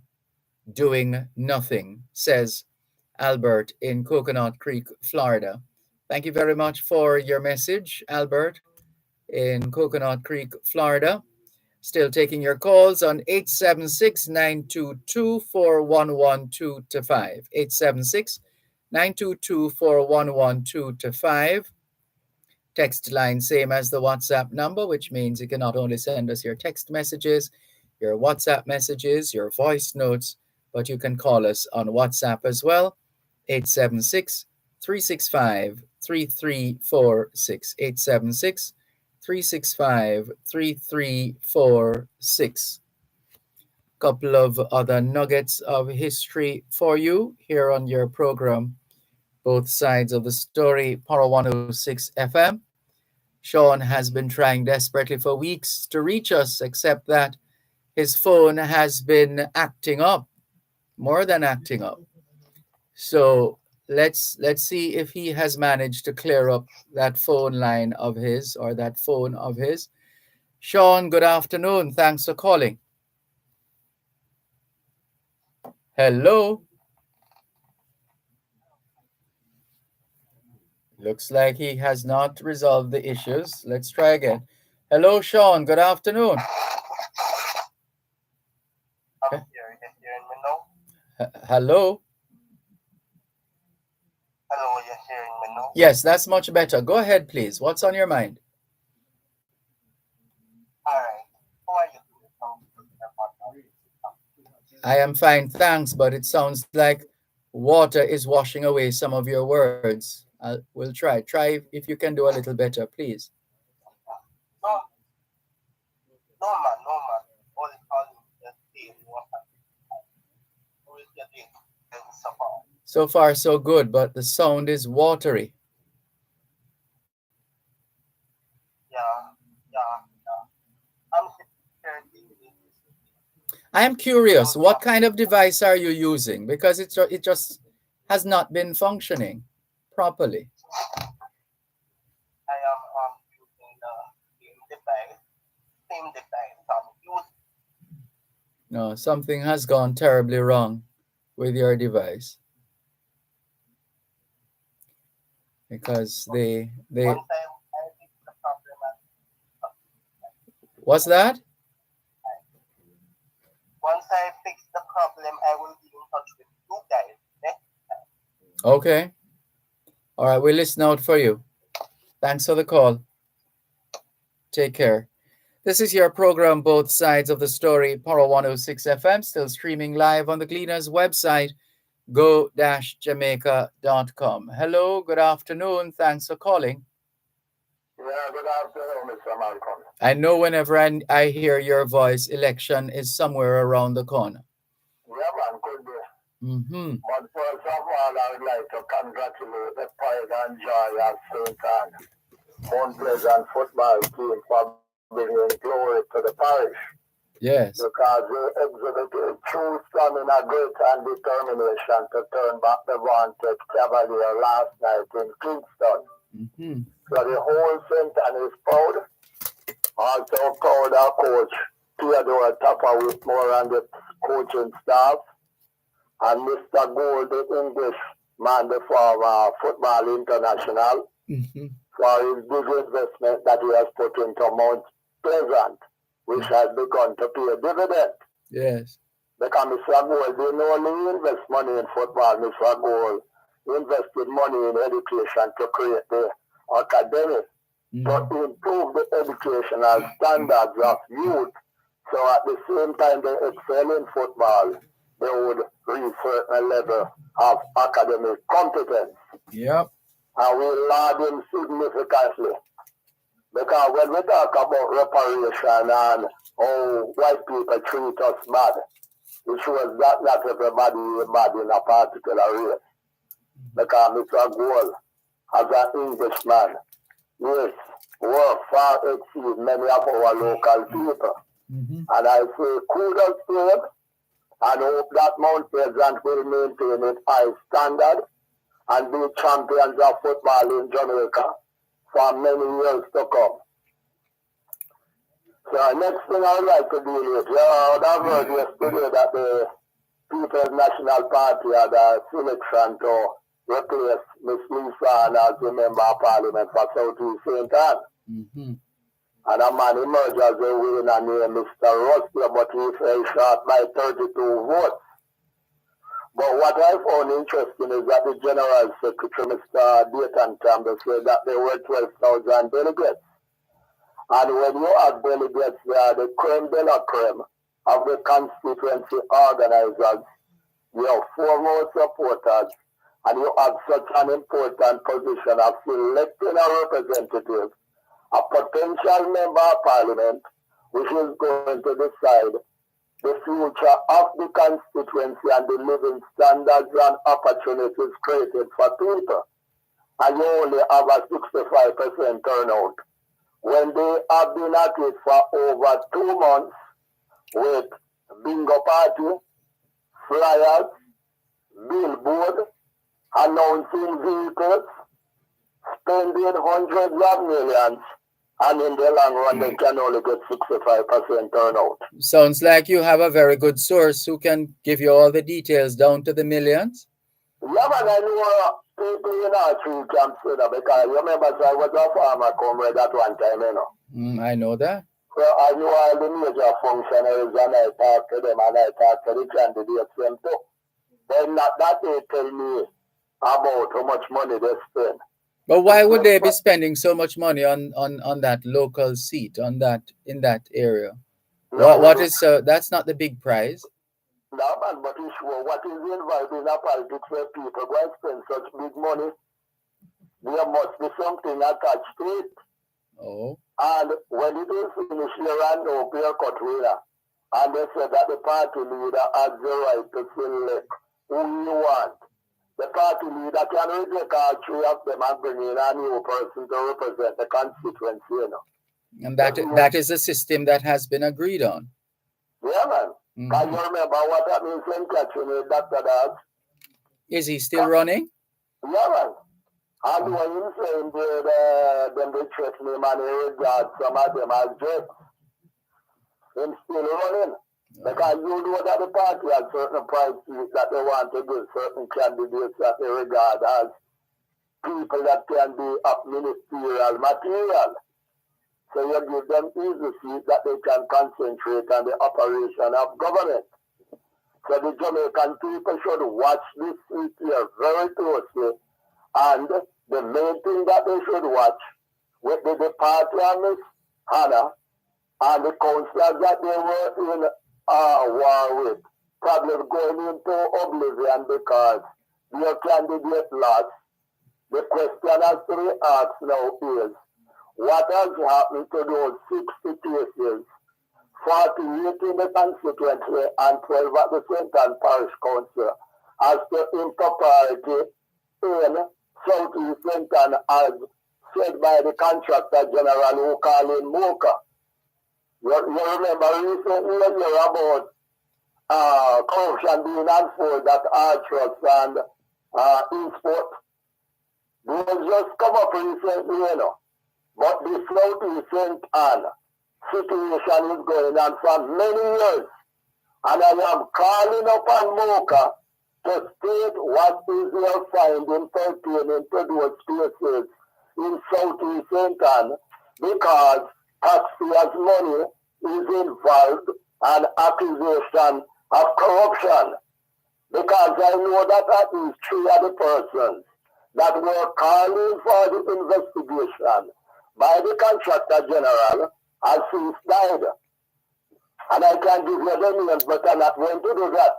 [SPEAKER 4] doing nothing, says Albert in Coconut Creek, Florida. Thank you very much for your message, Albert in Coconut Creek, Florida. Still taking your calls on 876-922-4112-5. 876-922-4112-5. Text line, same as the WhatsApp number, which means you can not only send us your text messages, your WhatsApp messages, your voice notes, but you can call us on WhatsApp as well, 876-365-3346. 876-365-3346. Couple of other nuggets of history for you here on your program, Both Sides of the Story, Power 106 FM. Sean has been trying desperately for weeks to reach us, except that his phone has been acting up, more than acting up. So let's see if he has managed to clear up that phone line of his, or that phone of his. Sean, good afternoon. Thanks for calling. Hello. Looks like he has not resolved the issues. Let's try again. Hello, Sean. Good afternoon.
[SPEAKER 8] I'm here. You can hear me now?
[SPEAKER 4] Hello.
[SPEAKER 8] Hello, you hearing me now?
[SPEAKER 4] Yes, that's much better. Go ahead, please. What's on your mind?
[SPEAKER 8] All right. How are you doing?
[SPEAKER 4] I am fine, thanks, but it sounds like water is washing away some of your words. We'll try. Try if you can do a little better, please.
[SPEAKER 8] No, no, man. All just stay water. Who is getting support?
[SPEAKER 4] So far, so good, but the sound is watery.
[SPEAKER 8] Yeah. I'm security.
[SPEAKER 4] I am curious, what kind of device are you using? Because it just has not been functioning properly.
[SPEAKER 8] I am using the same device I'm using.
[SPEAKER 4] No, something has gone terribly wrong with your device. Because they
[SPEAKER 8] One time I fix the problem
[SPEAKER 4] What's that?
[SPEAKER 8] once I fix the problem, I will be in touch with you guys next time.
[SPEAKER 4] Okay. All right, we'll listen out for you. Thanks for the call. Take care. This is your program, Both Sides of the Story, Power 106 FM, still streaming live on the Gleaners website, go-jamaica.com. Hello, good afternoon. Thanks for calling.
[SPEAKER 8] Yeah, good afternoon, Mr. Malcolm.
[SPEAKER 4] I know whenever I hear your voice, election is somewhere around the corner.
[SPEAKER 8] Yeah, man, could be.
[SPEAKER 4] Mm-hmm.
[SPEAKER 8] But first of all, I would like to congratulate the pride and joy of St. Anne, Mount Pleasant football team for bringing glory to the parish.
[SPEAKER 4] Yes.
[SPEAKER 8] Because they exhibited true stamina, grit, and determination to turn back the vaunted Cavalier last night in Kingston.
[SPEAKER 4] Mm-hmm.
[SPEAKER 8] So the whole St. Anne is proud. Also proud of Coach Theodore Tapper Whitmore and the coaching staff. And Mr. Gold, the English man, the former football international,
[SPEAKER 4] Mm-hmm.
[SPEAKER 8] for his big investment that he has put into Mount Pleasant, which has begun to pay a dividend.
[SPEAKER 4] Yes.
[SPEAKER 8] Because Mr. Gold didn't only invest money in football, Mr. Gold invested money in education to create the academy, to improve the educational standards of youth. So at the same time they excel in football, they would reach certain level of academic competence.
[SPEAKER 4] Yep.
[SPEAKER 8] And we laud him significantly. Because when we talk about reparation and how white people treat us bad, it shows that not everybody is bad in a particular race. Because Mr. Gold, as an Englishman, yes, work far exceed many of our local people.
[SPEAKER 4] Mm-hmm.
[SPEAKER 8] And I say kudos to him, and hope that Mount Pleasant will maintain its high standard and be champions of football in Jamaica for many years to come. So next thing I'd like to deal with, I have heard yesterday that the People's National Party had a selection to replace Miss Lisa as the Member of Parliament for South East St. Anne.
[SPEAKER 4] Mm-hmm.
[SPEAKER 8] And a man emerged as a winner named Mr. Rustler, but he fell short by 32 votes. But what I found interesting is that the General Secretary, Mr. Dayton Campbell, said that there were 12,000 delegates. And when you have delegates, they are the creme de la creme of the constituency organizers. You have foremost supporters, and you have such an important position of selecting a representative, a potential member of parliament, which is going to decide the future of the constituency and the living standards and opportunities created for people. And you only have a 65% turnout. When they have been at it for over 2 months with bingo party, flyers, billboard, announcing vehicles, spending hundreds of millions, and in the long run they can only get 65% turnout.
[SPEAKER 4] Sounds like you have a very good source who can give you all the details down to the millions.
[SPEAKER 8] Yeah, man, I know people in our tree camp say that because you remember I was a farmer comrade at one time, you know.
[SPEAKER 4] I know that.
[SPEAKER 8] So I knew all the major functionaries and I talked to them and I talked to the candidates them too. Then that they tell me about how much money they spend.
[SPEAKER 4] But why would they be spending so much money on that local seat in that area? What is that's not the big prize.
[SPEAKER 8] No, man, but it's sure what is involved in a politics where people go and spend such big money. There must be something attached to it.
[SPEAKER 4] Oh.
[SPEAKER 8] And when it is finished, you run no clear cut winner. And they said that the party leader has the right to select who you want. The party leader can reject all three of them and bring in a new person to represent the constituency, you know.
[SPEAKER 4] And that is a system that has been agreed on.
[SPEAKER 8] Yeah, man. Can you remember what that means when catching it, Dr. Dad?
[SPEAKER 4] Is he still running?
[SPEAKER 8] Yeah, man. And when you saying them they threaten him and he regard some of them as jokes, him still running. Because you know that the party has certain prices that they want to give certain candidates that they regard as people that can be of ministerial material. So you give them easy seats that they can concentrate on the operation of government. So the Jamaican people should watch this seat here very closely. And the main thing that they should watch with the party and Miss Hannah and the councillors that they were in war with, probably going into oblivion because their candidate lost. The question has to be asked now is, what has happened to those 60 cases, 48 in the constituency and 12 at the St. Ann Parish Council, as to impropriety in Southeast St. Ann, as said by the contractor general who called in Mocha? You remember recently you hear about corruption being unfolded at Artrus and Eastport. They just come up recently, you know. But the Southeast St. Ann situation is going on for many years. And I am calling upon Mocha to state what is your finding pertaining to those spaces in Southeast St. Ann, because taxpayers' money is involved and accusation of corruption. Because I know that at least 3 of the persons that were calling for the investigation by the contractor general has since died. And I can give you the names, but I'm not going to do that.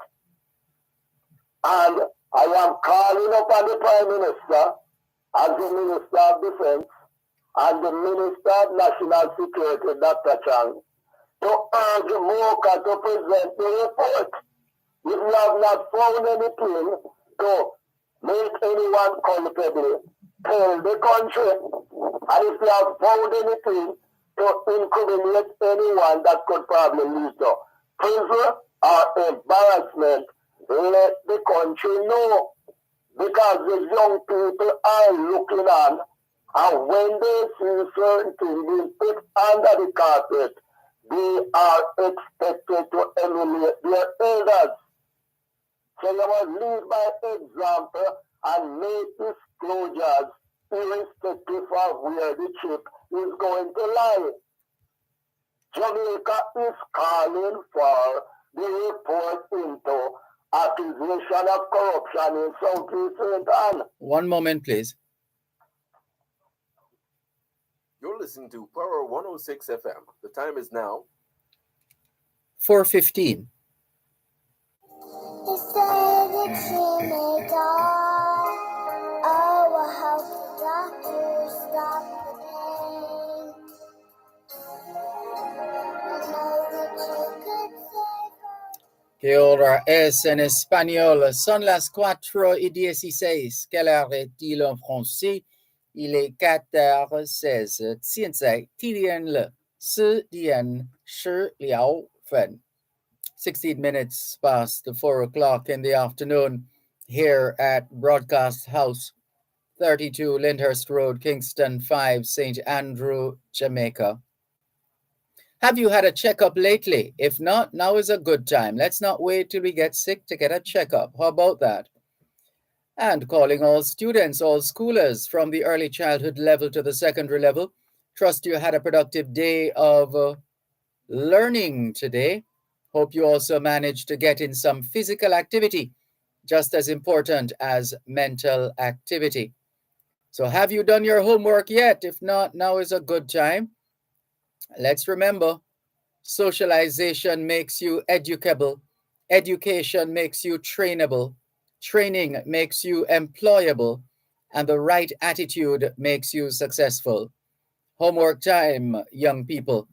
[SPEAKER 8] And I am calling upon the Prime Minister as the Minister of Defense and the Minister of National Security, Dr. Chang, to urge Mocha to present the report. If you have not found anything to make anyone culpable, tell the country. And if you have found anything to incriminate anyone that could probably lead to prison or embarrassment, let the country know. Because the young people are looking on, and when they see certain things being put under the carpet, they are expected to emulate their elders. So you must lead by example and make disclosures irrespective of where the chip is going to lie. Jamaica is calling for the report into accusation of corruption in Southeast St. Ann.
[SPEAKER 4] One moment, please.
[SPEAKER 10] You're listening to Power 106 FM. The time is now
[SPEAKER 4] 4:15.
[SPEAKER 2] They say that she may die. Oh, will help the doctor stop the pain. I know that you could save her.
[SPEAKER 4] ¿Qué hora es en español? Son las 4:16. Quelle heure est-il en français? Il est 4:16. 现在几点了？10点10分。16 minutes past the 4 o'clock in the afternoon here at Broadcast House, 32 Lyndhurst Road, Kingston 5, St. Andrew, Jamaica. Have you had a checkup lately? If not, now is a good time. Let's not wait till we get sick to get a checkup. How about that? And calling all students, all schoolers from the early childhood level to the secondary level. Trust you had a productive day of learning today. Hope you also managed to get in some physical activity just as important as mental activity. So have you done your homework yet? If not, now is a good time. Let's remember, socialization makes you educable. Education makes you trainable. Training makes you employable. And the right attitude makes you successful. Homework time, young people.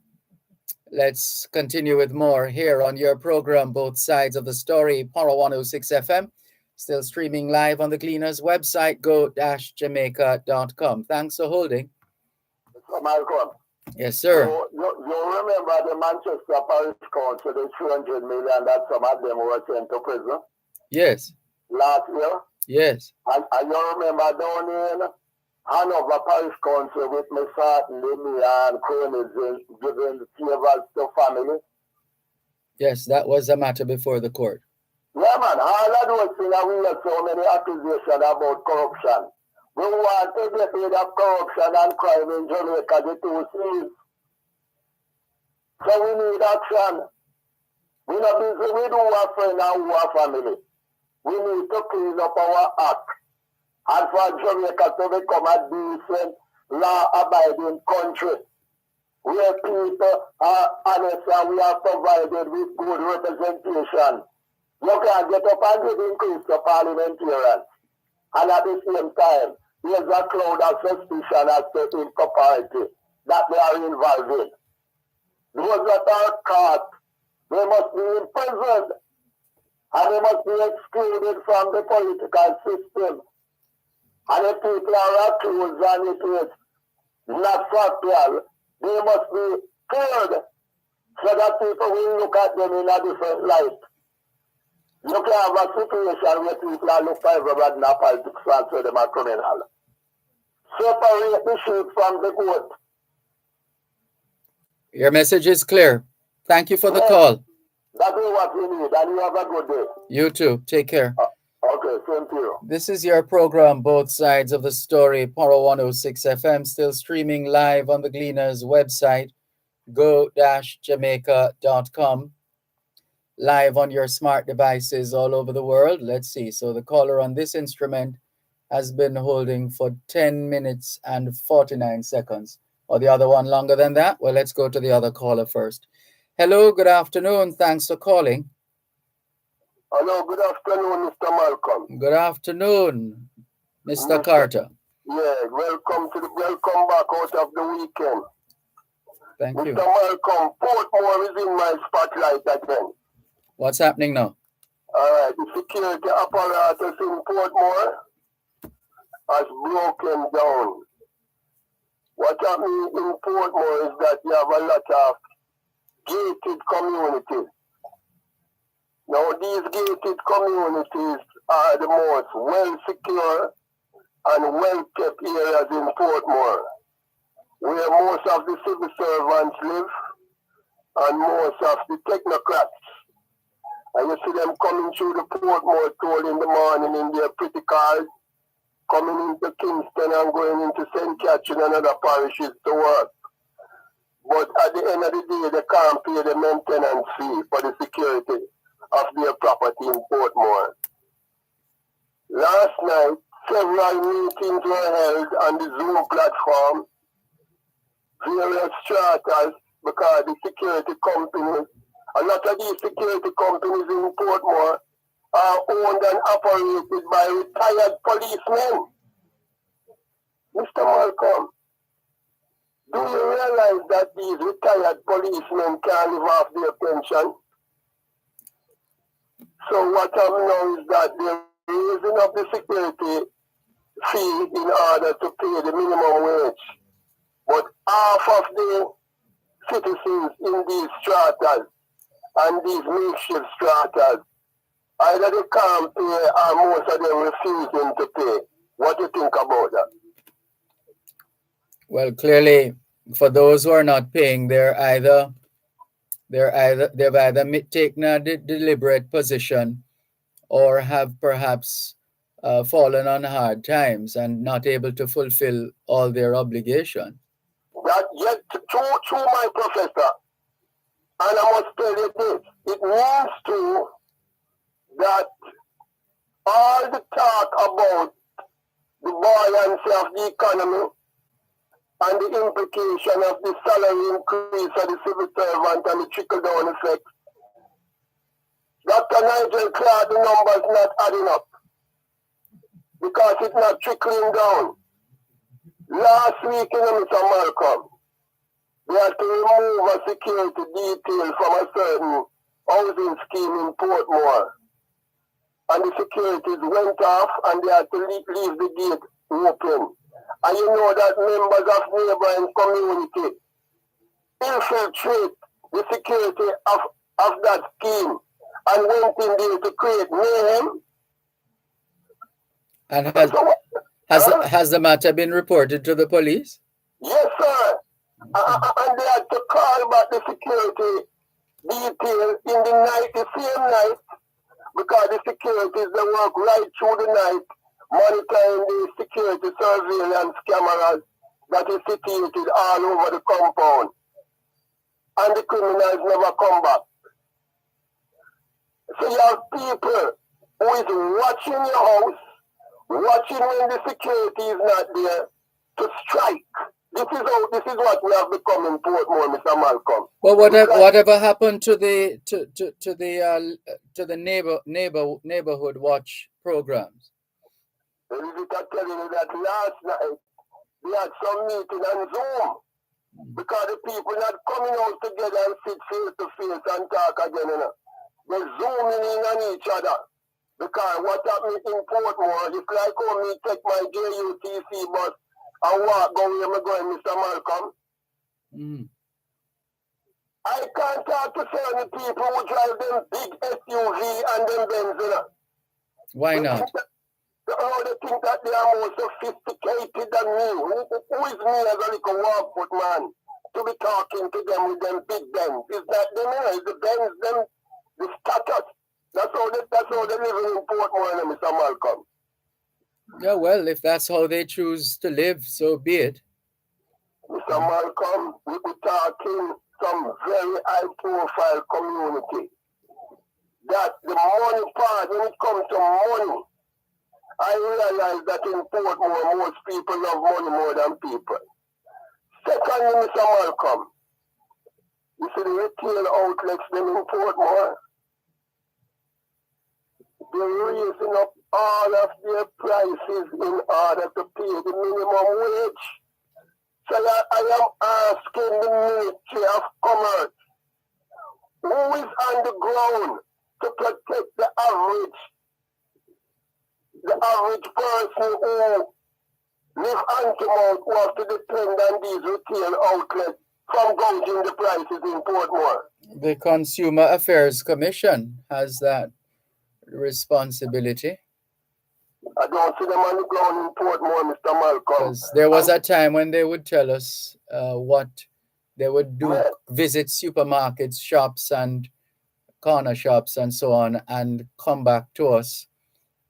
[SPEAKER 4] Let's continue with more here on your program, Both Sides of the Story, Power 106 FM. Still streaming live on the Cleaners website, go-jamaica.com. Thanks for holding.
[SPEAKER 8] So, Malcolm.
[SPEAKER 4] Yes, sir.
[SPEAKER 8] You remember the Manchester Parish Council, the 300 million that some of them were sent to prison?
[SPEAKER 4] Yes.
[SPEAKER 8] Last year?
[SPEAKER 4] Yes.
[SPEAKER 8] And you remember down in Hanover Parish Council with me certainly me and cronies giving favors to family?
[SPEAKER 4] Yes, that was a matter before the court.
[SPEAKER 8] Yeah, man. All of those things, we have so many accusations about corruption. We want to get rid of corruption and crime in Jamaica, the two C's. So we need action. We not busy with who are friends and who are family. We need to clean up our act. And for Jamaica to become a decent, law-abiding country where people are honest and we are provided with good representation. You can get up and give increase to parliamentarians. And at the same time, there's a cloud of suspicion as to impropriety that they are involved in. Those that are caught, they must be imprisoned and they must be excluded from the political system. And if people are accused and it is not factual, they must be cleared so that people will look at them in a different light. You can have a situation where people are looked for everybody in politics and say them are criminal. Separate the sheep from the goat.
[SPEAKER 4] Your message is clear. Thank you for the call.
[SPEAKER 8] That is what we need, and you have a good day.
[SPEAKER 4] You too. Take care.
[SPEAKER 8] Okay, same to you.
[SPEAKER 4] This is your program, Both Sides of the Story, Power 106 FM, still streaming live on the Gleaners website, go-jamaica.com. Live on your smart devices all over the world. Let's see. So the caller on this instrument has been holding for 10 minutes and 49 seconds. Or the other one longer than that? Well, let's go to the other caller first. Hello, good afternoon. Thanks for calling.
[SPEAKER 8] Hello, good afternoon, Mr. Malcolm.
[SPEAKER 4] Good afternoon, Mr. Carter.
[SPEAKER 8] Yeah, welcome back out of the weekend.
[SPEAKER 4] Thank you.
[SPEAKER 8] Mr. Malcolm, Portmore is in my spotlight again.
[SPEAKER 4] What's happening now?
[SPEAKER 8] All right, the security apparatus in Portmore has broken down. What happening in Portmore is that you have a lot of gated communities. Now, these gated communities are the most well-secure and well-kept areas in Portmore, where most of the civil servants live and most of the technocrats. And you see them coming through the Portmore toll in the morning in their pretty cars, coming into Kingston and going into St. Catherine and other parishes to work. But at the end of the day, they can't pay the maintenance fee for the security of their property in Portmore. Last night, several meetings were held on the Zoom platform, various charters, because the security companies, a lot of these security companies in Portmore are owned and operated by retired policemen. Mr. Malcolm, do you realize that these retired policemen can't live off their pension? So what I know is that they're raising up the security fee in order to pay the minimum wage. But half of the citizens in these stratas and these makeshift stratas, either they can't pay or most of them refusing to pay. What do you think about that?
[SPEAKER 4] Well, clearly, for those who are not paying, they've either taken a deliberate position or have perhaps fallen on hard times and not able to fulfill all their obligations.
[SPEAKER 8] That yet through my professor, and I must tell you this, it means too that all the talk about the buoyancy of the economy and the implication of the salary increase for the civil servant and the trickle-down effect, Dr. Nigel Clark, the numbers not adding up because it's not trickling down. Last week, Mr. Malcolm, they had to remove a security detail from a certain housing scheme in Portmore. And the securities went off and they had to leave the gate open. And you know that members of neighboring community infiltrate the security of that scheme and went in there to create mayhem.
[SPEAKER 4] And has the matter been reported to the police?
[SPEAKER 8] Yes, sir. And they had to call back the security detail in the night, the same night, because the securities, they work right through the night, monitoring the security surveillance cameras that is situated all over the compound. And the criminals never come back. So you have people who is watching your house, watching when the security is not there, to strike. This is what we have become in Portmore, Mr. Malcolm.
[SPEAKER 4] Well, whatever happened to the neighborhood watch programs?
[SPEAKER 8] I tell you that last night we had some meeting on Zoom because the people not coming out together and sit face to face and talk again. You know. They're zooming in on each other because what happened in Portmore is like how me take my JUTC bus and walk go where I'm going, Mr. Malcolm.
[SPEAKER 4] Mm.
[SPEAKER 8] I can't talk to certain people who drive them big SUV and them Benz, you know.
[SPEAKER 4] Why not?
[SPEAKER 8] They think that they are more sophisticated than me. Who is me as a little walk-foot man to be talking to them with them big Benz? Is that them, you know? Is the Benz them, the status? That's how they live in Portmore, Mr. Malcolm.
[SPEAKER 4] Yeah, well, if that's how they choose to live, so be it.
[SPEAKER 8] Mr. Malcolm, we're talking some very high-profile community. That the money part, when it comes to money, I realize that in Portmore, most people love money more than people. Secondly, Mr. Malcolm, you see the retail outlets them in Portmore, they're raising up all of their prices in order to pay the minimum wage. So I am asking the Ministry of Commerce, who is on the ground to protect the average person who live hand-to-mouth, who have to depend on these retail outlets from gouging the prices in Portmore?
[SPEAKER 4] The Consumer Affairs Commission has that responsibility.
[SPEAKER 8] I don't see them on the ground in Portmore, Mr. Malcolm.
[SPEAKER 4] Because there was a time when they would tell us what they would do, visit supermarkets, shops, and corner shops, and so on, and come back to us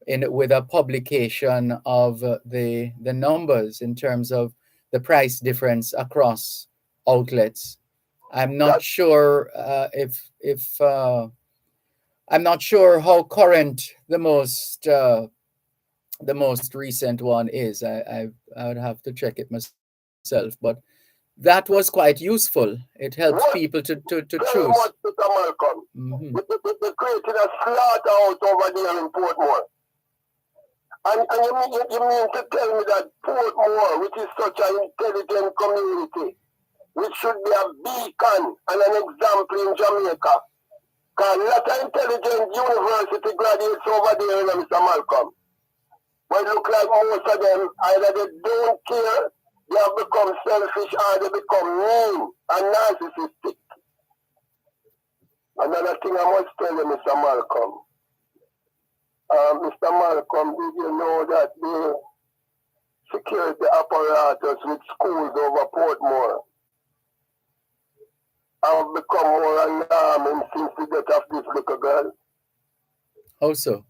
[SPEAKER 4] with a publication of the numbers in terms of the price difference across outlets. I'm not sure I'm not sure how current the most recent one is. I would have to check it myself, but that was quite useful. It helps people to choose.
[SPEAKER 8] Much, Mr. Malcolm.
[SPEAKER 4] Mm-hmm.
[SPEAKER 8] They created a slaughterhouse over there in Portmore. And you mean to tell me that Portmore, which is such an intelligent community, which should be a beacon and an example in Jamaica, because a lot of intelligent university graduates over there, Mr. Malcolm. But it looks like most of them, either they don't care, they have become selfish, or they become mean and narcissistic. Another thing I must tell you, Mr. Malcolm. Mr. Malcolm, did you know that the security apparatus with schools over Portmore have become more alarming since the death of this little girl?
[SPEAKER 4] How so?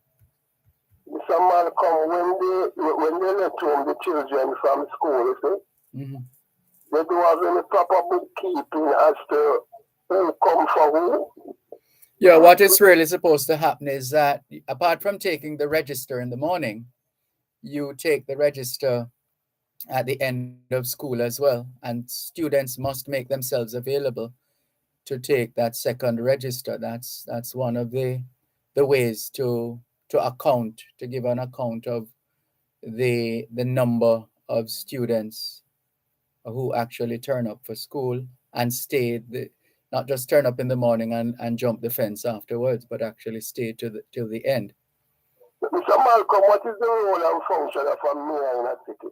[SPEAKER 8] Mr. Malcolm, when they let home the children from school, you see,
[SPEAKER 4] mm-hmm.
[SPEAKER 8] they don't have any proper bookkeeping as to who come for who.
[SPEAKER 4] Yeah, what is really supposed to happen is that apart from taking the register in the morning, you take the register at the end of school as well, and students must make themselves available to take that second register. That's one of the ways to account, to give an account of the number of students who actually turn up for school and stay not just turn up in the morning and jump the fence afterwards, but actually stay to the till the end.
[SPEAKER 8] Mr. Malcolm, what is the role and function of a mayor in a city?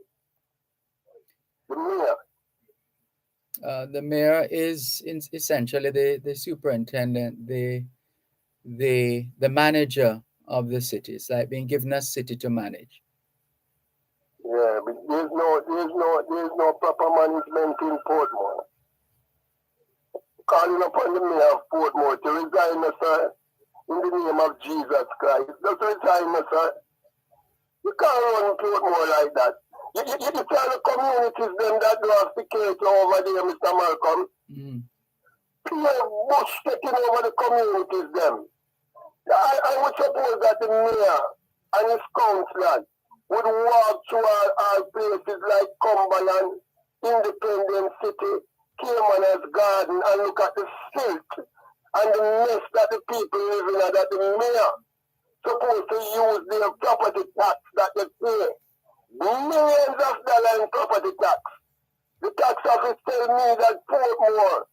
[SPEAKER 8] The mayor.
[SPEAKER 4] The mayor is essentially the superintendent, the manager of the city. It's like being given a city to manage.
[SPEAKER 8] Yeah, but there's no proper management in Portmore. Calling upon the mayor of Portmore to resign, sir, in the name of Jesus Christ. Just resign, sir. You can't run Portmore like that. You tell the communities them that do have security over there, Mr. Malcolm. Pierre Bush taking over the communities them. I would suppose that the mayor and his councillors would walk through all places like Cumberland, Independence City, Caymanas Garden, and look at the filth and the mess that the people live in, and that the mayor supposed to use their property tax that they pay. Millions of dollars in property tax. The tax office tell me that Portmore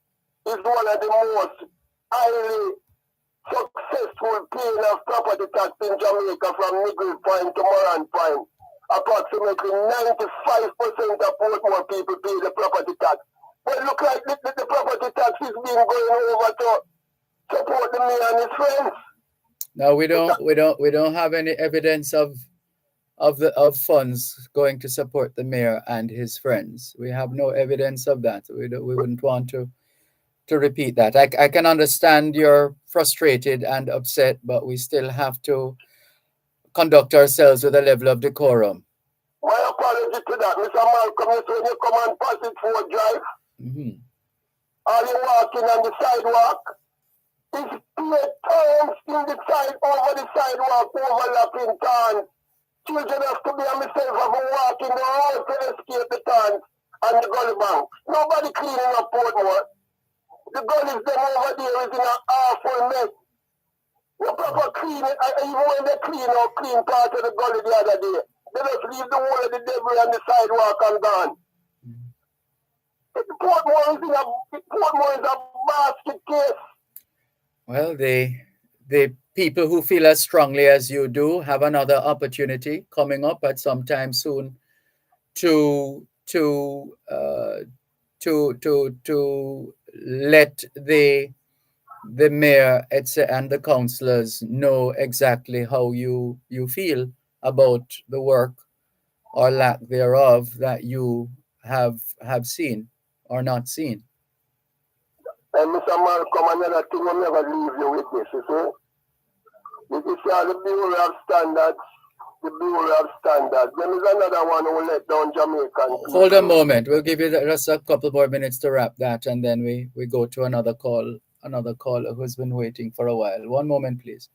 [SPEAKER 8] is one of the most highly successful paying of property tax in Jamaica from Nigel Point to Moran Point. Approximately 95% of Portmore people pay the property tax. But it looks like the property tax is being going over to support the mayor and his friends.
[SPEAKER 4] No, we don't have any evidence of funds going to support the mayor and his friends. We have no evidence of that. We wouldn't want to repeat that. I can understand you're frustrated and upset, but we still have to conduct ourselves with a level of decorum.
[SPEAKER 8] My apology to that, Mr. Malcolm. When you come and pass it for a drive, are you walking on the sidewalk? It's 8 times in the side over the sidewalk, overlapping turns. Children have to be on myself of walking the road to escape the turns and the gully bank. Nobody cleaning up Portmore. The gullies them over there is in an awful mess. No proper cleaning, even when they clean part of the gully the other day, they just leave the whole of the debris on the sidewalk and gone. Portmore is a basket case.
[SPEAKER 4] Well, the people who feel as strongly as you do have another opportunity coming up at some time soon to let the mayor and the councillors know exactly how you feel about the work or lack thereof that you have seen or not seen.
[SPEAKER 8] And Mr. Malcolm, another thing will never leave you with this, you see? You see the Bureau of Standards, There is another one who let down Jamaican people.
[SPEAKER 4] Hold a moment. We'll give you just a couple more minutes to wrap that, and then we go to another caller who's been waiting for a while. One moment, please.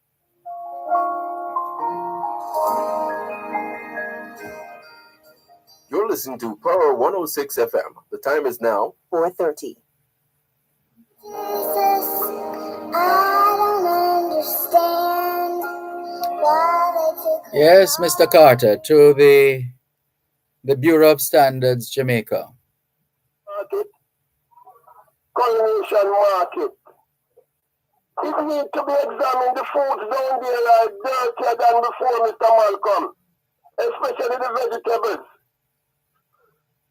[SPEAKER 10] You're listening to Power 106 FM. The time is now
[SPEAKER 2] 4:30. Jesus, I don't understand why they took.
[SPEAKER 4] Yes, Mr. Carter, to the Bureau of Standards, Jamaica.
[SPEAKER 8] Market, Coronation Market. It needs to be examined. The foods down there are dirtier than before, Mr. Malcolm, especially the vegetables.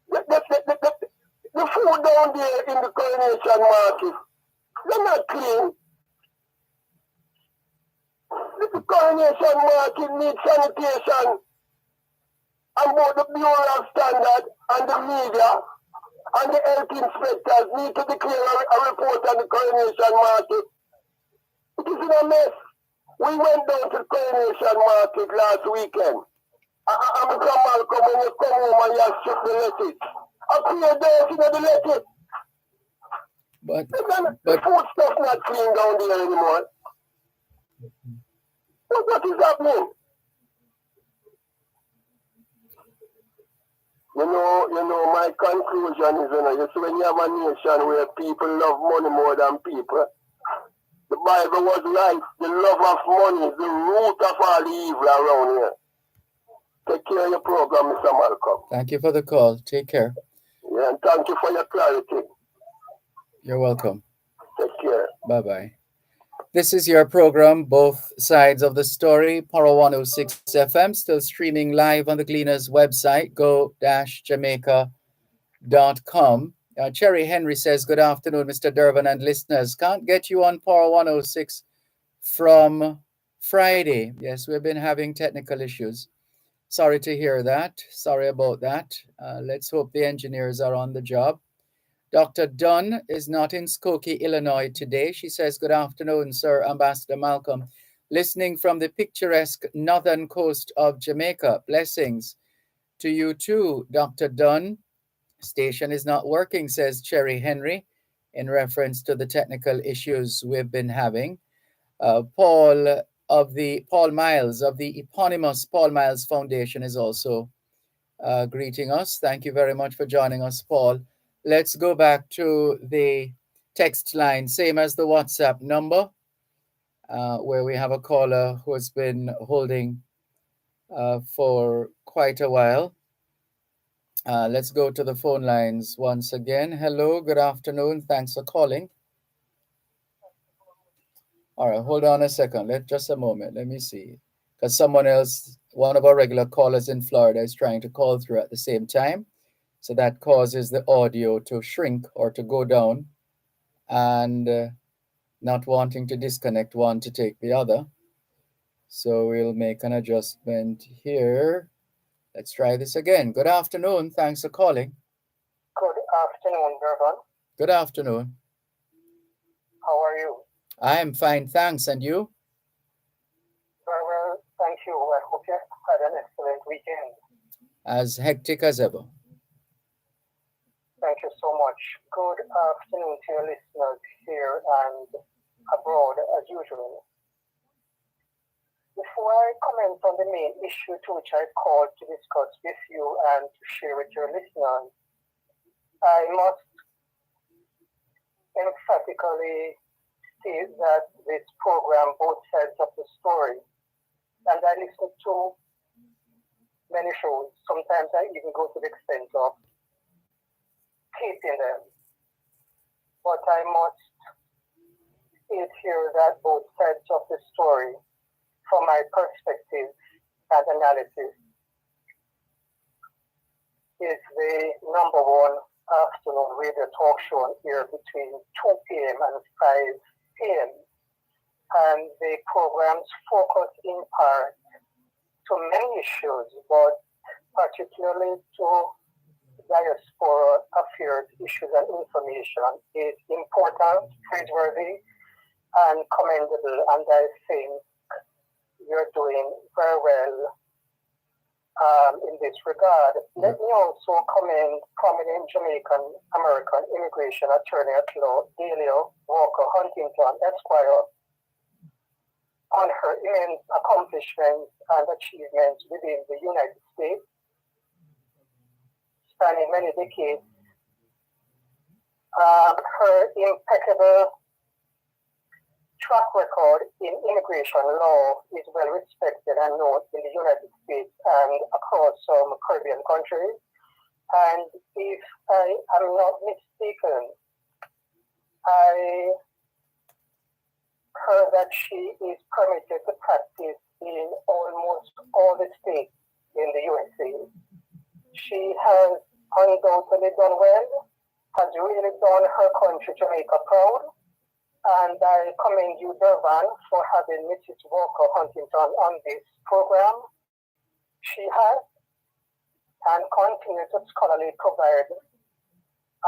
[SPEAKER 8] The food down there in the Coronation Market, they're not clean. The Coronation Market needs sanitation. And both the Bureau of Standards and the media and the health inspectors need to declare a report on the Coronation Market. It is in a mess. We went down to the Coronation Market last weekend. I'm Mr. Malcolm, when you come home and you strip the lettuce. I clear dirt in the lettuce.
[SPEAKER 4] But
[SPEAKER 8] the food stuff not clean down there anymore. What is happening? My conclusion is, you see, when you have a nation where people love money more than people, the Bible was right. The love of money is the root of all the evil around here. Take care of your program, Mr. Malcolm.
[SPEAKER 4] Thank you for the call. Take care.
[SPEAKER 8] Yeah, and thank you for your clarity.
[SPEAKER 4] You're welcome.
[SPEAKER 8] Take care.
[SPEAKER 4] Bye-bye. This is your program, Both Sides of the Story, Power 106 FM, still streaming live on the Gleaners website, go-jamaica.com. Cherry Henry says, good afternoon, Mr. Dervan and listeners. Can't get you on Power 106 from Friday. Yes, we've been having technical issues. Sorry to hear that. Sorry about that. Let's hope the engineers are on the job. Dr. Dunn is not in Skokie, Illinois today. She says, good afternoon, Sir Ambassador Malcolm. Listening from the picturesque northern coast of Jamaica. Blessings to you too, Dr. Dunn. Station is not working, says Cherry Henry, in reference to the technical issues we've been having. Paul Miles of the eponymous Paul Miles Foundation is also greeting us. Thank you very much for joining us, Paul. Let's go back to the text line, same as the WhatsApp number, where we have a caller who has been holding for quite a while. Let's go to the phone lines once again. Hello, good afternoon. Thanks for calling. All right, hold on a second. Just a moment. Let me see. Because someone else, one of our regular callers in Florida, is trying to call through at the same time. So that causes the audio to shrink or to go down, and not wanting to disconnect one to take the other. So we'll make an adjustment here. Let's try this again. Good afternoon. Thanks for calling.
[SPEAKER 8] Good afternoon, Dervan.
[SPEAKER 4] Good afternoon.
[SPEAKER 8] How are you?
[SPEAKER 4] I am fine, thanks. And you?
[SPEAKER 8] Very well, thank you. I hope you had an excellent weekend.
[SPEAKER 4] As hectic as ever.
[SPEAKER 8] Thank you so much. Good afternoon to your listeners here and abroad as usual. Before I comment on the main issue to which I called to discuss with you and to share with your listeners, I must emphatically state that this program, Both Sides of the Story, and I listen to many shows. Sometimes I even go to the extent of hating them. But I must state here that both sides of the story, from my perspective and analysis, is the number one afternoon radio talk show here between 2 p.m. and 5 p.m. And the programs focus in part to many issues, but particularly to diaspora affairs, issues and information is important, praiseworthy, and commendable, and I think you're doing very well in this regard. Let me also commend prominent Jamaican American immigration attorney at law, Delia Walker Huntington, Esquire, on her immense accomplishments and achievements within the United States, spanning many decades. Her impeccable track record in immigration law is well respected and known in the United States and across some Caribbean countries. And if I am not mistaken, I heard that she is permitted to practice in almost all the states in the USA. She has undoubtedly done well, has really done her country, Jamaica, proud. And I commend you, Dervan, for having Mrs. Walker Huntington on this program. She has and continues to scholarly provide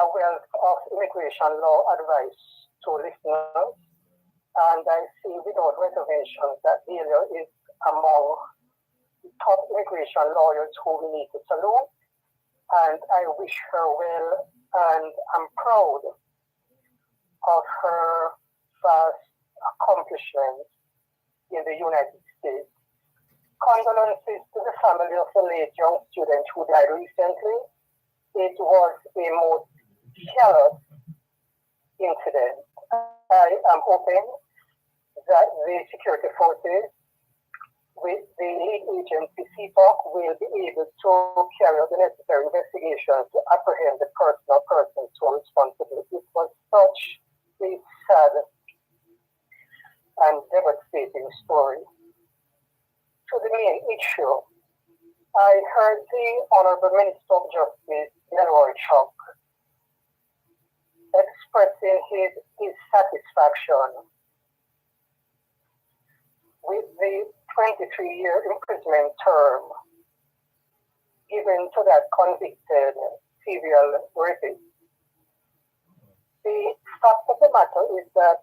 [SPEAKER 8] a wealth of immigration law advice to listeners. And I see without reservation that Delia is among the top immigration lawyers who we need to salute. And I wish her well, and I'm proud of her vast accomplishments in the United States. Condolences to the family of the late young student who died recently. It was a most callous incident. I am hoping that the security forces with the lead agency CPOC will be able to carry out the necessary investigations to apprehend the person or persons who are responsible. It was such a sad and devastating story. To the main issue, I heard the Honorable Minister of Justice, Delroy Chuck, expressing his dissatisfaction with the 23-year imprisonment term given to that convicted serial rapist. The fact of the matter is that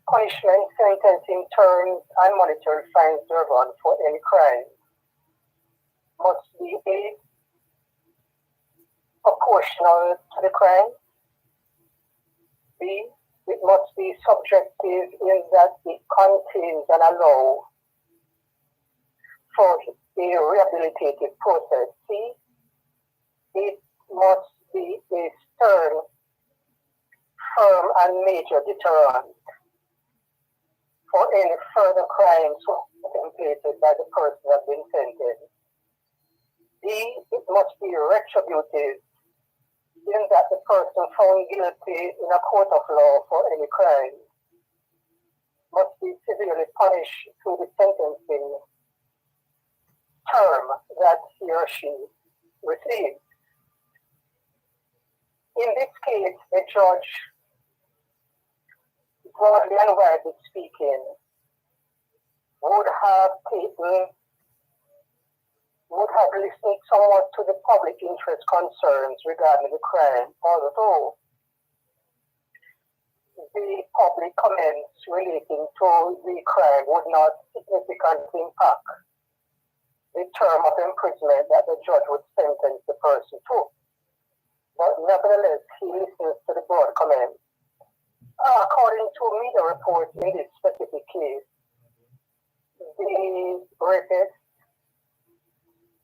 [SPEAKER 8] punishment, sentencing terms, and monetary fines Dervan for any crime must be A, proportional to the crime, B, it must be subjective in that it contains and allow for a rehabilitative process. C, it must be a stern, firm, and major deterrent for any further crimes contemplated by the person that has been sentenced. D, it must be retributive in that the person found guilty in a court of law for any crime must be severely punished through the sentencing term that he or she received. In this case, the judge, broadly and widely speaking, would have listened somewhat to the public interest concerns regarding the crime, although the public comments relating to the crime would not significantly impact the term of imprisonment that the judge would sentence the person to. But nevertheless, he listens to the broad comments. According to media reports in this specific case, the rapist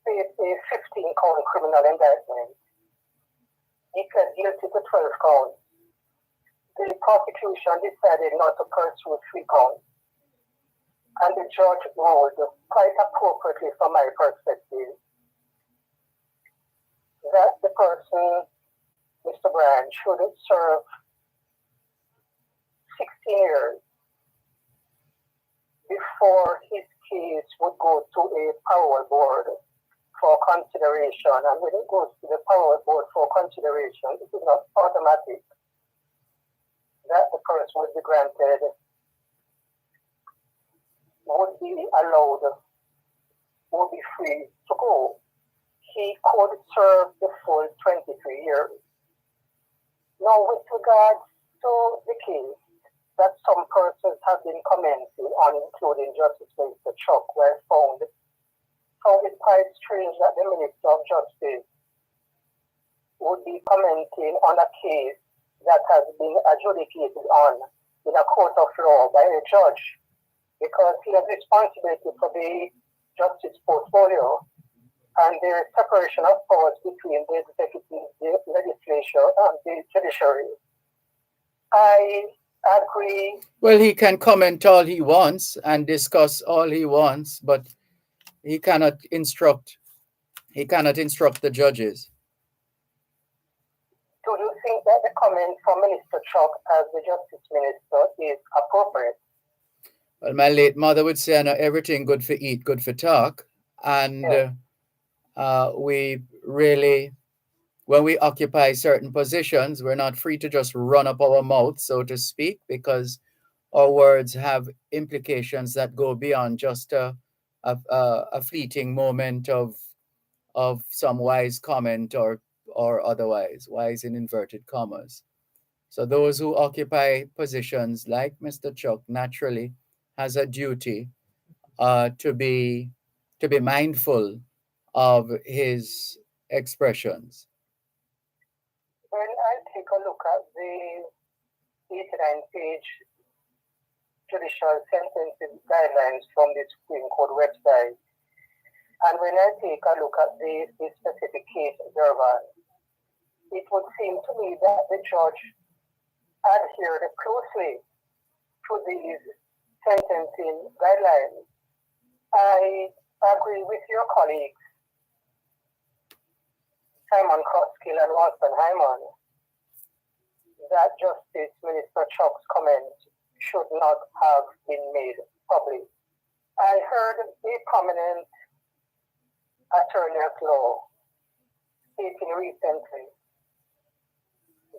[SPEAKER 8] faced a 15-count criminal indictment. He pled guilty to 12 counts. The prosecution decided not to pursue 3 counts. And the judge ruled, quite appropriately from my perspective, that the person, Mr. Brand, should serve 16 years before his case would go to a parole board for consideration. And when it goes to the parole board for consideration, it is not automatic that the person would be granted, would be allowed, would be free to go. He could serve the full 23 years. Now, with regards to the case that some persons have been commenting on, including Justice Minister Chuck, were found it quite strange that the Minister of Justice would be commenting on a case that has been adjudicated on in a court of law by a judge, because he has responsibility for the justice portfolio and the separation of powers between the executive, the legislature, and the judiciary. I agree.
[SPEAKER 4] Well, he can comment all he wants and discuss all he wants, but he cannot instruct the judges.
[SPEAKER 8] Do you think that the comment from Minister Chuck as the Justice Minister is appropriate?
[SPEAKER 4] Well, my late mother would say, I know everything good for eat, good for talk. And we really, when we occupy certain positions, we're not free to just run up our mouth, so to speak, because our words have implications that go beyond just a fleeting moment of some wise comment or otherwise, wise in inverted commas. So those who occupy positions like Mr. Chuck naturally has a duty to be mindful of his expressions.
[SPEAKER 8] When I take a look at the 89 page judicial sentencing guidelines from the Supreme Court website. And when I take a look at this specific case, Dervan, it would seem to me that the judge adhered closely to these sentencing guidelines. I agree with your colleagues, Simon Koskill and Watson Hyman, that Justice Minister Chuck's comments should not have been made public. I heard a prominent attorney at law stating recently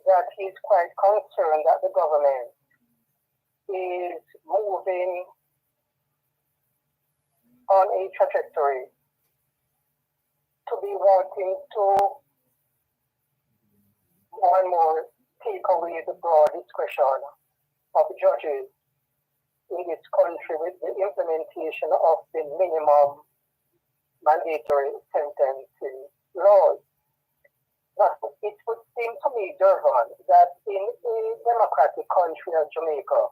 [SPEAKER 8] that he's quite concerned that the government is moving on a trajectory to be wanting to more and more take away the broad discretion of judges in this country with the implementation of the minimum mandatory sentencing laws. Now, it would seem to me, Dervan, that in a democratic country like Jamaica,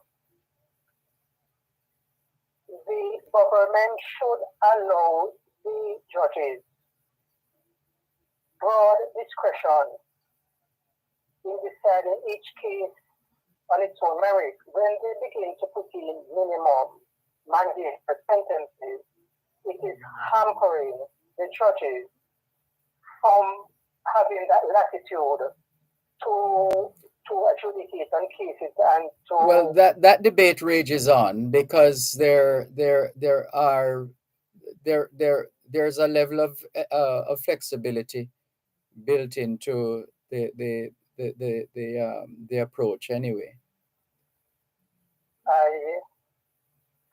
[SPEAKER 8] the government should allow the judges broad discretion in deciding each case on its own merit. When they begin to put in minimum mandatory sentences, it is hampering the judges from having that latitude to adjudicate on cases and to...
[SPEAKER 4] Well, that debate rages on because there's a level of flexibility built into the approach anyway.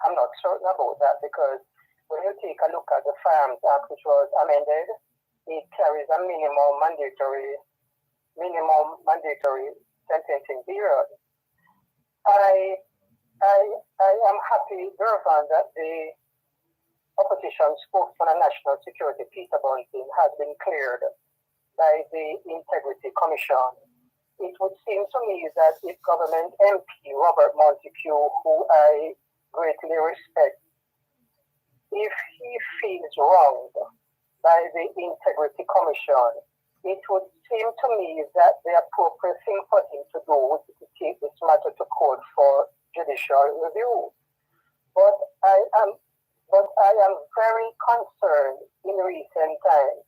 [SPEAKER 8] I'm not certain about that because when you take a look at the Farms Act, which was amended, it carries a minimum mandatory sentencing period. I am happy, Dervan, that the opposition spokesman on national security, Peter Bunting, has been cleared by the Integrity Commission. It would seem to me that if government MP Robert Montague, who I greatly respect, if he feels wronged by the Integrity Commission, it would seem to me that the appropriate thing for him to do would be to take this matter to court for judicial review. But I am very concerned in recent times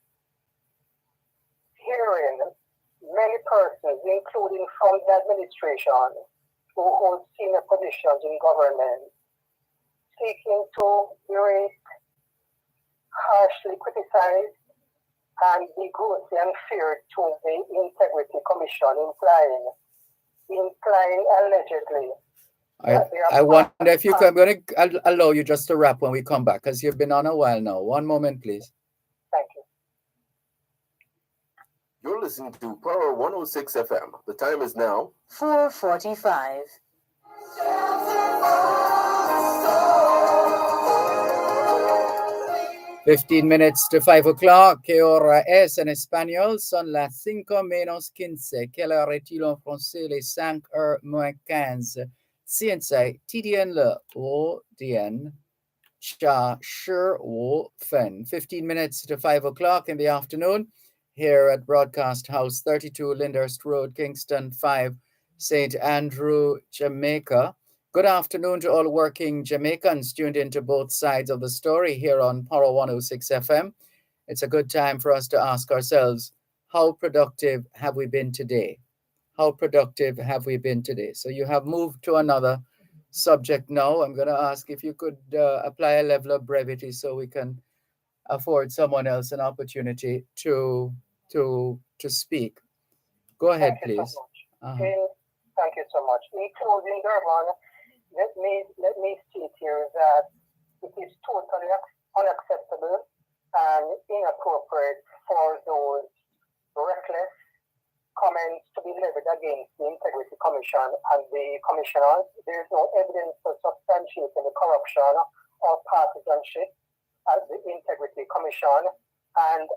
[SPEAKER 8] hearing many persons, including from the administration, who hold senior positions in government, seeking to berate, harshly criticize, and be grossly unfair to the Integrity Commission, implying allegedly.
[SPEAKER 4] I wonder if you can. I'll allow you just to wrap when we come back, because you've been on a while now. One moment, please.
[SPEAKER 8] Thank you.
[SPEAKER 10] You're listening to Power 106 FM. The time is now
[SPEAKER 11] 4:45.
[SPEAKER 4] 15 minutes to 5 o'clock. ¿Qué hora es en español? Son las 5:15. ¿Quelle heure est-il en français? Les 5:15.现在 TDN 了 o DN 5:15. 15 minutes to 5 o'clock in the afternoon here at Broadcast House 32 Lyndhurst Road, Kingston 5, St. Andrew, Jamaica. Good afternoon to all working Jamaicans tuned into both sides of the story here on Power 106 FM. It's a good time for us to ask ourselves, how productive have we been today? How productive have we been today? So you have moved to another subject now. I'm going to ask if you could apply a level of brevity so we can afford someone else an opportunity to speak. Go ahead, please.
[SPEAKER 8] Thank you so much. In closing, Dervan, let me state here that it is totally unacceptable and inappropriate for those reckless comments to be levied against the Integrity Commission and the commissioners. There is no evidence to substantiate the corruption or partisanship at the Integrity Commission, and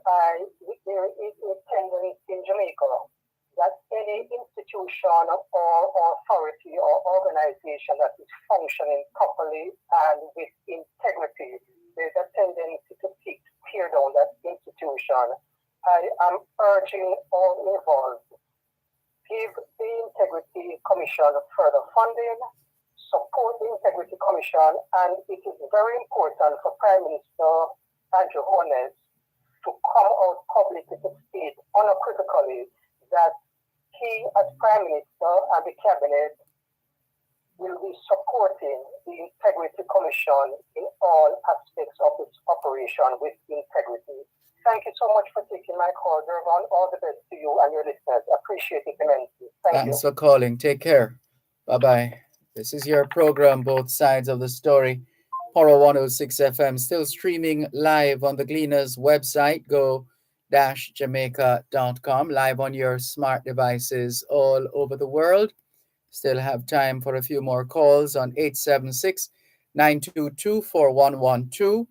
[SPEAKER 8] there is a tendency in Jamaica
[SPEAKER 12] that any institution or authority or organization that is functioning properly and with integrity, there's a tendency to tear down that institution. I am urging all involved, give the Integrity Commission further funding, support the Integrity Commission, and it is very important for Prime Minister Andrew Holness to come out publicly to state unequivocally that he, as Prime Minister and the Cabinet, will be supporting the Integrity Commission in all aspects of its operation with integrity. Thank you so much for taking my call, Dervan. All the best to you and your listeners. Appreciate it immensely.
[SPEAKER 4] Thanks for calling. Take care. Bye-bye. This is your program, Both Sides of the Story. Horror 106 FM, still streaming live on the Gleaners website. Go-jamaica.com, live on your smart devices all over the world. Still have time for a few more calls on 876-922-4112,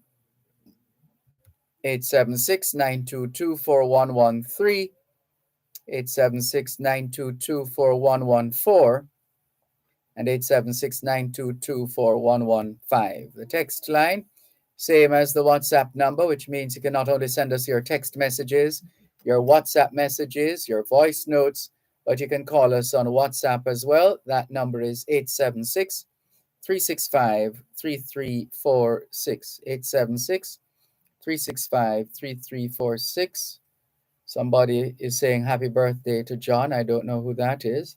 [SPEAKER 4] 876-922-4113, 876-922-4114, and 876-922-4115. The text line, same as the WhatsApp number, which means you can not only send us your text messages, your WhatsApp messages, your voice notes, but you can call us on WhatsApp as well. That number is 876-365-3346, 876-365-3346. Somebody is saying happy birthday to John. I don't know who that is.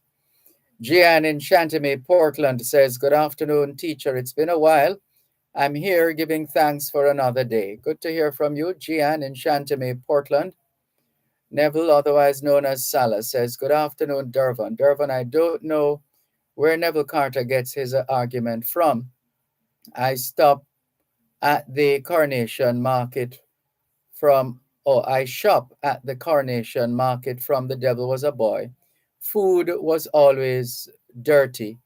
[SPEAKER 4] Gian in Chantilly, Portland says, good afternoon, teacher. It's been a while. I'm here giving thanks for another day. Good to hear from you, Gian in Chantilly, Portland. Neville, otherwise known as Salah, says, good afternoon, Dervan. Dervan, I don't know where Neville Carter gets his argument from. I stopped at the Coronation Market I shop at the Coronation Market from The Devil Was a Boy. Food was always dirty.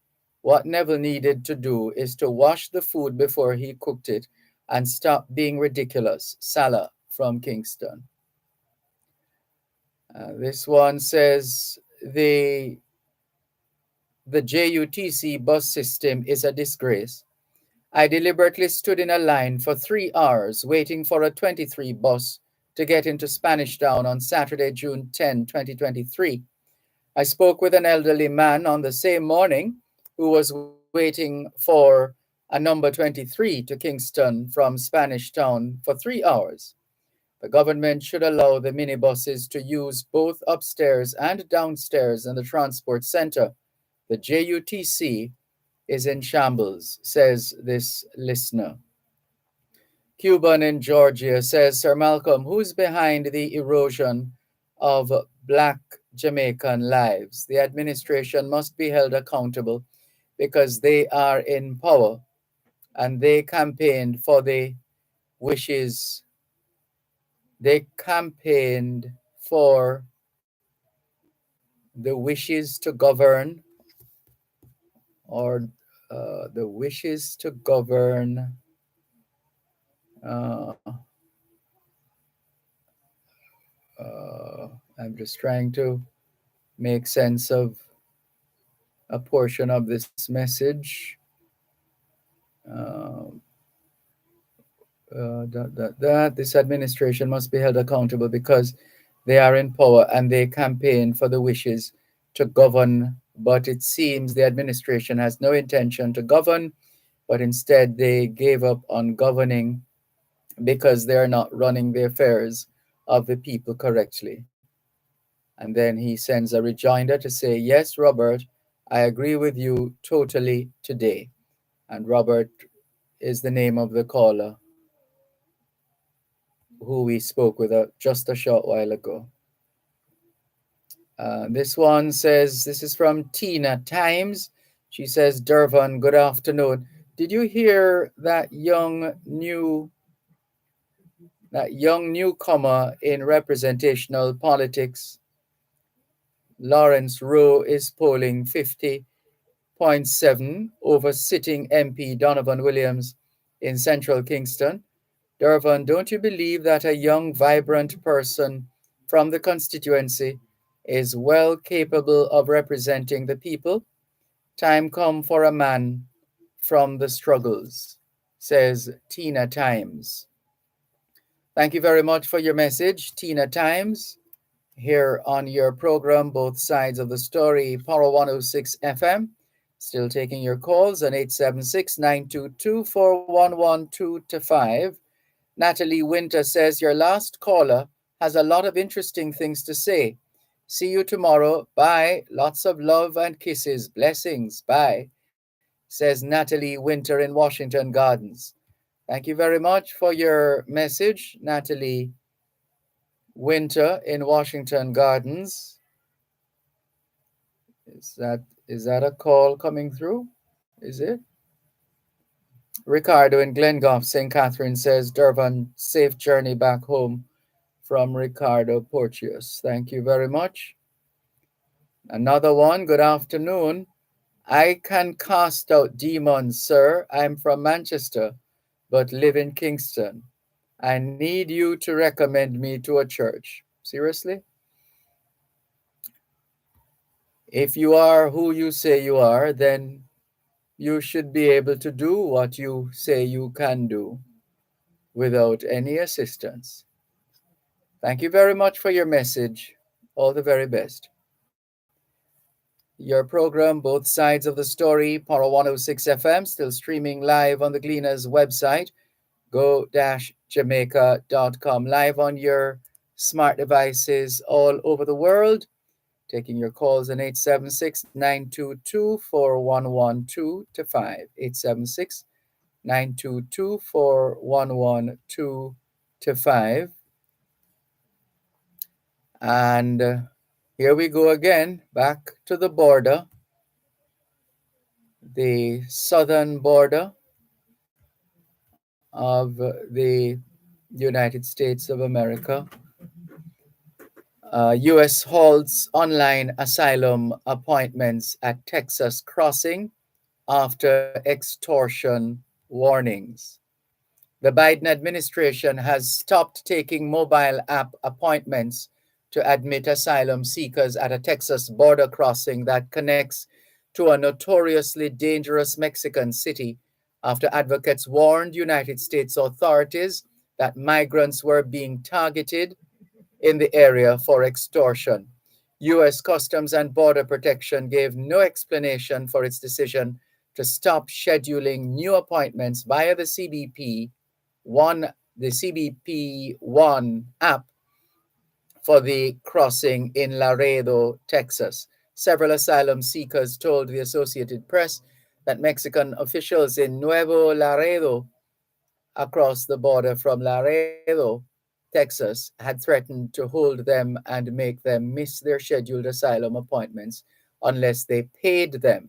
[SPEAKER 4] What Neville needed to do is to wash the food before he cooked it and stop being ridiculous. Salah from Kingston. This one says the JUTC bus system is a disgrace. I deliberately stood in a line for 3 hours waiting for a 23 bus to get into Spanish Town on Saturday, June 10, 2023. I spoke with an elderly man on the same morning who was waiting for a number 23 to Kingston from Spanish Town for 3 hours. The government should allow the minibuses to use both upstairs and downstairs in the transport center. The JUTC is in shambles, says this listener. Cuban in Georgia says, Sir Malcolm, who's behind the erosion of Black Jamaican lives? The administration must be held accountable because they are in power and they campaigned for the wishes. They campaigned for the wishes to govern or the wishes to govern I'm just trying to make sense of a portion of this message. This administration must be held accountable because they are in power and they campaign for the wishes to govern. But it seems the administration has no intention to govern, but instead they gave up on governing because they're not running the affairs of the people correctly. And then he sends a rejoinder to say, yes, Robert, I agree with you totally today. And Robert is the name of the caller who we spoke with just a short while ago. This one says, this is from Tina Times. She says, Dervan, good afternoon. Did you hear that young newcomer in representational politics? Lawrence Rowe is polling 50.7 over sitting MP Donovan Williams in central Kingston. Dervan, don't you believe that a young, vibrant person from the constituency is well capable of representing the people. Time come for a man from the struggles, says Tina Times. Thank you very much for your message, Tina Times, here on your program, Both Sides of the Story, Power 106 FM. Still taking your calls on 876-922-4112-5. Natalie Winter says, your last caller has a lot of interesting things to say. See you tomorrow. Bye. Lots of love and kisses. Blessings. Bye, says Natalie Winter in Washington Gardens. Thank you very much for your message, Natalie Winter in Washington Gardens. Is that a call coming through? Is it? Ricardo in Glengoff, St. Catherine says, Dervan, safe journey back home from Ricardo Porteous. Thank you very much. Another one, good afternoon. I can cast out demons, sir. I'm from Manchester, but live in Kingston. I need you to recommend me to a church. Seriously? If you are who you say you are, then you should be able to do what you say you can do without any assistance. Thank you very much for your message. All the very best. Your program, Both Sides of the Story, Power 106 FM, still streaming live on the Gleaners website, go-jamaica.com, live on your smart devices all over the world. Taking your calls on 876-922-4112-5, 876-922-4112-5. And here we go again, back to the border, the southern border of the United States of America. U.S. halts online asylum appointments at Texas crossing after extortion warnings. The Biden administration has stopped taking mobile app appointments to admit asylum seekers at a Texas border crossing that connects to a notoriously dangerous Mexican city after advocates warned United States authorities that migrants were being targeted in the area for extortion. U.S. Customs and Border Protection gave no explanation for its decision to stop scheduling new appointments via the CBP One app for the crossing in Laredo, Texas. Several asylum seekers told the Associated Press that Mexican officials in Nuevo Laredo, across the border from Laredo, Texas, had threatened to hold them and make them miss their scheduled asylum appointments unless they paid them.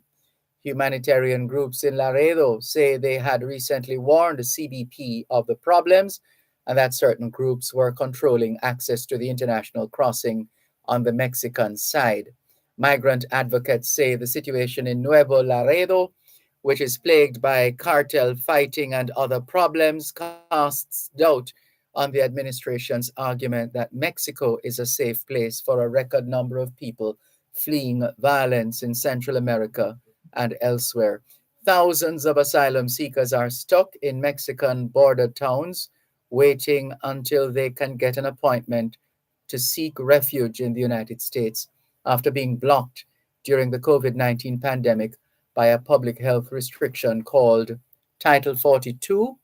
[SPEAKER 4] Humanitarian groups in Laredo say they had recently warned the CBP of the problems and that certain groups were controlling access to the international crossing on the Mexican side. Migrant advocates say the situation in Nuevo Laredo, which is plagued by cartel fighting and other problems, casts doubt on the administration's argument that Mexico is a safe place for a record number of people fleeing violence in Central America and elsewhere. Thousands of asylum seekers are stuck in Mexican border towns, waiting until they can get an appointment to seek refuge in the United States after being blocked during the COVID-19 pandemic by a public health restriction called Title 42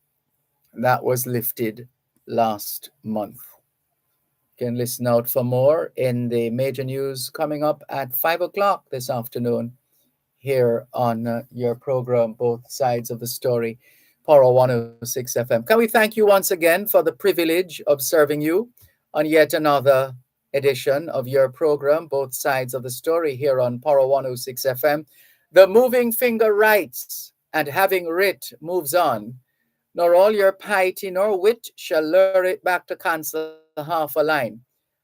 [SPEAKER 4] that was lifted last month. You can listen out for more in the major news coming up at 5 o'clock this afternoon here on your program, Both Sides of the Story, Power 106 FM. Can we thank you once again for the privilege of serving you on yet another edition of your program, Both Sides of the Story, here on Power 106 FM. The moving finger writes, and having writ moves on, nor all your piety nor wit shall lure it back to cancel half a line,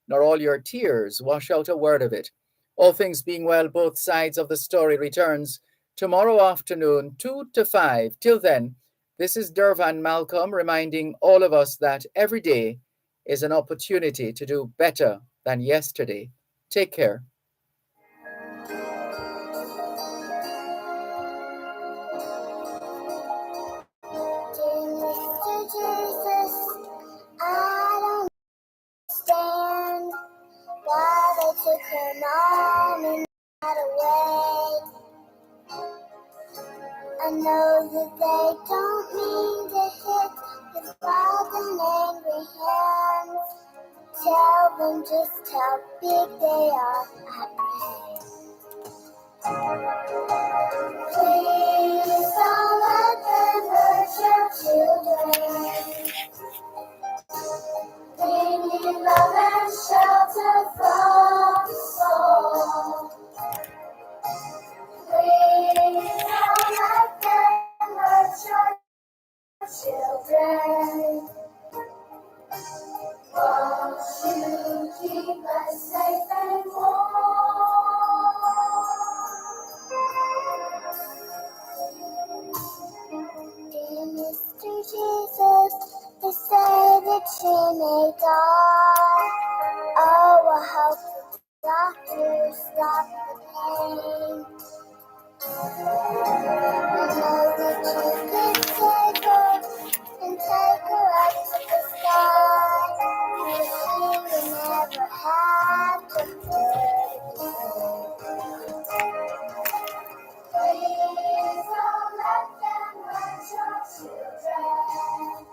[SPEAKER 4] nor all your tears wash out a word of it. All things being well, Both Sides of the Story returns tomorrow afternoon, 2 to 5. Till then, this is Dervan Malcolm reminding all of us that every day is an opportunity to do better than yesterday. Take care.
[SPEAKER 2] Jesus, I don't understand why they took her mom and got away. I know that they don't mean to hit his father angry hands. Tell them just how big they are, I pray. Please don't let them hurt your children. They need love and shelter from the soul. Please don't let them hurt your children. Won't you keep us safe and warm? Dear Mr. Jesus, they say that she may die. Oh, I hope the doctors stop the pain. I know that you could take her and take her up to the sky, where she will never have to worry. Please don't let them hurt your children.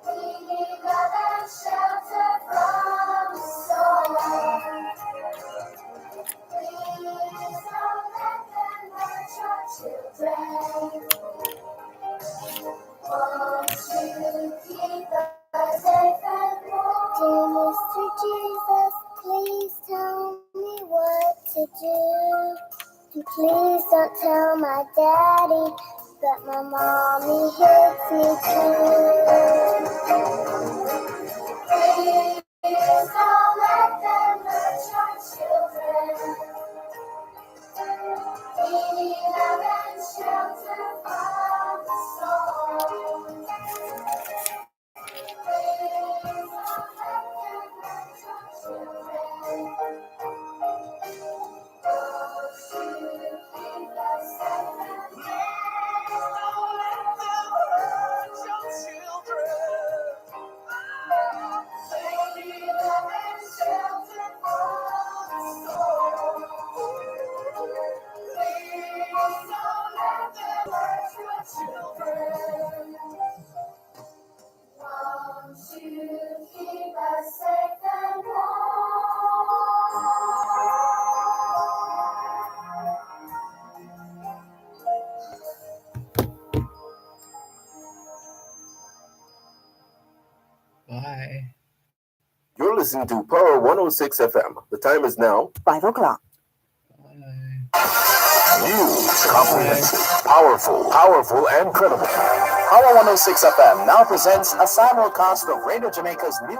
[SPEAKER 2] We need love and shelter from the storm. Please don't let them hurt your children. Won't you keep us safe and warm? Dear Mr. Jesus, please tell me what to do. And please don't tell my daddy that my mommy hits me too. Please don't let them hurt your children. We need love and shelter from the storm. Please don't let them hurt your children. Won't you keep us safe and please don't let them hurt your children. They need love and shelter from the storm. Please don't let them hurt your children. Won't you keep us safe and warm?
[SPEAKER 4] Bye.
[SPEAKER 10] You're listening to Power 106 FM. The time is now
[SPEAKER 11] 5 o'clock.
[SPEAKER 1] News, comprehensive, powerful, and credible. Power 106 FM now presents a simulcast of Radio Jamaica's news.